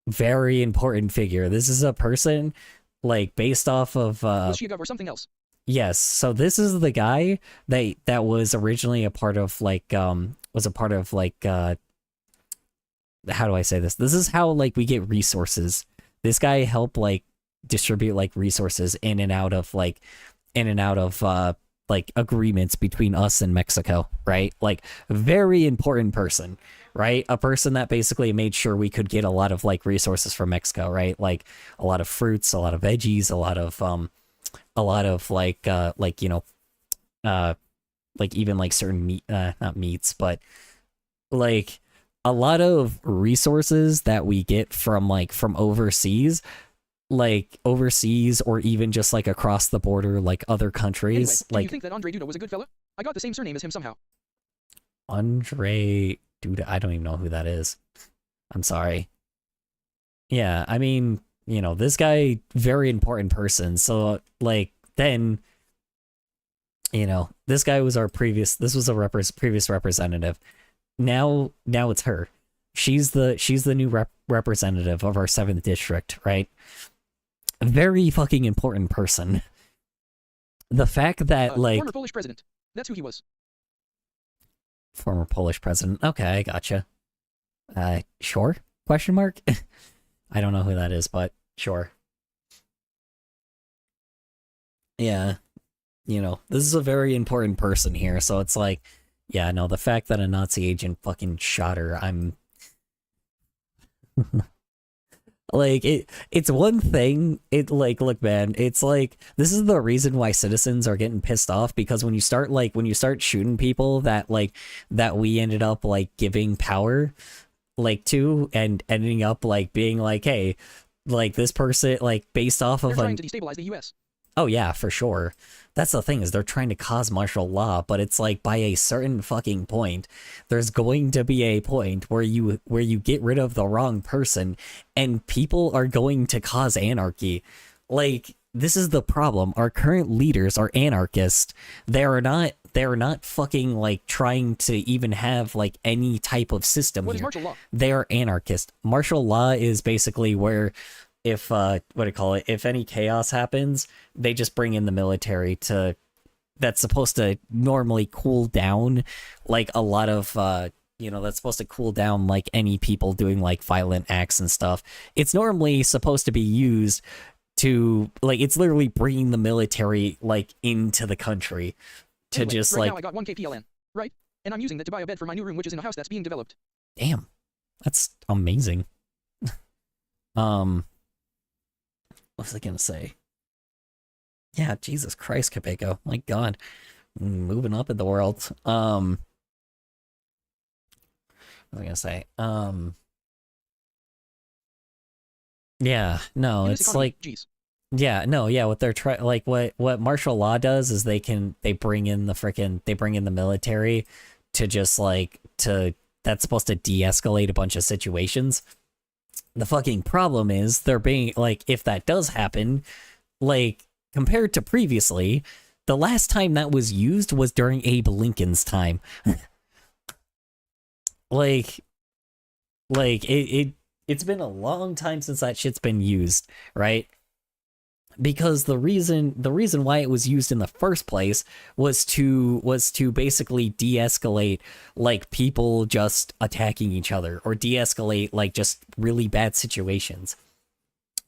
Very important figure. This is a person like based off of
Was she a gov or something else?
yes, so this is the guy that was originally a part of like how do I say this? This is how like we get resources. This guy helped like distribute like resources in and out of like agreements between us and Mexico, right? Like very important person, right? A person that basically made sure we could get a lot of like resources from Mexico, right? Like a lot of fruits, a lot of veggies, a lot of like you know like even like certain meat, not meats, but like a lot of resources that we get from overseas, or even just like across the border, like other countries.
Anyway, do you think that Andre Duda was a good fellow? I got the same surname as him somehow.
Andre Duda, I don't even know who that is. I'm sorry. Yeah, I mean, you know, this guy, very important person. So like then, you know, this guy was previous representative. Now it's her. She's the new representative of our 7th district, right? A very fucking important person. The fact that like
former Polish president. That's who he was.
Former Polish president. Okay, I gotcha. Sure? Question mark? I don't know who that is, but sure. Yeah. You know, this is a very important person here, so it's like, yeah, no, the fact that a Nazi agent fucking shot her, I'm like, it's one thing. It like, look, man, it's like, this is the reason why citizens are getting pissed off, because when you start shooting people that we ended up like giving power like to, and ending up like being like, hey, like this person, like based off of
They're trying to destabilize the US.
Oh yeah, for sure. That's the thing, is they're trying to cause martial law, but it's like by a certain fucking point, there's going to be a point where you get rid of the wrong person and people are going to cause anarchy. Like, this is the problem. Our current leaders are anarchists. They're not fucking like trying to even have like any type of system
What
here.
is martial law?
They are anarchist. Martial law is basically where if if any chaos happens, they just bring in the military that's supposed to normally cool down like a lot of that's supposed to cool down like any people doing like violent acts and stuff. It's normally supposed to be used to like, it's literally bringing the military like into the country to
Anyway,
just
right
like,
now I got 1k PLN, right? And I'm using that to buy a bed for my new room, which is in a house that's being developed.
damn, that's amazing. What was I gonna say? Yeah, Jesus Christ, Cabeko. My God. Moving up in the world. What was I gonna say? Yeah, no,
In this
it's
economy,
like,
geez.
Yeah, no, yeah, what they're like what martial law does is they bring in the military to just like to that's supposed to de-escalate a bunch of situations. The fucking problem is they're being like, if that does happen, like compared to previously, the last time that was used was during Abe Lincoln's time. like it's been a long time since that shit's been used, right? Because the reason why it was used in the first place was to basically de-escalate like people just attacking each other, or de-escalate like just really bad situations,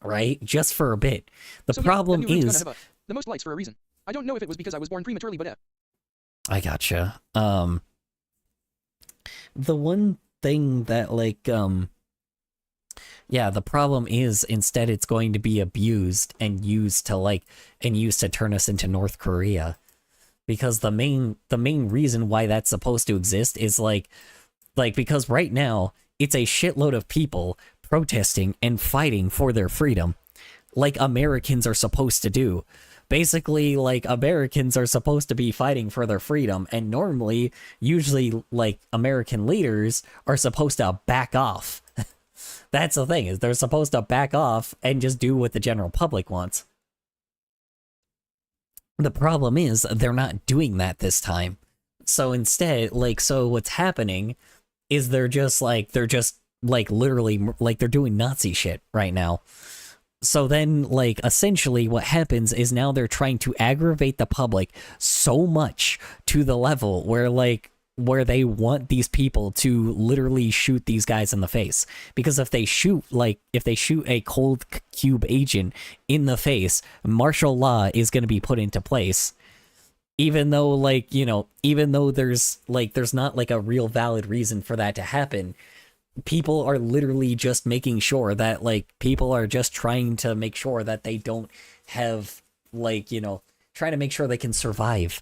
right? Just for a bit. The problem is
the most likes for a reason. I don't know if it was because I was born prematurely, but
I gotcha. The one thing that like yeah, the problem is instead it's going to be abused and used to turn us into North Korea. Because the main reason why that's supposed to exist is like because right now it's a shitload of people protesting and fighting for their freedom, like Americans are supposed to do. Basically, like, Americans are supposed to be fighting for their freedom, and usually, like, American leaders are supposed to back off. That's the thing, is they're supposed to back off and just do what the general public wants. The problem is, they're not doing that this time. So instead, like, so what's happening is they're just, literally, like, they're doing Nazi shit right now. So then, like, essentially what happens is now they're trying to aggravate the public so much to the level where they want these people to literally shoot these guys in the face. Because if they shoot a cold cube agent in the face, martial law is going to be put into place. Even though, like, you know, even though there's not, like, a real valid reason for that to happen, people are literally just making sure that, like, people are just trying to make sure that they don't have, like, you know, trying to make sure they can survive.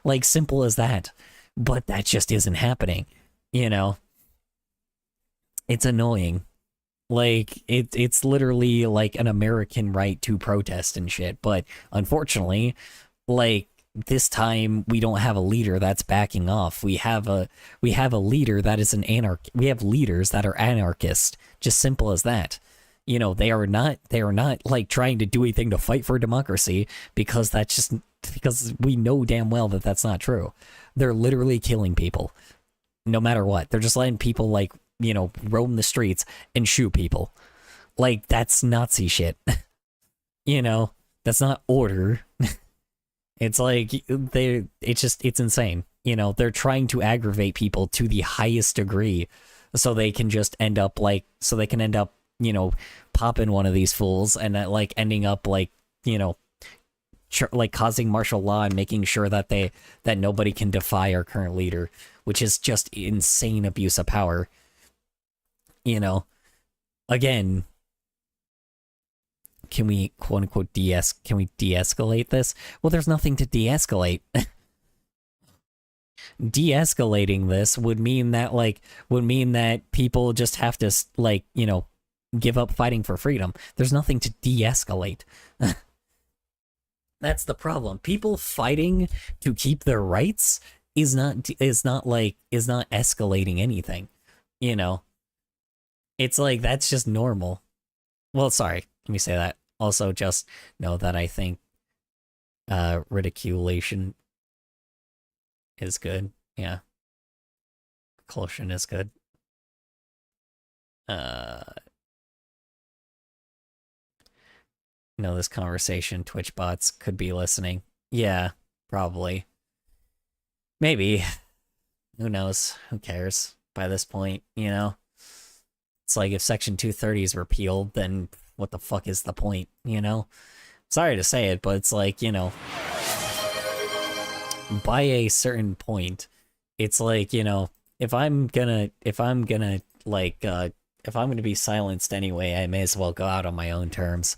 Like, simple as that. But that just isn't happening, you know? It's annoying. Like, it's literally, like, an American right to protest and shit, but unfortunately, like, this time we don't have a leader that's backing off. We have a leader that is we have leaders that are anarchist. Just simple as that. You know, they are not like trying to do anything to fight for democracy, because because we know damn well that that's not true. They're literally killing people no matter what. They're just letting people, like, you know, roam the streets and shoot people. Like, that's Nazi shit. You know, that's not order. It's like, it's insane. You know, they're trying to aggravate people to the highest degree so they can end up, you know, popping one of these fools and like ending up, like, you know, like causing martial law and making sure that nobody can defy our current leader, which is just insane abuse of power. You know, again, can we quote unquote de-escalate this? Well, there's nothing to de-escalate. De-escalating this would mean that people just have to, like, you know, give up fighting for freedom. There's nothing to de-escalate. That's the problem. People fighting to keep their rights is not escalating anything. You know, it's like, that's just normal. Well, sorry, let me say that. Also, just know that I think ridiculation is good. Yeah. Caution is good. Know this conversation, Twitch bots could be listening. Yeah, probably. Maybe. Who knows? Who cares by this point, you know? It's like, if Section 230 is repealed, then what the fuck is the point, you know? Sorry to say it, but it's like, you know, by a certain point, it's like, you know, if I'm gonna be silenced anyway, I may as well go out on my own terms.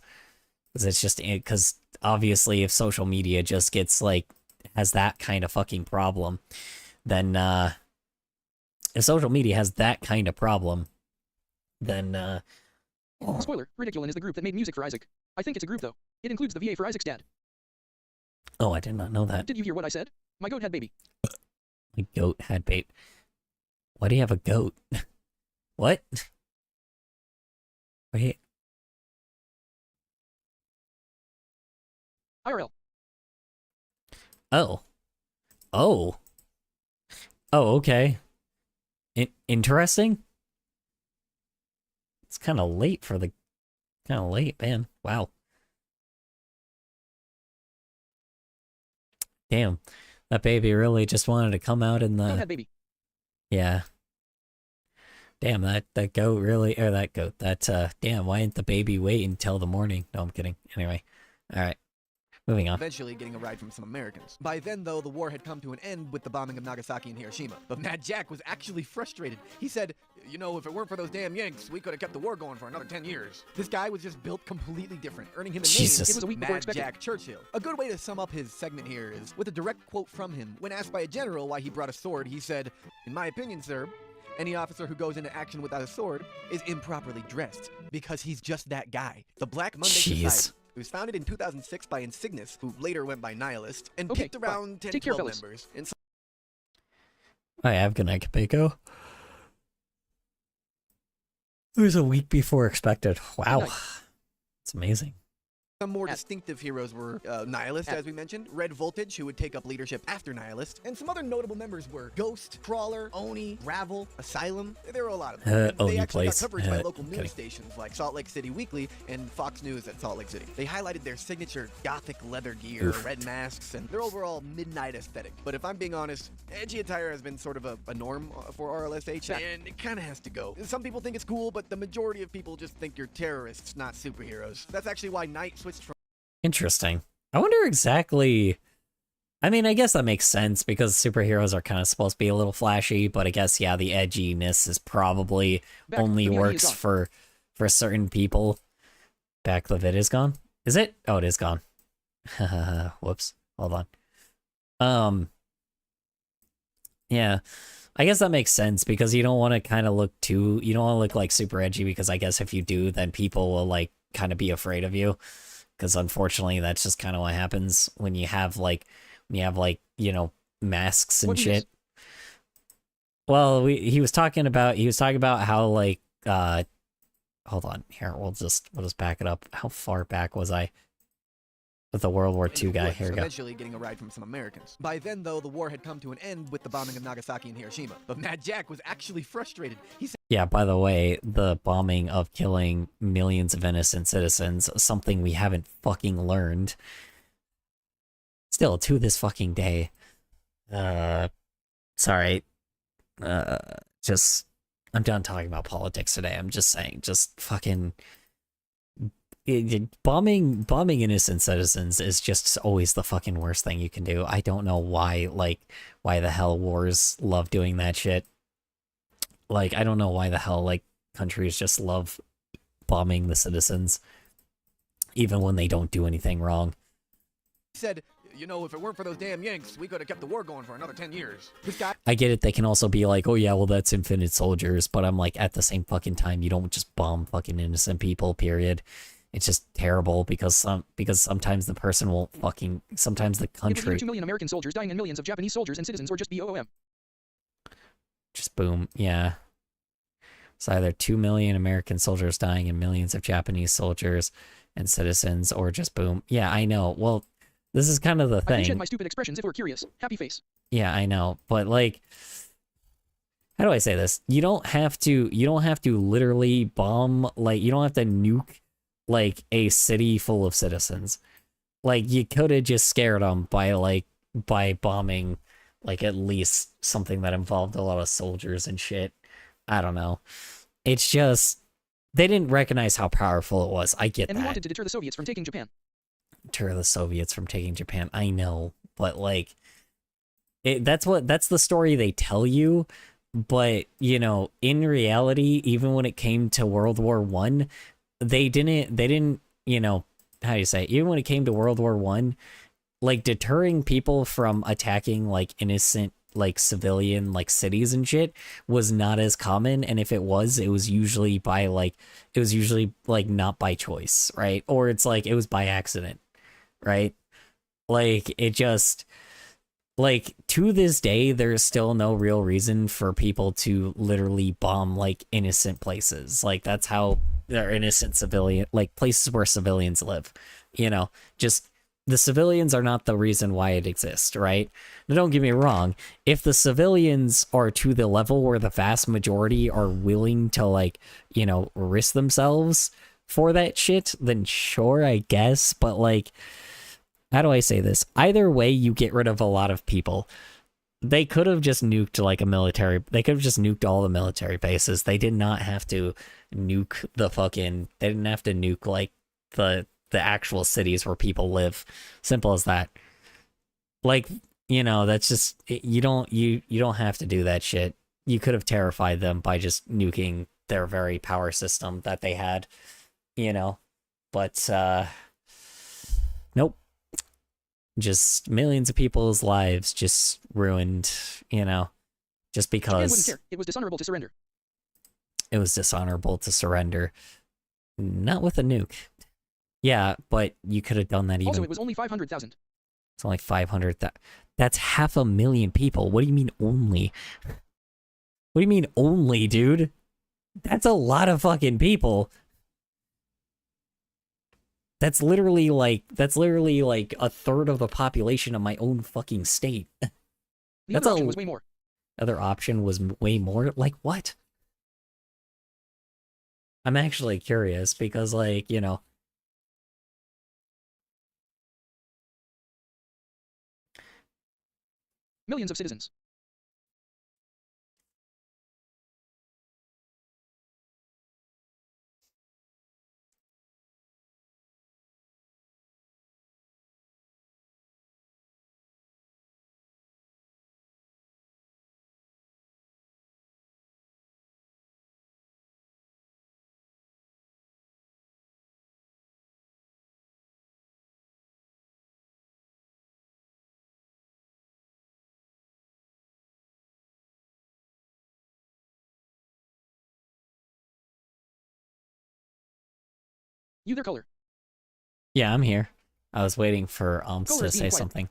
Because obviously if social media just gets, like, has that kind of fucking problem, then, if social media has that kind of problem, then,
Spoiler, Ridiculin is the group that made music for Isaac. I think it's a group though. It includes the VA for Isaac's dad.
Oh, I did not know that.
Did you hear what I said? My goat had baby.
My goat had bait. Why do you have a goat? What? Wait.
IRL.
Oh. Oh. Oh, okay. Interesting. It's kind of late for the... Kind of late, man. Wow. Damn. That baby really just wanted to come out in the...
Goat had baby.
Yeah. Damn, that goat really... Or that goat. Damn, why didn't the baby wait until the morning? No, I'm kidding. Anyway. Alright. Moving on.
Eventually getting a ride from some Americans. By then, though, the war had come to an end with the bombing of Nagasaki and Hiroshima. But Mad Jack was actually frustrated. He said, you know, if it weren't for those damn Yanks, we could have kept the war going for another 10 years. This guy was just built completely different, earning him a
Jesus.
name.
It was a week before
Mad
expected.
Jack Churchill. A good way to sum up his segment here is with a direct quote from him. When asked by a general why he brought a sword, he said, "In my opinion, sir, any officer who goes into action without a sword is improperly dressed, because he's just that guy." The Black Monday
Jeez.
Society. It was founded in 2006 by Insignis, who later went by Nihilist, and
Okay,
picked around 10
Take care,
12
fellas.
members. And
I have good night, Capeko. It was a week before expected. Wow.
night.
It's amazing.
some more distinctive heroes were Nihilist, as we mentioned, Red Voltage, who would take up leadership after Nihilist, and some other notable members were Ghost, Crawler, Oni, Ravel, Asylum. There were a lot of them.
Oni
They actually got
plays.
coverage by local
Kidding.
news stations like Salt Lake City Weekly and Fox News at Salt Lake City. They highlighted their signature gothic leather gear,
Oof.
red masks, and their overall midnight aesthetic. But if I'm being honest, edgy attire has been sort of a norm for RLSH, and it kind of has to go. Some people think it's cool, but the majority of people just think you're terrorists, not superheroes. That's actually why Knight switched from
Interesting. I wonder exactly. I mean, I guess that makes sense because superheroes are kind of supposed to be a little flashy, but I guess yeah, the edginess is probably
Back,
only
the vid is
works
gone.
for certain people. Back, the vid is gone. Is it? Oh, it is gone. Whoops. Hold on. Yeah. I guess that makes sense because you don't want to kind of look too. You don't want to look like super edgy because I guess if you do, then people will like kind of be afraid of you. Because unfortunately, that's just kind of what happens when you have like, you know, masks and
What
shit.
news?
Well, he was talking about how like hold on here, we'll just back it up. How far back was I with the World War II guy?
woods,
Here we go.
eventually getting a ride from some Americans. By then, though, the war had come to an end with the bombing of Nagasaki and Hiroshima. But Mad Jack was actually frustrated. He said,
Yeah, by the way, the bombing of killing millions of innocent citizens, something we haven't fucking learned. Still, to this fucking day. Sorry. I'm done talking about politics today. I'm just saying, just fucking... bombing innocent citizens is just always the fucking worst thing you can do. I don't know why the hell wars love doing that shit. Like, I don't know why the hell, like, countries just love bombing the citizens, even when they don't do anything wrong.
he said, you know, if it weren't for those damn Yanks, we could have kept the war going for another 10 years. This guy
I get it, they can also be like, oh yeah, well that's infinite soldiers, but I'm like, at the same fucking time, you don't just bomb fucking innocent people, period. It's just terrible because sometimes the person will fucking, sometimes the
It was
country,
either 2 million American soldiers dying and millions of Japanese soldiers and citizens, or just BOOM.
just boom, yeah. It's either 2 million American soldiers dying and millions of Japanese soldiers and citizens, or just boom. Yeah, I know. Well, this is kind of the
I can
thing.
shed my stupid expressions if we're curious. Happy face.
Yeah, I know. But like, how do I say this? You don't have to literally bomb, like, you don't have to nuke like a city full of citizens. Like, you could have just scared them by bombing like at least something that involved a lot of soldiers and shit. I don't know. It's just they didn't recognize how powerful it was. I get
And we
that.
wanted to deter the Soviets from taking Japan.
Deter the Soviets from taking Japan. I know, but like that's the story they tell you. But you know, in reality, even when it came to World War I, they didn't, you know, how do you say it? Even when it came to World War I, like deterring people from attacking like innocent like civilian like cities and shit was not as common, and if it was usually by like not by choice, right? Or it's like it was by accident, right? Like it just like to this day there's still no real reason for people to literally bomb like innocent places. Like that's how they're innocent civilian like places where civilians live, you know. Just the civilians are not the reason why it exists, right? Now don't get me wrong, if the civilians are to the level where the vast majority are willing to like, you know, risk themselves for that shit, then sure, I guess. But like, how do I say this? Either way, you get rid of a lot of people. They could have just nuked like a military. They could have just nuked all the military bases. They did not have to nuke the fucking. They didn't have to nuke like the actual cities where people live. Simple as that. Like, you know, that's just you don't have to do that shit. You could have terrified them by just nuking their very power system that they had, you know. But nope. Just millions of people's lives just ruined, you know, just because
wouldn't care. It was dishonorable to surrender.
It was dishonorable to surrender. Not with a nuke. Yeah, but you could have done that even.
Also, it was only 500,000.
It's only 500,000. That's 500,000 people. What do you mean only? What do you mean only, dude? That's a lot of fucking people. That's literally like a third of the population of my own fucking state.
The other option was way more.
Other option was way more? Like what? I'm actually curious because, like, you know,
millions of citizens. You their color.
yeah, I'm here. I was waiting for
Color
to
is being
say
quiet.
something.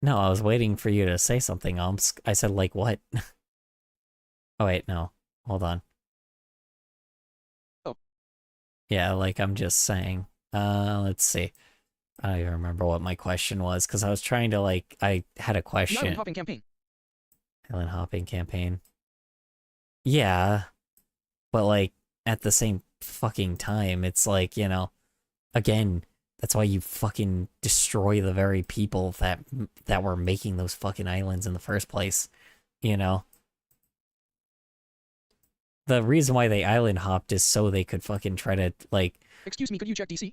No, I was waiting for you to say something, I said, like, what? Oh, wait, no. Hold on.
Oh.
Yeah, like, I'm just saying. Let's see. I don't even remember what my question was, because I was trying to, like, I had a
The
question.
island hopping campaign.
Island hopping campaign. Yeah, but, like, at the same fucking time, it's like, you know, again, that's why you fucking destroy the very people that were making those fucking islands in the first place, you know? The reason why they island hopped is so they could fucking try to, like...
Excuse me, could you check DC?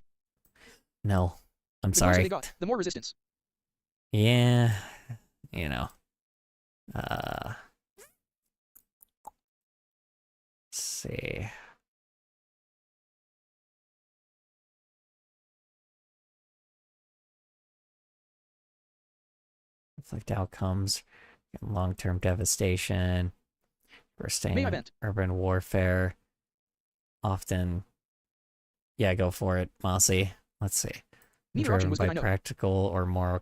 No. I'm
The closer
sorry.
they got, the more resistance.
Yeah, you know. Let's see. Conflict outcomes, long-term devastation, sustained urban warfare. Often, yeah, go for it, Mossy. Let's see.
Neither option
Driven
was
by
good, I know.
practical or moral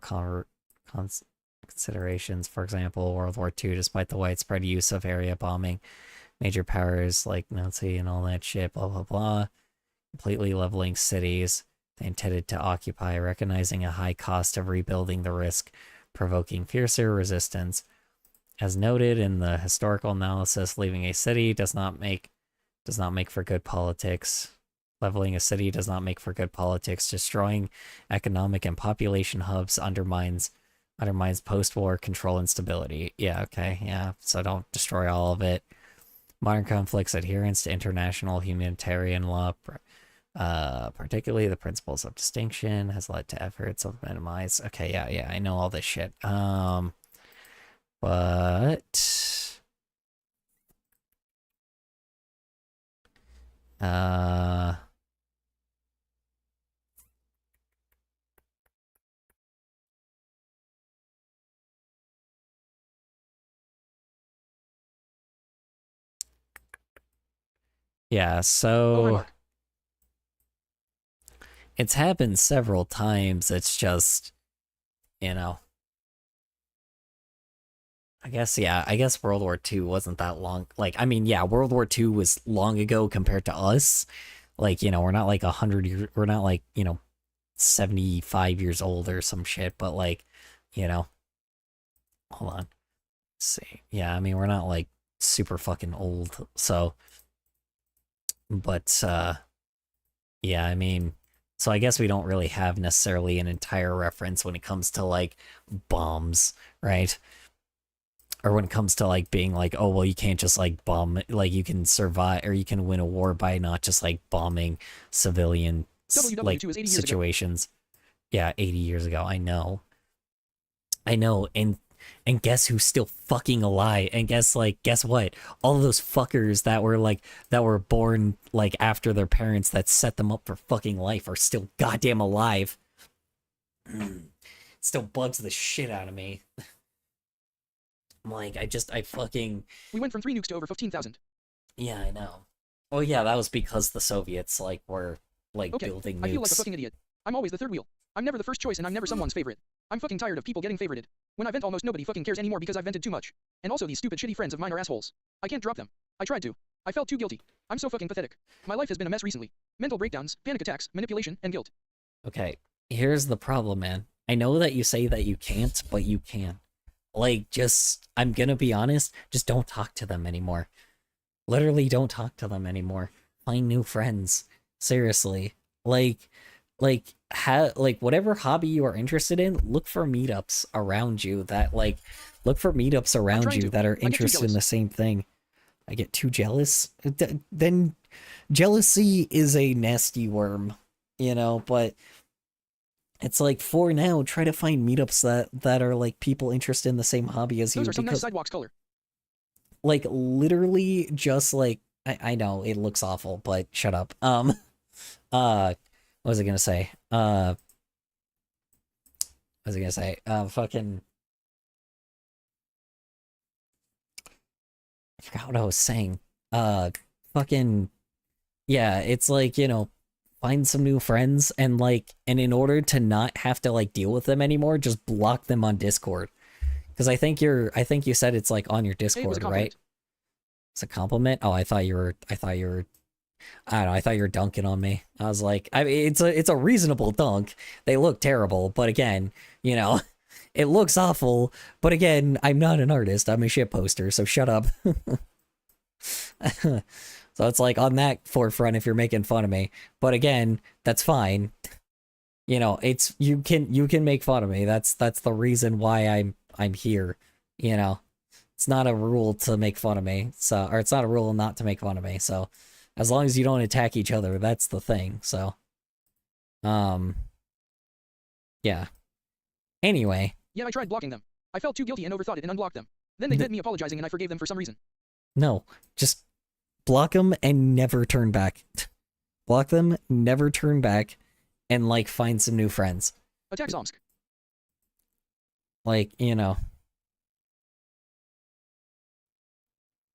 considerations. For example, World War II, despite the widespread use of area bombing, major powers like Nazi and all that shit, blah, blah, blah, completely leveling cities they intended to occupy, recognizing a high cost of rebuilding the risk, provoking fiercer resistance. As noted in the historical analysis, leaving a city does not make for good politics. Leveling a city does not make for good politics. Destroying economic and population hubs undermines post-war control and stability. Yeah, okay, yeah. So don't destroy all of it. Modern conflicts' adherence to international humanitarian law, particularly the principles of distinction, has led to efforts of minimize. Okay, yeah, I know all this shit. But Yeah,
Oh, hi,
so
Mark.
it's happened several times. It's just, you know, I guess World War II wasn't that long. Like, I mean, yeah, World War II was long ago compared to us. Like, we're not like 100 years, we're not like, 75 years old or some shit, but like, you know, hold on. Let's see. Yeah, I mean, we're not like super fucking old. So, but, yeah, I mean, so I guess we don't really have necessarily an entire reference when it comes to like bombs, right? Or when it comes to like being like, oh well, you can't just like bomb, like you can survive or you can win a war by not just like bombing civilian like
WW2 is 80 years ago.
situations. Yeah, 80 years ago. I know, and guess who's still fucking alive? And guess what? All of those fuckers that were born like after their parents that set them up for fucking life are still goddamn alive. It still bugs the shit out of me. I'm like, I fucking...
We went from 3 nukes to over 15,000.
Yeah, I know. Oh yeah, that was because the Soviets, like, were, like,
Okay,
building nukes.
I feel like a fucking idiot. I'm always the third wheel. I'm never the first choice and I'm never someone's favorite. I'm fucking tired of people getting favorited. When I vent, almost nobody fucking cares anymore because I've vented too much. And also these stupid shitty friends of mine are assholes. I can't drop them. I tried to. I felt too guilty. I'm so fucking pathetic. My life has been a mess recently. Mental breakdowns, panic attacks, manipulation, and guilt.
Okay, here's the problem, man. I know that you say that you can't, but you can. Like, just, I'm gonna be honest, just don't talk to them anymore. Literally don't talk to them anymore. Find new friends. Seriously. Like whatever hobby you are interested in, look for meetups around you that are interested in the same thing. I get too jealous. Then jealousy is a nasty worm, but it's like for now, try to find meetups that are like people interested in the same hobby as you.
Those are some nice sidewalks color.
Like literally just like I know it looks awful, but shut up. What was I gonna say? Fucking I forgot what I was saying. Fucking yeah, it's like, find some new friends and in order to not have to like deal with them anymore, just block them on Discord. Because I think you said it's like on your Discord, right? It's a compliment? Oh, I thought you were I don't know, I thought you were dunking on me. I was like, I mean, it's a reasonable dunk. They look terrible, but again, it looks awful, but again, I'm not an artist. I'm a shit poster, so shut up. So it's like on that forefront if you're making fun of me. But again, that's fine. It's you can make fun of me. That's the reason why I'm here. It's not a rule to make fun of me. Or it's not a rule not to make fun of me. So as long as you don't attack each other, that's the thing. So yeah. Anyway.
Yeah, I tried blocking them. I felt too guilty and overthought it and unblocked them. Then they met me apologizing and I forgave them for some reason.
No, just block them and never turn back. Block them, never turn back, and find some new friends.
Attack Zomsk.
Wait,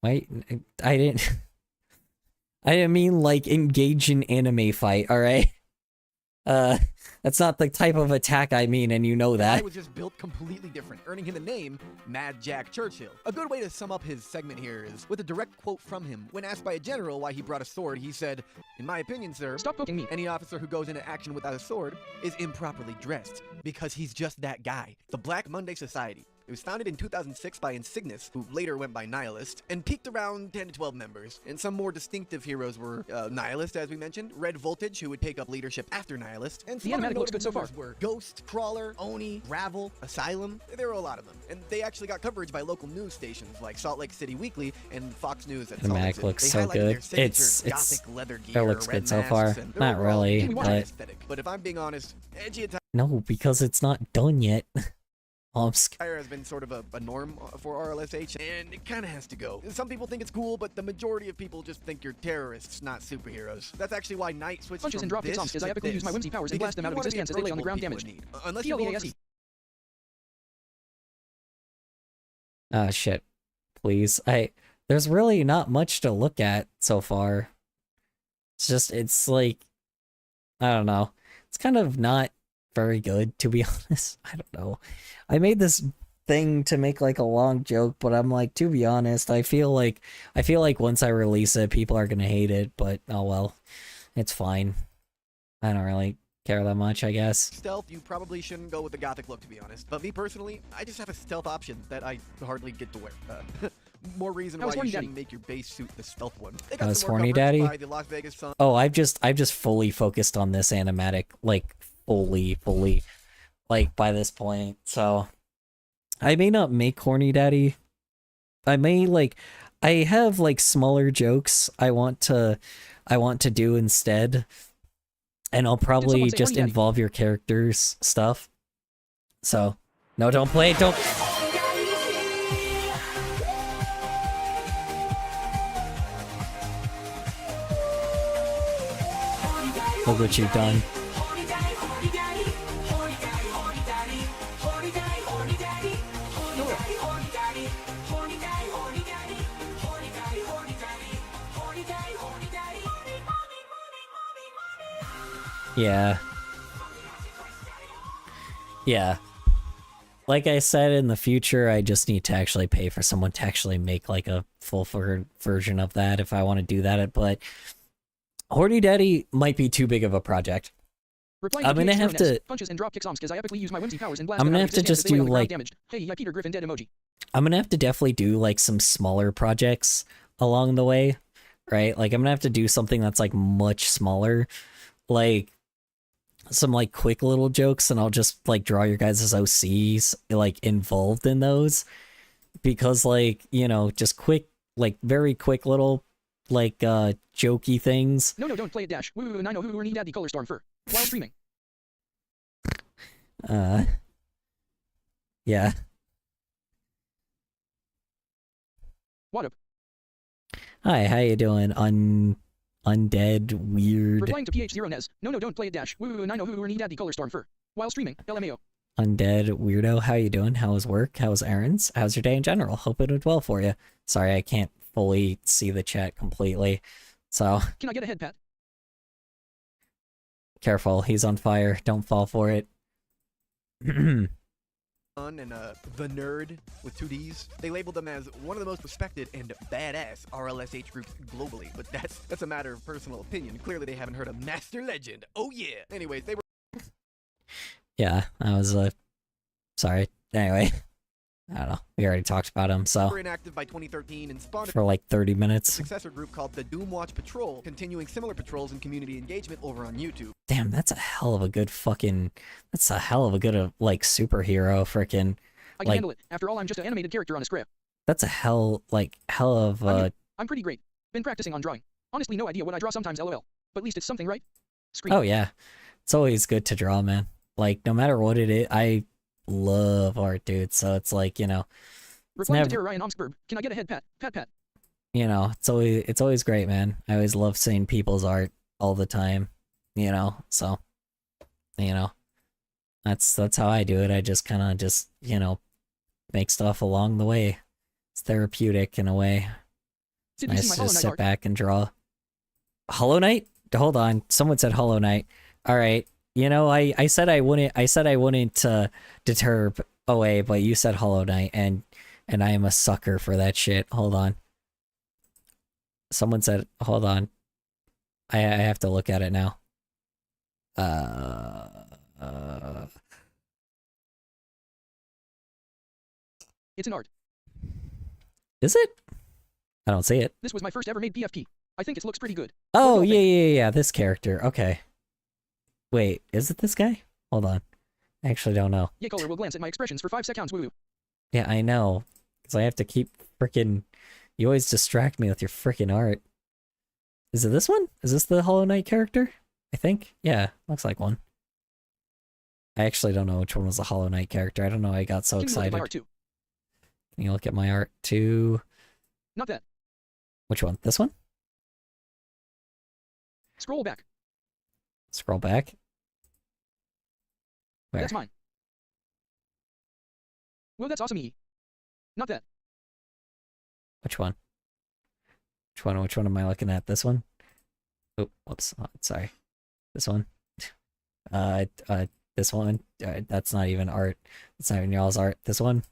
I didn't mean engage in anime fight, alright? That's not the type of attack I mean, and you know that.
I was just built completely different, earning him the name Mad Jack Churchill. A good way to sum up his segment here is with a direct quote from him. When asked by a general why he brought a sword, he said, "In my opinion, sir,
stop poking me.
Any officer who goes into action without a sword is improperly dressed, because he's just that guy." The Black Monday Society. It was founded in 2006 by Insignis, who later went by Nihilist, and peaked around 10 to 12 members. And some more distinctive heroes were Nihilist, as we mentioned, Red Voltage, who would take up leadership after Nihilist, and some other
looks good so far.
Were Ghost, Crawler, Oni, Ravel, Asylum. There were a lot of them, and they actually got coverage by local news stations like Salt Lake City Weekly and Fox News at
the
Salt Lake
Mac
City.
looks
They
so
highlighted
good.
their signature
It's
gothic leather gear,
it looks
red
good so
masks,
far.
and
Not
overall
really, but
aesthetic. But if I'm being honest, edgy attire
no, because it's not done yet.
has been sort of a norm for RLSH, and it kind of has to go. Some people think it's cool, but the majority of people just think you're terrorists, not superheroes. That's actually why Knight switched
punches
from
and drop
this
hits as I epically
this,
use my whimsy powers and blast them out of existence as they lay on the ground damaged.
Unless you
TLEASE.
Ah, shit. Please. There's really not much to look at so far. it's like, I don't know. It's kind of not very good, to be honest. I don't know. I made this thing to make like a long joke, but I'm like, to be honest, I feel like once I release it, people are gonna hate it, but oh well. It's fine. I don't really care that much, I guess.
Stealth, you probably shouldn't go with the gothic look, to be honest. But me personally, I just have a stealth option that I hardly get to wear. More reason why you shouldn't make your base suit the stealth one.
That was Horny Daddy?
By the Las Vegas Sun.
Oh, I've just fully focused on this animatic, like fully, like by this point. So I may not make Horny Daddy. I may I have like smaller jokes I want to do instead. And I'll probably just involve your characters stuff. So, no, don't play it, don't. Look what you've done. Yeah. Yeah. Like I said, in the future, I just need to actually pay for someone to actually make like a full version of that if I want to do that. But Horny Daddy might be too big of a project. I'm gonna have to
punches and drop kicks because I epically use my whimsy powers and blast.
I'm gonna have to just do like
hey, Peter Griffin dead emoji.
I'm gonna have to definitely do like some smaller projects along the way, right? Like I'm gonna have to do something that's like much smaller, like some like quick little jokes, and I'll just like draw your guys' OCs like involved in those, because like, you know, just quick, like very quick little like jokey things.
No, don't play it, Dash. Woo, and I know who need daddy color storm fur while streaming.
Yeah.
What up?
Hi, how you doing? Undead weird.
Replying to PH0Nez. No, don't play it, Dash. Woo, and I know who need daddy color storm fur while streaming. LMAO.
Undead weirdo, how you doing? How was work? How was errands? How's your day in general? Hope it went well for you. Sorry, I can't fully see the chat completely, so
can I get a head pat?
Careful, he's on fire. Don't fall for it.
And The Nerd with 2 Ds. They labeled them as one of the most respected and badass RLSH groups globally, but that's a matter of personal opinion. Clearly they haven't heard of Master Legend. Oh yeah. Anyways, they were
Yeah, I was sorry. Anyway, I don't know. We already talked about him, so
inactive by 2013 and spawned
for like 30 minutes.
A successor group called the Doomwatch Patrol, continuing similar patrols and community engagement over on YouTube.
Damn, that's a hell of a good fucking. That's a hell of a good like superhero freaking.
I can handle it. After all, I'm just an animated character on a script.
That's a hell of.
I'm pretty great. Been practicing on drawing. Honestly, no idea what I draw sometimes. LOL. But at least it's something, right? Scream.
Oh yeah, it's always good to draw, man. Like no matter what it is, I love art, dude. So it's like, you know.
Replying to Ryan Omsburb. Can I get a head pat? Pat.
You know, it's always great, man. I always love seeing people's art all the time. You know, so you know, that's how I do it. I just kind of just, you know, make stuff along the way. It's therapeutic in a way. It's nice to just sit back and draw. Hollow Knight? Hold on. Someone said Hollow Knight. All right. You know, I said I wouldn't deter away, but you said Hollow Knight, and I am a sucker for that shit. Hold on. Someone said, hold on. I have to look at it now.
It's an art.
Is it? I don't see it.
This was my first ever made PFP. I think it looks pretty good.
Oh, yeah, this character. Okay. Wait, is it this guy? Hold on. I actually don't know.
Yeah, color will glance at my expressions for 5 seconds, woo.
Yeah, I know. Because I have to keep frickin'... You always distract me with your frickin' art. Is it this one? Is this the Hollow Knight character? I think? Yeah, looks like one. I actually don't know which one was the Hollow Knight character. I don't know why I got so excited. Can you look at my art too?
Not that.
Which one? This one?
Scroll back.
Scroll back? Where?
That's mine. Well, that's awesome. Not that.
Which one? Which one am I looking at? This one? Oh, whoops. Oh, sorry. This one. This one. That's not even art. It's not even y'all's art. This one.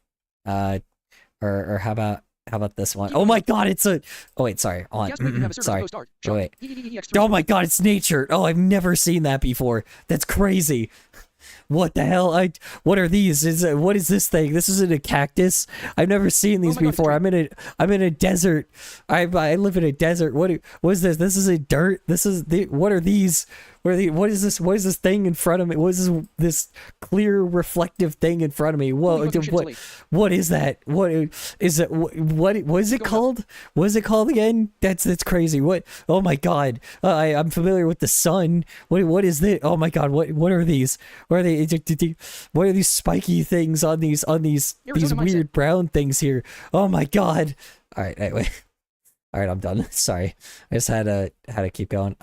Or how about this one? Oh my god, it's a. Oh wait, sorry. Hold on. Sorry. Wait. Oh my god, it's nature. Oh, I've never seen that before. That's crazy. What the hell? What are these? What is this thing? This isn't a cactus. I've never seen these before. I'm in a desert. I live in a desert. What is this? This is a dirt. What are these? What is this? What is this thing in front of me? What is this clear reflective thing in front of me? Whoa, what is that? What is it? What is it called? What is it called again? That's crazy. What? Oh my god. I'm familiar with the sun. What is this? Oh my god. What are these? What are they? What are these spiky things on these weird brown things here? Oh my god. All right, anyway. All right, I'm done. Sorry. I just had to keep going.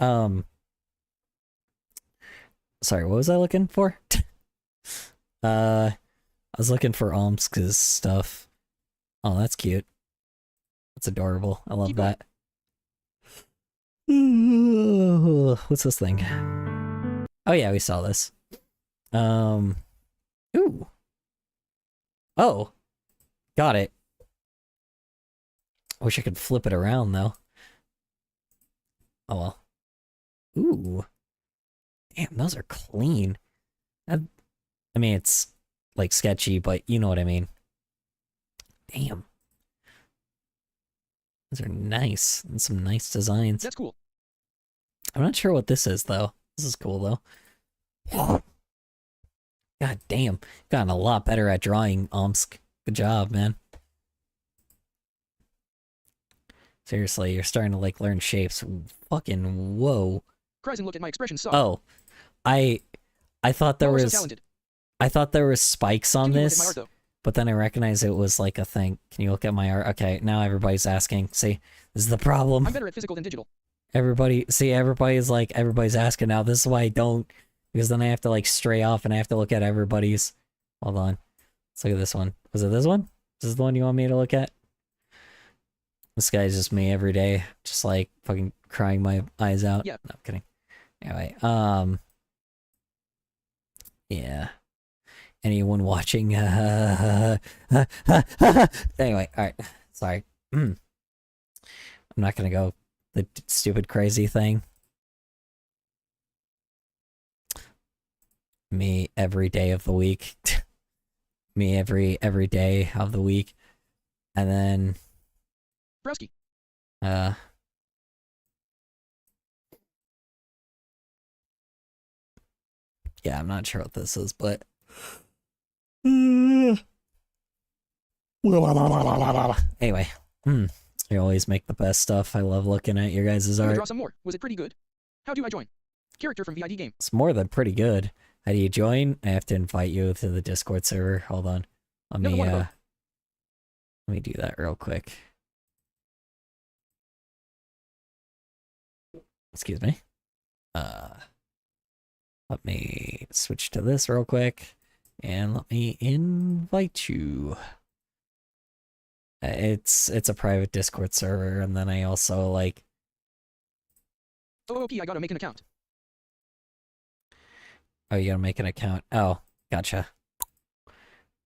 Sorry, what was I looking for? I was looking for Omsk's stuff. Oh, that's cute. That's adorable. I love that. What's this thing? Oh yeah, we saw this. Ooh. Oh. Got it. Wish I could flip it around though. Oh well. Ooh. Damn, those are clean. I mean, it's like sketchy, but you know what I mean. Damn. Those are nice. And some nice designs.
That's cool.
I'm not sure what this is, though. This is cool, though. God damn. Gotten a lot better at drawing, Omsk. Good job, man. Seriously, you're starting to, like, learn shapes. Fucking whoa.
Cries look at my expression suck.
Oh. I thought there was... I thought there was spikes on this, but then I recognized it was, like, a thing. Can you look at my art? Okay, now everybody's asking. See, this is the problem.
I'm better at physical than digital.
Everybody's asking now. This is why I don't, because then I have to, like, stray off and I have to look at everybody's. Hold on. Let's look at this one. Was it this one? This is the one you want me to look at? This guy's just me every day, just, like, fucking crying my eyes out.
Yeah.
No, I'm kidding. Anyway, yeah. Anyone watching? Anyway, alright. Sorry. I'm not gonna go the stupid crazy thing. Me every day of the week. Me every day of the week. And then
Brewski.
Yeah, I'm not sure what this is, but anyway, you always make the best stuff. I love looking at your guys' art.
Draw some more. Was it pretty good? How do I join? Character from VID game.
It's more than pretty good. How do you join? I have to invite you to the Discord server. Hold on. Let me do that real quick. Excuse me. Let me switch to this real quick, and let me invite you. It's a private Discord server, and then I also, like...
Oh, okay, I gotta make an account.
Oh, you gotta make an account. Oh, gotcha.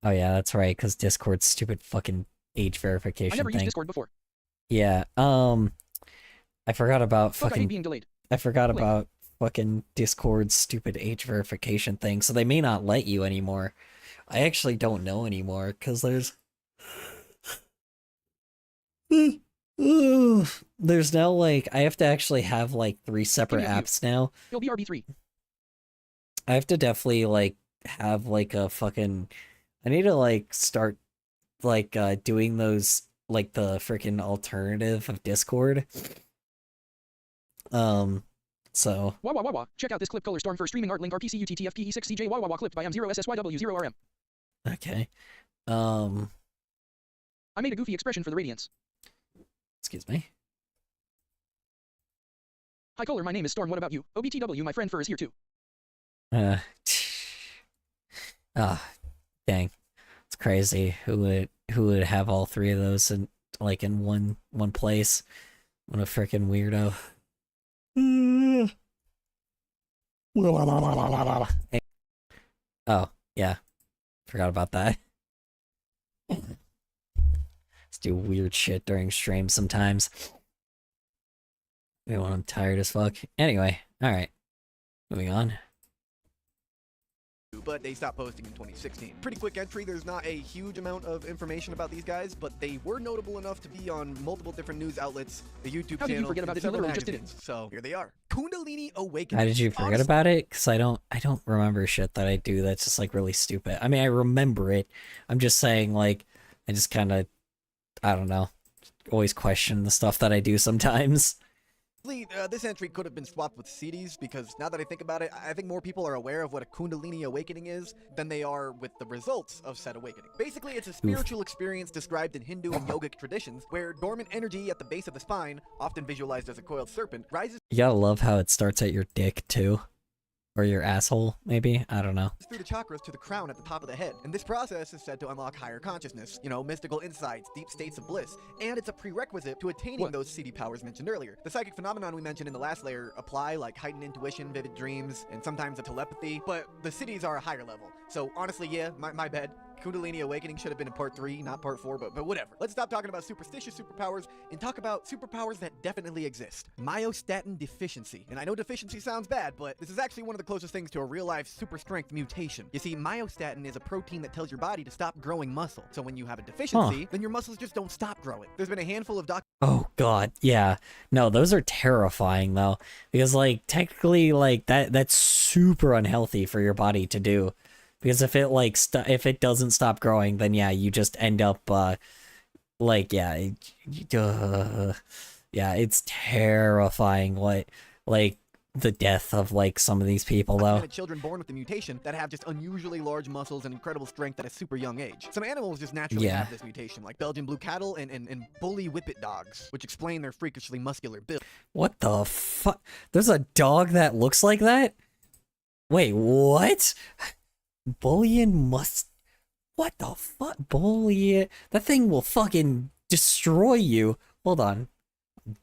Oh yeah, that's right, because Discord's stupid fucking age verification thing.
I never used Discord before.
Yeah, I forgot about
Fuck,
fucking...
I hate being delayed.
I forgot about fucking Discord's stupid age verification thing, so they may not let you anymore. I actually don't know anymore, because there's now, like, I have to actually have, like, 3 separate apps now.
You'll be RB3.
I have to definitely, like, have, like, a fucking... I need to, like, start, like, doing those, like, the freaking alternative of Discord. So...
Wah wah wah wah. Check out this clip color storm for streaming art link RPCUTTFPE6CJ wah wah wah clipped by M0SSYW0RM.
Okay.
I made a goofy expression for the radiance.
Excuse me.
Hi Color, my name is Storm, what about you? OBTW, my friend Fur is here too.
Dang. It's crazy. Who would have all 3 of those in one place? What a freaking weirdo. Oh, yeah. Forgot about that. Let's do weird shit during stream sometimes. Maybe when I'm tired as fuck. Anyway, alright. Moving on.
But they stopped posting in 2016. Pretty quick entry, there's not a huge amount of information about these guys, but they were notable enough to be on multiple different news outlets, the YouTube
How
channel,
did you forget about
and
it? You
several
literally just did it.
magazines. So here they are. Kundalini Awakening.
How did you forget
Honestly,
about it? Because I don't remember shit that I do that's just like really stupid. I mean, I remember it. I'm just saying, like, I just kind of, I don't know, always question the stuff that I do sometimes.
this entry could have been swapped with CDs because now that I think about it, I think more people are aware of what a Kundalini awakening is than they are with the results of said awakening. Basically, it's a spiritual experience described in Hindu and yogic traditions where dormant energy at the base of the spine, often visualized as a coiled serpent, rises
You gotta love how it starts at your dick, too. Or your asshole, maybe? I don't know.
through the chakras to the crown at the top of the head. And this process is said to unlock higher consciousness, mystical insights, deep states of bliss, and it's a prerequisite to attaining those CD powers mentioned earlier. The psychic phenomenon we mentioned in the last layer apply, like heightened intuition, vivid dreams, and sometimes a telepathy, but the cities are a higher level. So honestly, yeah, my bad. Kundalini Awakening should have been in part 3, not part 4, but whatever. Let's stop talking about superstitious superpowers and talk about superpowers that definitely exist. Myostatin deficiency. And I know deficiency sounds bad, but this is actually one of the closest things to a real-life super strength mutation. You see, myostatin is a protein that tells your body to stop growing muscle. So when you have a deficiency, then your muscles just don't stop growing. There's been a handful of
Oh god, yeah. No, those are terrifying though. Because like technically like that's super unhealthy for your body to do. Because if it like if it doesn't stop growing, then yeah, you just end up like yeah, yeah, it's terrifying what like the death of like some of these people though.
children born with the mutation that have just unusually large muscles and incredible strength at a super young age. Some animals just naturally have this mutation, like Belgian blue cattle and bully whippet dogs, which explain their freakishly muscular build.
What the fuck? There's a dog that looks like that? Wait, what? Bullion must... What the fuck? Bullion... That thing will fucking destroy you. Hold on.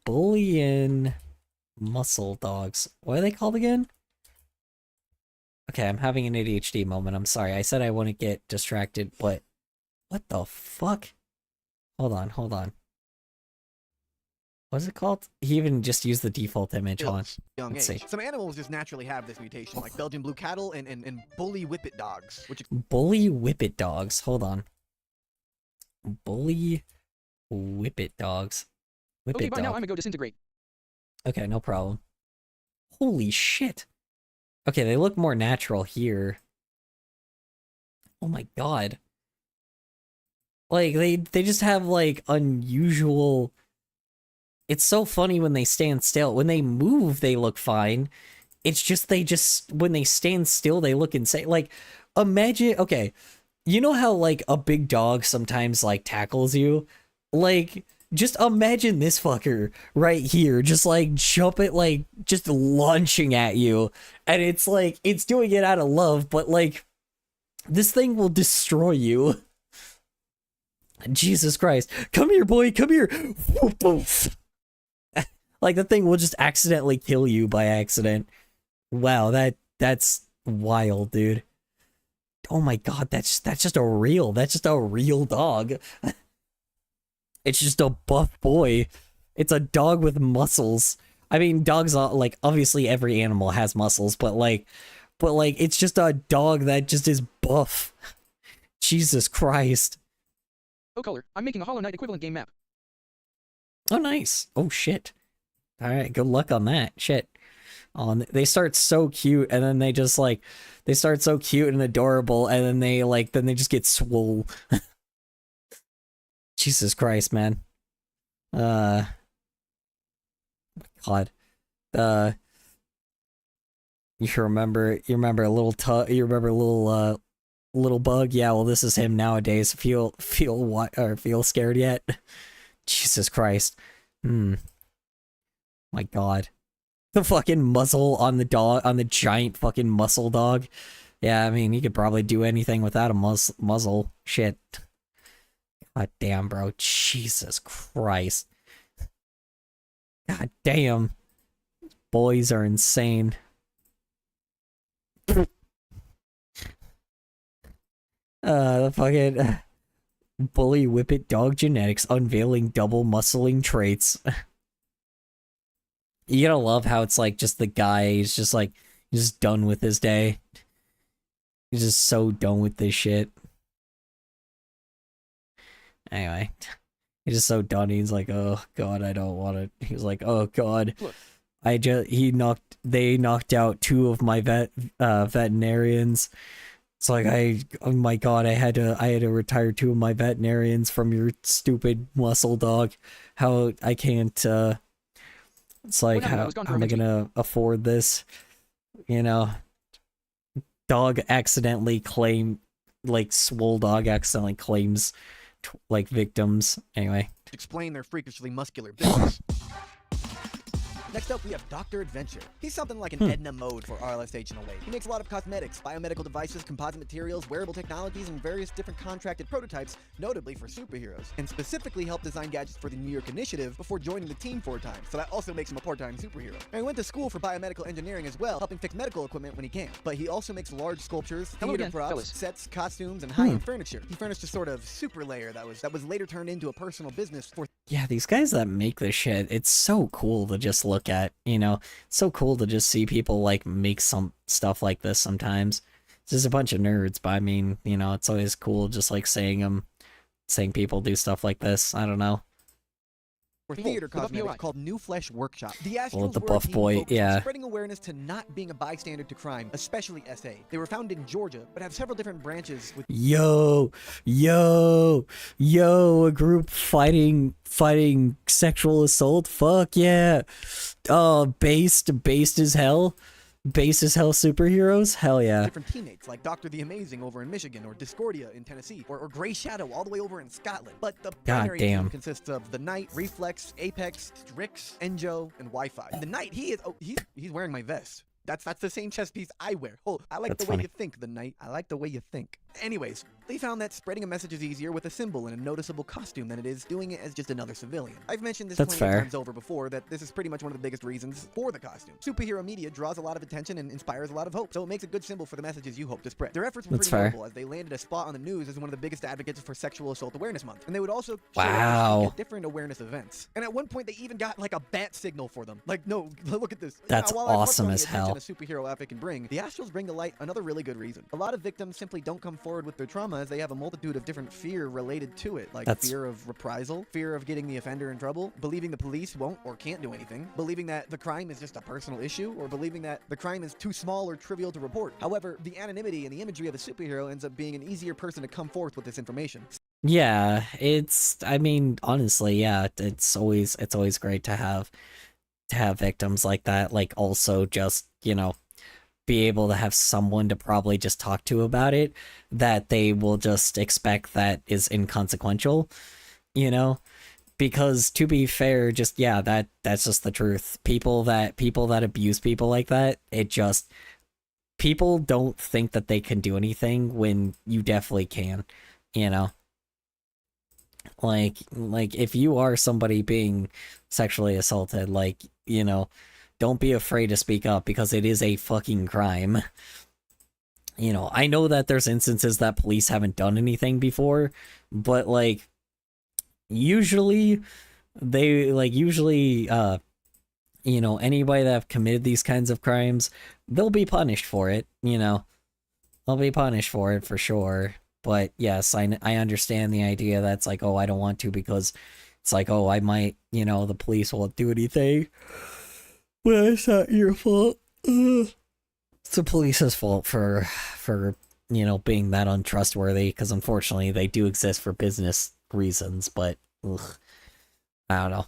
Bullion muscle dogs. What are they called again? Okay, I'm having an ADHD moment. I'm sorry. I said I wouldn't get distracted, but... What the fuck? Hold on. What is it called? He even just used the default image. Hold on.
Young age. Some animals just naturally have this mutation, like Belgian blue cattle and bully whippet dogs, which...
Bully whippet dogs. Hold on. Bully whippet dogs.
Okay, bye now. I'm gonna go disintegrate.
Okay, no problem. Holy shit. Okay, they look more natural here. Oh my god. Like, they just have, like, unusual... It's so funny when they stand still. When they move, they look fine. It's just, when they stand still, they look insane. Like, imagine, okay, you know how, like, a big dog sometimes, like, tackles you? Like, just imagine this fucker right here, just, like, jumping, like, just launching at you. And it's, like, it's doing it out of love, but, like, this thing will destroy you. Jesus Christ. Come here, boy, come here. Like, the thing will just accidentally kill you by accident. Wow, that's wild, dude. Oh my god, that's just a real dog. It's just a buff boy. It's a dog with muscles. I mean, dogs are, like, obviously every animal has muscles, but it's just a dog that just is buff. Jesus Christ.
Oh, color. I'm making a Hollow Knight equivalent game map.
Oh, nice. Oh, shit. Alright, good luck on that. Shit. Oh, they start so cute, and then they just, like, they start so cute and adorable, and then they just get swole. Jesus Christ, man. God. You remember a little bug? Yeah, well, this is him nowadays. Feel scared yet? Jesus Christ. My god. The fucking muzzle on the dog, on the giant fucking muscle dog. Yeah, I mean, he could probably do anything without a muzzle. Shit. God damn, bro. Jesus Christ. God damn. Boys are insane. The fucking bully whippet dog genetics unveiling double muscling traits. You gotta love how it's like just the guy, he's just like, he's just done with his day. He's just so done with this shit. Anyway, he's just so done. He's like, oh god, I don't want it. He's like, oh god, they knocked out 2 of my veterinarians. It's like, oh my god, I had to retire 2 of my veterinarians from your stupid muscle dog. How I can't, it's like, how am I gonna afford this? You know, dog accidentally swole dog accidentally claims, like, victims. Anyway.
Explain their freakishly muscular business. Next up, we have Dr. Adventure. He's something like an Edna Mode for RLSH in a way. He makes a lot of cosmetics, biomedical devices, composite materials, wearable technologies, and various different contracted prototypes, notably for superheroes, and specifically helped design gadgets for the New York Initiative before joining the team 4 times, so that also makes him a part-time superhero. And he went to school for biomedical engineering as well, helping fix medical equipment when he can. But he also makes large sculptures, theater props, sets, costumes, and high-end furniture. He furnished a sort of super layer that was later turned into a personal business for...
Yeah, these guys that make this shit, it's so cool to just look at, you know? It's so cool to just see people, like, make some stuff like this sometimes. It's just a bunch of nerds, but I mean, you know, it's always cool just, like, seeing people do stuff like this. I don't know.
For theater cosmetics called New Flesh Workshop. The
Well,
Astrals
the
were
buff
a team
boy,
focused on
yeah.
spreading awareness to not being a bystander to crime, especially SA. They were founded in Georgia, but have several different branches with...
Yo, a group fighting sexual assault? Fuck yeah. Based as hell? Based as hell superheroes? Hell yeah.
different teammates, like Dr. the Amazing over in Michigan, or Discordia in Tennessee, or Grey Shadow all the way over in Scotland. But the primary team consists of the Knight, Reflex, Apex, Strix, Enjo, and Wi-Fi. And the Knight, he's wearing my vest. That's the same chest piece I wear. Oh, I like the way you think, the Knight. I like the way you think. Anyways, they found that spreading a message is easier with a symbol and a noticeable costume than it is doing it as just another civilian. I've mentioned this plenty of times over before, that this is pretty much one of the biggest reasons for the costume. Superhero media draws a lot of attention and inspires a lot of hope, so it makes a good symbol for the messages you hope to spread. Their efforts were pretty notable, as they landed a spot on the news as one of the biggest advocates for Sexual Assault Awareness Month, and they would also show up at different awareness events. And at one point, they even got like a bat signal for them. Like, no, look at this.
That's awesome as hell.
A superhero outfit can bring, the Astrals bring to light another really good reason. A lot of victims simply don't come forward with their trauma as they have a multitude of different fear related to it, like fear of reprisal, fear of getting the offender in trouble, believing the police won't or can't do anything, believing that the crime is just a personal issue, or believing that the crime is too small or trivial to report. However, the anonymity and the imagery of a superhero ends up being an easier person to come forth with this information.
Yeah, I mean, honestly, yeah, it's always great to have victims like that, like, also just, you know, be able to have someone to probably just talk to about it that they will just expect that is inconsequential, you know? Because to be fair, just, yeah, that's just the truth. People that abuse people like that, people don't think that they can do anything when you definitely can, you know? Like if you are somebody being sexually assaulted, like, you know, don't be afraid to speak up, because it is a fucking crime. You know, I know that there's instances that police haven't done anything before, but, like, usually, you know, anybody that have committed these kinds of crimes, they'll be punished for it, you know. They'll be punished for it, for sure. But, yes, I understand the idea that's like, oh, I don't want to, because it's like, oh, I might, you know, the police won't do anything. Well, it's not your fault. It's the police's fault for you know, being that untrustworthy, because unfortunately they do exist for business reasons, but I don't know.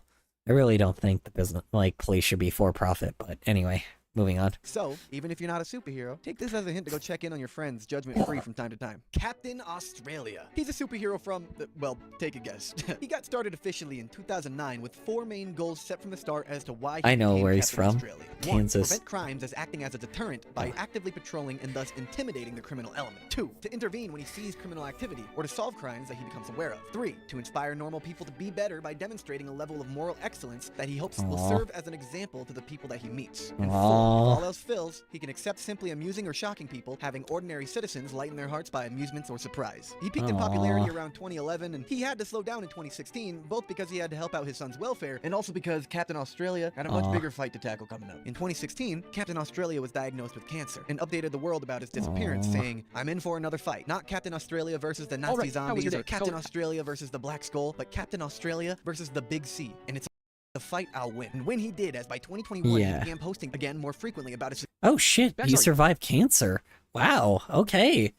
I really don't think the business, like, police should be for profit, but anyway. Moving on.
So, even if you're not a superhero, take this as a hint to go check in on your friends judgment-free from time to time. Captain Australia. He's a superhero from, well, take a guess. He got started officially in 2009 with 4 main goals set from the start as to why he became
where he's
Captain
from.
Australia.
Kansas.
1. Prevent crimes as acting as a deterrent by actively patrolling and thus intimidating the criminal element. 2. To intervene when he sees criminal activity or to solve crimes that he becomes aware of. 3. To inspire normal people to be better by demonstrating a level of moral excellence that he hopes will serve as an example to the people that he meets. And 4. all else fails, he can accept simply amusing or shocking people, having ordinary citizens lighten their hearts by amusements or surprise. He peaked in popularity around 2011, and he had to slow down in 2016, both because he had to help out his son's welfare, and also because Captain Australia had a much bigger fight to tackle coming up. In 2016, Captain Australia was diagnosed with cancer, and updated the world about his disappearance, saying, "I'm in for another fight. Not Captain Australia versus the Nazi zombies, or Captain Australia versus the Black Skull, but Captain Australia versus the Big C, and it's the fight I'll win." And when he did, as by 2021, he began posting again more frequently about his
Oh shit, he survived cancer. Wow, okay.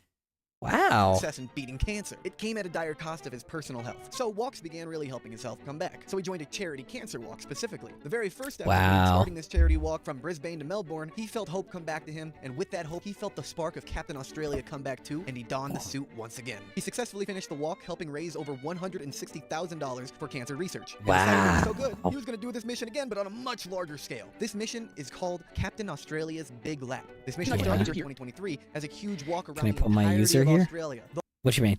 Wow.
success in beating cancer. It came at a dire cost of his personal health. So walks began really helping his health come back. So he joined a charity cancer walk specifically. The very first step in starting this charity walk from Brisbane to Melbourne, he felt hope come back to him, and with that hope, he felt the spark of Captain Australia come back too, and he donned the suit once again. He successfully finished the walk, helping raise over $160,000 for cancer research. And decided it was so good, he was going to do this mission again, but on a much larger scale. This mission is called Captain Australia's Big Lap. This mission started in 2023 as a huge walk around the entirety of Australia.
What you mean?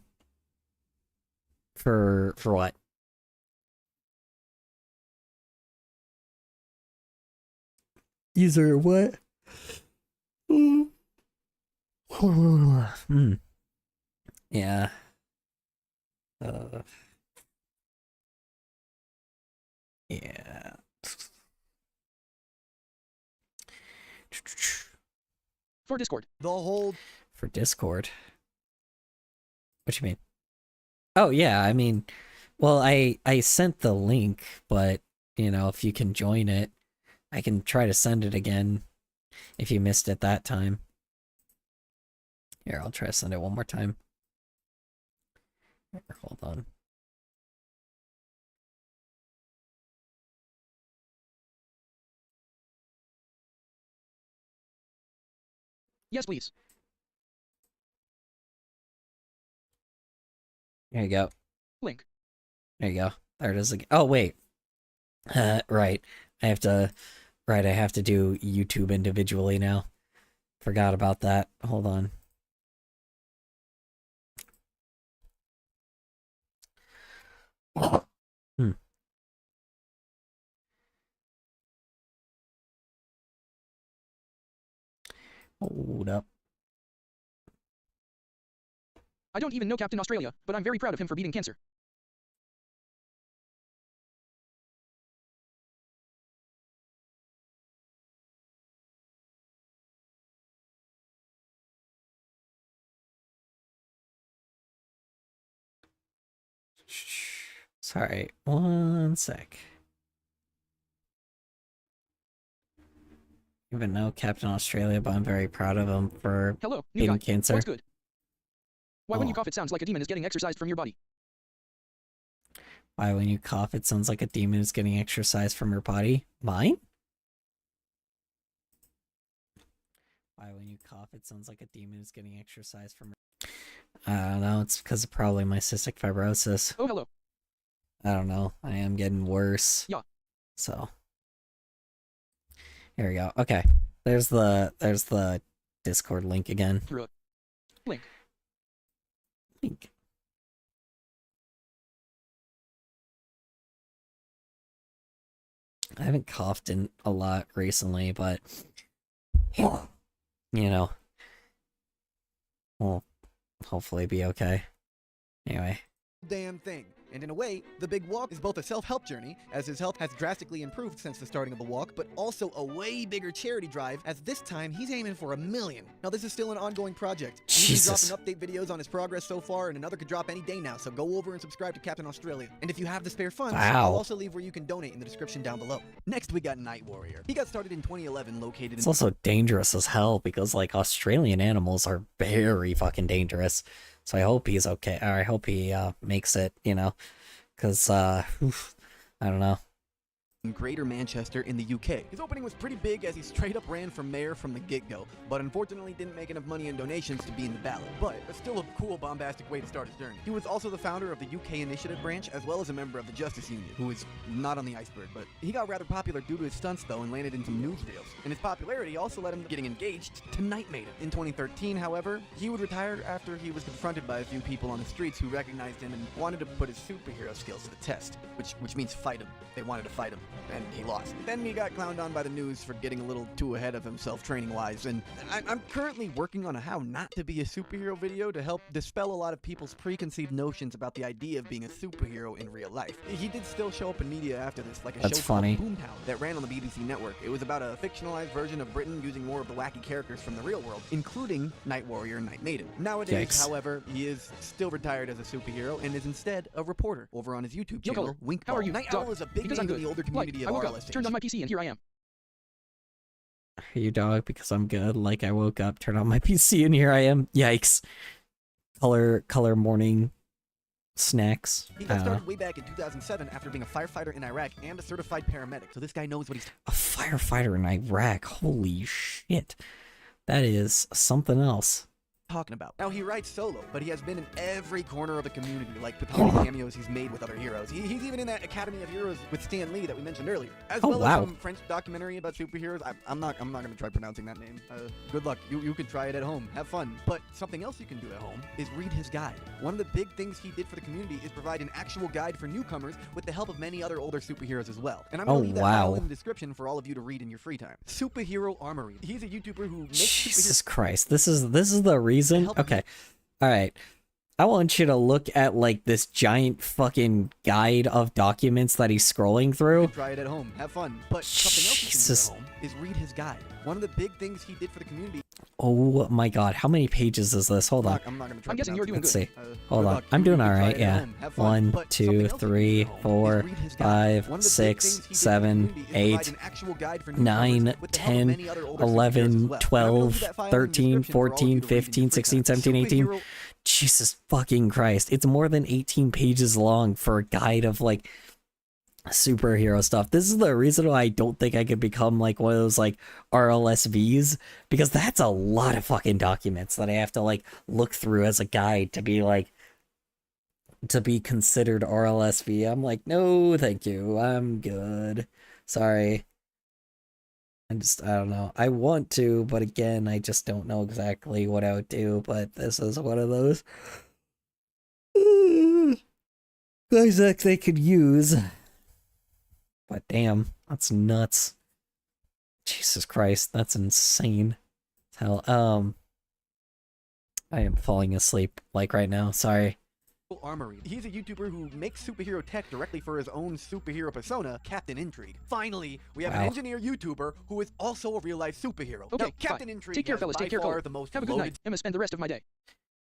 For what? User what? Yeah. Yeah.
For Discord.
The whole...
For Discord? What you mean? Oh, yeah, I mean... Well, I sent the link, but, you know, if you can join it, I can try to send it again if you missed it that time. Here, I'll try to send it one more time. Here, hold on.
Yes, please.
There you go.
Link.
There you go. There it is again. Oh, wait. Right. I have to do YouTube individually now. Forgot about that. Hold on. Hold up.
I don't even know Captain Australia, but I'm very proud of him for beating cancer.
Sorry, one sec. Even know Captain Australia, but I'm very proud of him for beating cancer.
What's good? Why when you cough it sounds like a demon is getting exercised from your body?
Why when you cough it sounds like a demon is getting exercised from your body? Mine? Why when you cough it sounds like a demon is getting exercised from your... I don't know, it's because of probably my cystic fibrosis.
Oh, hello.
I don't know, I am getting worse.
Yeah.
So... Here we go. Okay. There's the Discord link again.
Link.
I haven't coughed in a lot recently, but you know, we'll hopefully be okay. Anyway.
Damn thing. And in a way, the big walk is both a self-help journey, as his health has drastically improved since the starting of the walk, but also a way bigger charity drive, as this time he's aiming for $1 million. Now this is still an ongoing project. He's dropping update videos on his progress so far, and another could drop any day now, so go over and subscribe to Captain Australia. And if you have the spare funds, I'll also leave where you can donate in the description down below. Next we got Night Warrior. He got started in 2011, located
It's also dangerous as hell, because like Australian animals are very fucking dangerous. So I hope he's okay, or I hope he makes it, you know. Because, I don't know.
In Greater Manchester in the UK. His opening was pretty big as he straight up ran for mayor from the get-go, but unfortunately didn't make enough money in donations to be in the ballot. But it's still a cool, bombastic way to start his journey. He was also the founder of the UK Initiative branch, as well as a member of the Justice Union, who is not on the iceberg, but he got rather popular due to his stunts though and landed in some newsreels. And his popularity also led him getting engaged to Night Maiden. In 2013, however, he would retire after he was confronted by a few people on the streets who recognized him and wanted to put his superhero skills to the test, which means fight him. They wanted to fight him. and he lost. Then he got clowned on by the news for getting a little too ahead of himself training-wise, and I'm currently working on a how not to be a superhero video to help dispel a lot of people's preconceived notions about the idea of being a superhero in real life. He did still show up in media after this, like a
That's
show
funny.
called Boomtown that ran on the BBC network. It was about a fictionalized version of Britain using more of the wacky characters from the real world, including Night Warrior and Night Maiden. Nowadays,
Yikes.
however, he is still retired as a superhero and is instead a reporter over on his YouTube
Yo,
channel,
Color.
Wink.
How are you,
Night
dog?
Owl is a big
Because
name
I'm
in
good.
the older community
I
of
woke
RLS.
up, turned on my PC, and here I am.
You dog, because I'm good. Like I woke up, turned on my PC, and here I am. Yikes. Color morning snacks.
He got started way back in 2007 after being a firefighter in Iraq and a certified paramedic, so this guy knows what he's
A firefighter in Iraq. Holy shit. That is something else.
talking about. Now, he writes solo, but he has been in every corner of the community, like with how many cameos he's made with other heroes. He's even in that Academy of Heroes with Stan Lee that we mentioned earlier, as
Oh,
well
wow.
as some French documentary about superheroes. I'm not going to try pronouncing that name. Good luck. You can try it at home. Have fun. But something else you can do at home is read his guide. One of the big things he did for the community is provide an actual guide for newcomers with the help of many other older superheroes as well. And I'm going to leave that file in the description for all of you to read in your free time. Superhero Armory. He's a YouTuber who makes
Jesus Christ. This is the reason. Okay. All right. I want you to look at like this giant fucking guide of documents that he's scrolling through.
Try it at home. Have fun. But something else you can do at home is read his guide. One of the big things he did for the community.
Oh my god. How many pages is this? Hold on.
I'm not gonna try.
I'm guessing you're doing
Let's
good.
see. Hold on. I'm doing all right. Yeah. 1, 2, 3, 4, 5, 6, 7, 8, 9, 10, 11, 12, 13, 14, 15, 16, 17, 18. Jesus fucking Christ. It's more than 18 pages long for a guide of like superhero stuff. This is the reason why I don't think I could become like one of those like RLSVs, because that's a lot of fucking documents that I have to like look through as a guide to be like to be considered RLSV. I'm like, no, thank you. I'm good. Sorry. I don't know. I want to, but again, I just don't know exactly what I would do, but this is one of those guys that they could use. But damn, that's nuts. Jesus Christ, that's insane. Hell, I am falling asleep, like right now, sorry.
Armory. He's a YouTuber who makes superhero tech directly for his own superhero persona, Captain Intrigue. Finally, we have an engineer YouTuber who is also a real-life superhero.
Okay,
now, Captain
fine.
Intrigue
Take care,
has
fellas.
by
Take care,
far
Color.
the most
Have a good
loaded
night. I'm gonna spend the rest of my day.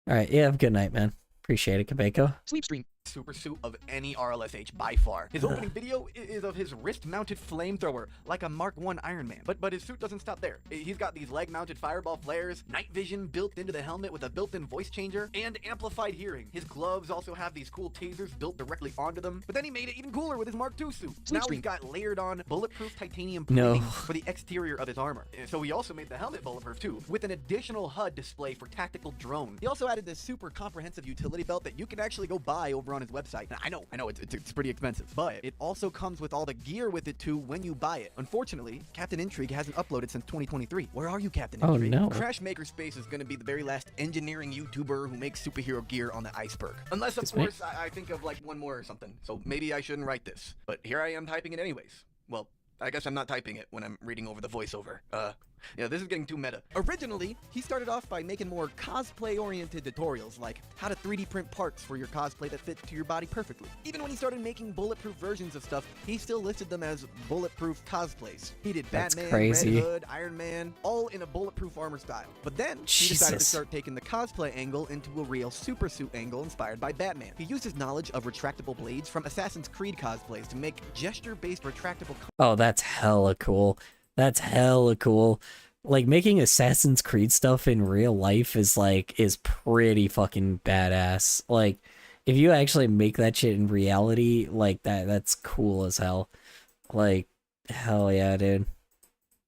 Alright, yeah, have a good night, man. Appreciate it, Kabeko.
Sleep stream.
super suit of any RLSH by far. His opening video is of his wrist-mounted flamethrower, like a Mark I Iron Man. But his suit doesn't stop there. He's got these leg-mounted fireball flares, night vision built into the helmet with a built-in voice changer, and amplified hearing. His gloves also have these cool tasers built directly onto them. But then he made it even cooler with his Mark II suit. Now he's got layered-on bulletproof titanium plating for the exterior of his armor. So he also made the helmet bulletproof too, with an additional HUD display for tactical drone. He also added this super comprehensive utility belt that you can actually go buy over on his website. Now, I know it's pretty expensive, but it also comes with all the gear with it too when you buy it. Unfortunately, Captain Intrigue hasn't uploaded since 2023. Where are you, Captain Intrigue?
Oh no.
Crash Makerspace is going to be the very last engineering YouTuber who makes superhero gear on the iceberg. Unless, of course, I think of like one more or something. So maybe I shouldn't write this. But here I am typing it anyways. Well, I guess I'm not typing it when I'm reading over the voiceover. Yeah, this is getting too meta. Originally, he started off by making more cosplay-oriented tutorials, like how to 3D print parts for your cosplay that fit to your body perfectly. Even when he started making bulletproof versions of stuff, he still listed them as bulletproof cosplays. He did Batman, Red Hood, Iron Man, all in a bulletproof armor style. But then, he decided to start taking the cosplay angle into a real super suit angle inspired by Batman. He used his knowledge of retractable blades from Assassin's Creed cosplays to make gesture-based retractable.
Oh, that's hella cool. That's hella cool. Like, making Assassin's Creed stuff in real life is pretty fucking badass. Like, if you actually make that shit in reality, like, that's cool as hell. Like, hell yeah, dude.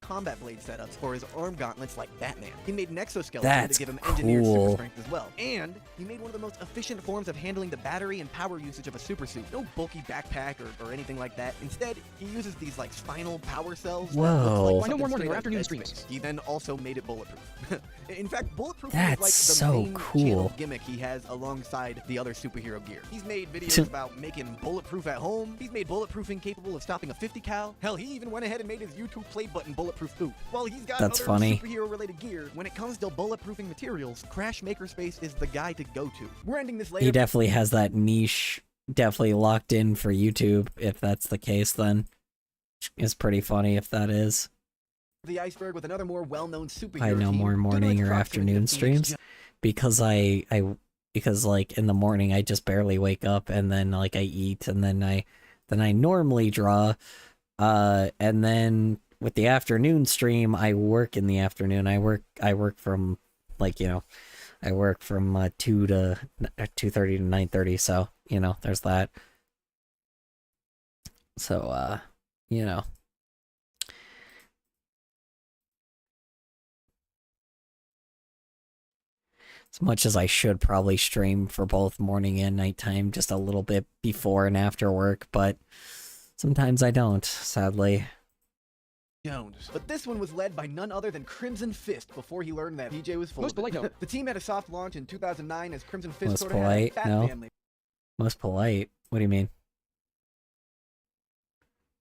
combat blade setups for his arm gauntlets like Batman. He made an exoskeleton
That's
to give him engineered
cool.
super strength as well. And he made one of the most efficient forms of handling the battery and power usage of a super suit. No bulky backpack or anything like that. Instead, he uses these like spinal power cells.
Whoa.
That look like
Why no
something
more morning
straight
or
out of
afternoon
Dead
streams?
Space. He then also made it bulletproof. In fact, bulletproof
That's
is like the
so
main
cool.
channel gimmick he has alongside the other superhero gear. He's made videos about making bulletproof at home. He's made bulletproofing capable of stopping a 50 cal. Hell, he even went ahead and made his YouTube play button bulletproof too. While he's got
That's
other
funny.
superhero related gear, when it comes to bulletproofing materials, Crash Makerspace is the guy to go to. We're ending this later.
He definitely has that niche definitely locked in for YouTube. If that's the case, then it's pretty funny if that is.
The iceberg with another more well-known superhero
I know
team,
more
due to
morning
its
or
proximity to
afternoon
Phoenix
streams
Jones.
because because like in the morning I just barely wake up and then like I eat and then I normally draw, and then with the afternoon stream I work in the afternoon. I work from like, you know, I work from 2 to 2:30 to 9:30, so you know there's that. So you know. As much as I should probably stream for both morning and nighttime, just a little bit before and after work, but sometimes I don't, sadly.
Jones. But this one was led by none other than Crimson Fist before he learned that PJ was full
Most
of it.
polite note.
The team had a soft launch in 2009 as Crimson Fist
Most
sort of had a
polite?
fat
No.
family.
Most polite? What do you mean?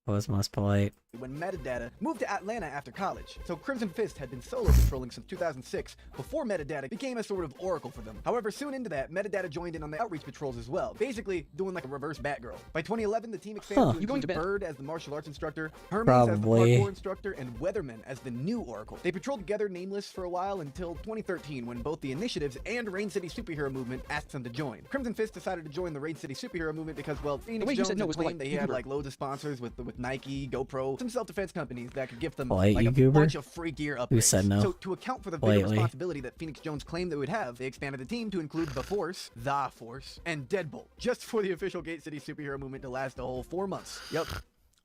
What was most polite?
When Metadata moved to Atlanta after college. So Crimson Fist had been solo patrolling since 2006 before Metadata became a sort of oracle for them. However, soon into that, Metadata joined in on the outreach patrols as well, basically doing like a reverse Batgirl. By 2011, the team expanded to
You going
include
to bed?
Bird as the martial arts instructor, Hermes as the
Probably.
parkour instructor, and Weatherman as the new oracle. They patrolled together nameless for a while until 2013 when both the Initiatives and Rain City Superhero Movement asked them to join. Crimson Fist decided to join the Rain City Superhero Movement because, well, Phoenix
way he
Jones
said no
had
was
claimed
polite.
they had
YouTuber.
like loads of sponsors with Nike, GoPro, some self-defense companies that could gift them
Polite
like a
YouTuber?
bunch of free gear upgrades.
Who said no?
So to account for the bigger
Politely.
responsibility that Phoenix Jones claimed they would have, they expanded the team to include the Force, and Deadbolt, just for the official Gate City superhero movement to last a whole 4 months. Yep.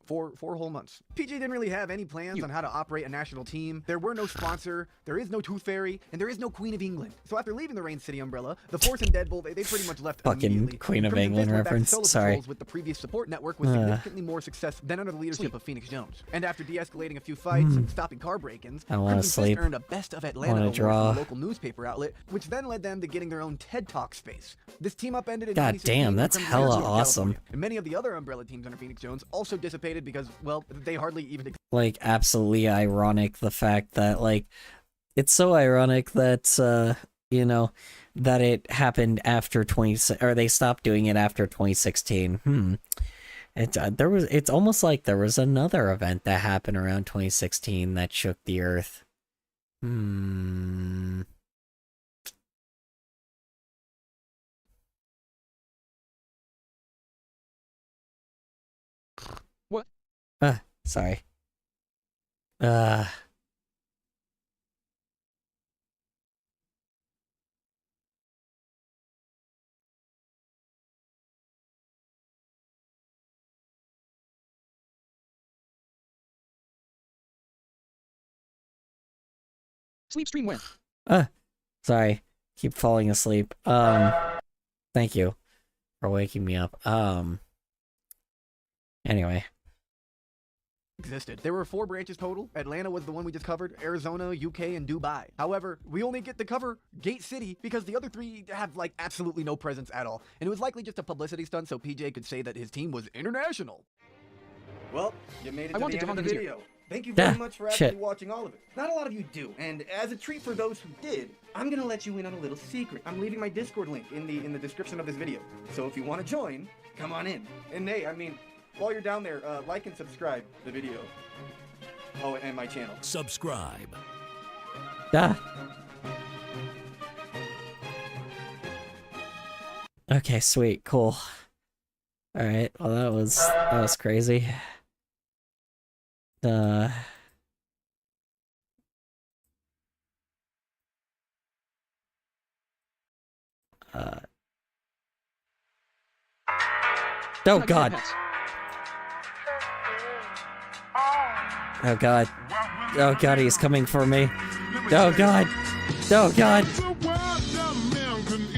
Four whole months. PJ didn't really have any plans on how to operate a national team. There were no sponsor, there is no Tooth Fairy, and there is no Queen of England. So after leaving the Rain City umbrella, the Force and Deadbolt, they pretty much left
Fucking
immediately.
Queen of
Crimson
England
Fist went back to
reference.
solo
Sorry.
patrols with the previous support network with significantly more success than under the leadership of Phoenix Jones. And after de-escalating a few fights and stopping car break-ins,
I wanna
Crimson Fist
sleep.
earned a Best of Atlanta
Wanna
award
draw.
from a local newspaper outlet, which then led them to getting their own TED Talk space. This team upended in
God
2016
damn,
when
that's
Crimson
hella
Fist moved to
awesome.
California. And many of the other umbrella teams under Phoenix Jones also dissipated because, well, they hardly even
Like, absolutely ironic the fact that, like, it's so ironic that, you know, that it happened after or they stopped doing it after 2016. It's almost like there was another event that happened around 2016 that shook the earth.
What?
Sorry.
Sleep stream when?
Sorry. Keep falling asleep. Thank you for waking me up. Anyway.
existed. There were 4 branches total. Atlanta was the one we just covered, Arizona, UK, and Dubai. However, we only get to cover Gate City because the other 3 have like absolutely no presence at all. And it was likely just a publicity stunt so PJ could say that his team was international. Well, you made it to the end of the video. Thank you very much for actually watching all of it. Not a lot of you do, and as a treat for those who did, I'm gonna let you in on a little secret. I'm leaving my Discord link in the description of this video. So if you want to join, come on in. And hey, I mean, while you're down there, like and subscribe the video. Oh, and my channel.
Subscribe.
Okay, sweet, cool. All right, well that was crazy. Oh god. Oh god. Oh god, he's coming for me. Oh god. Oh god.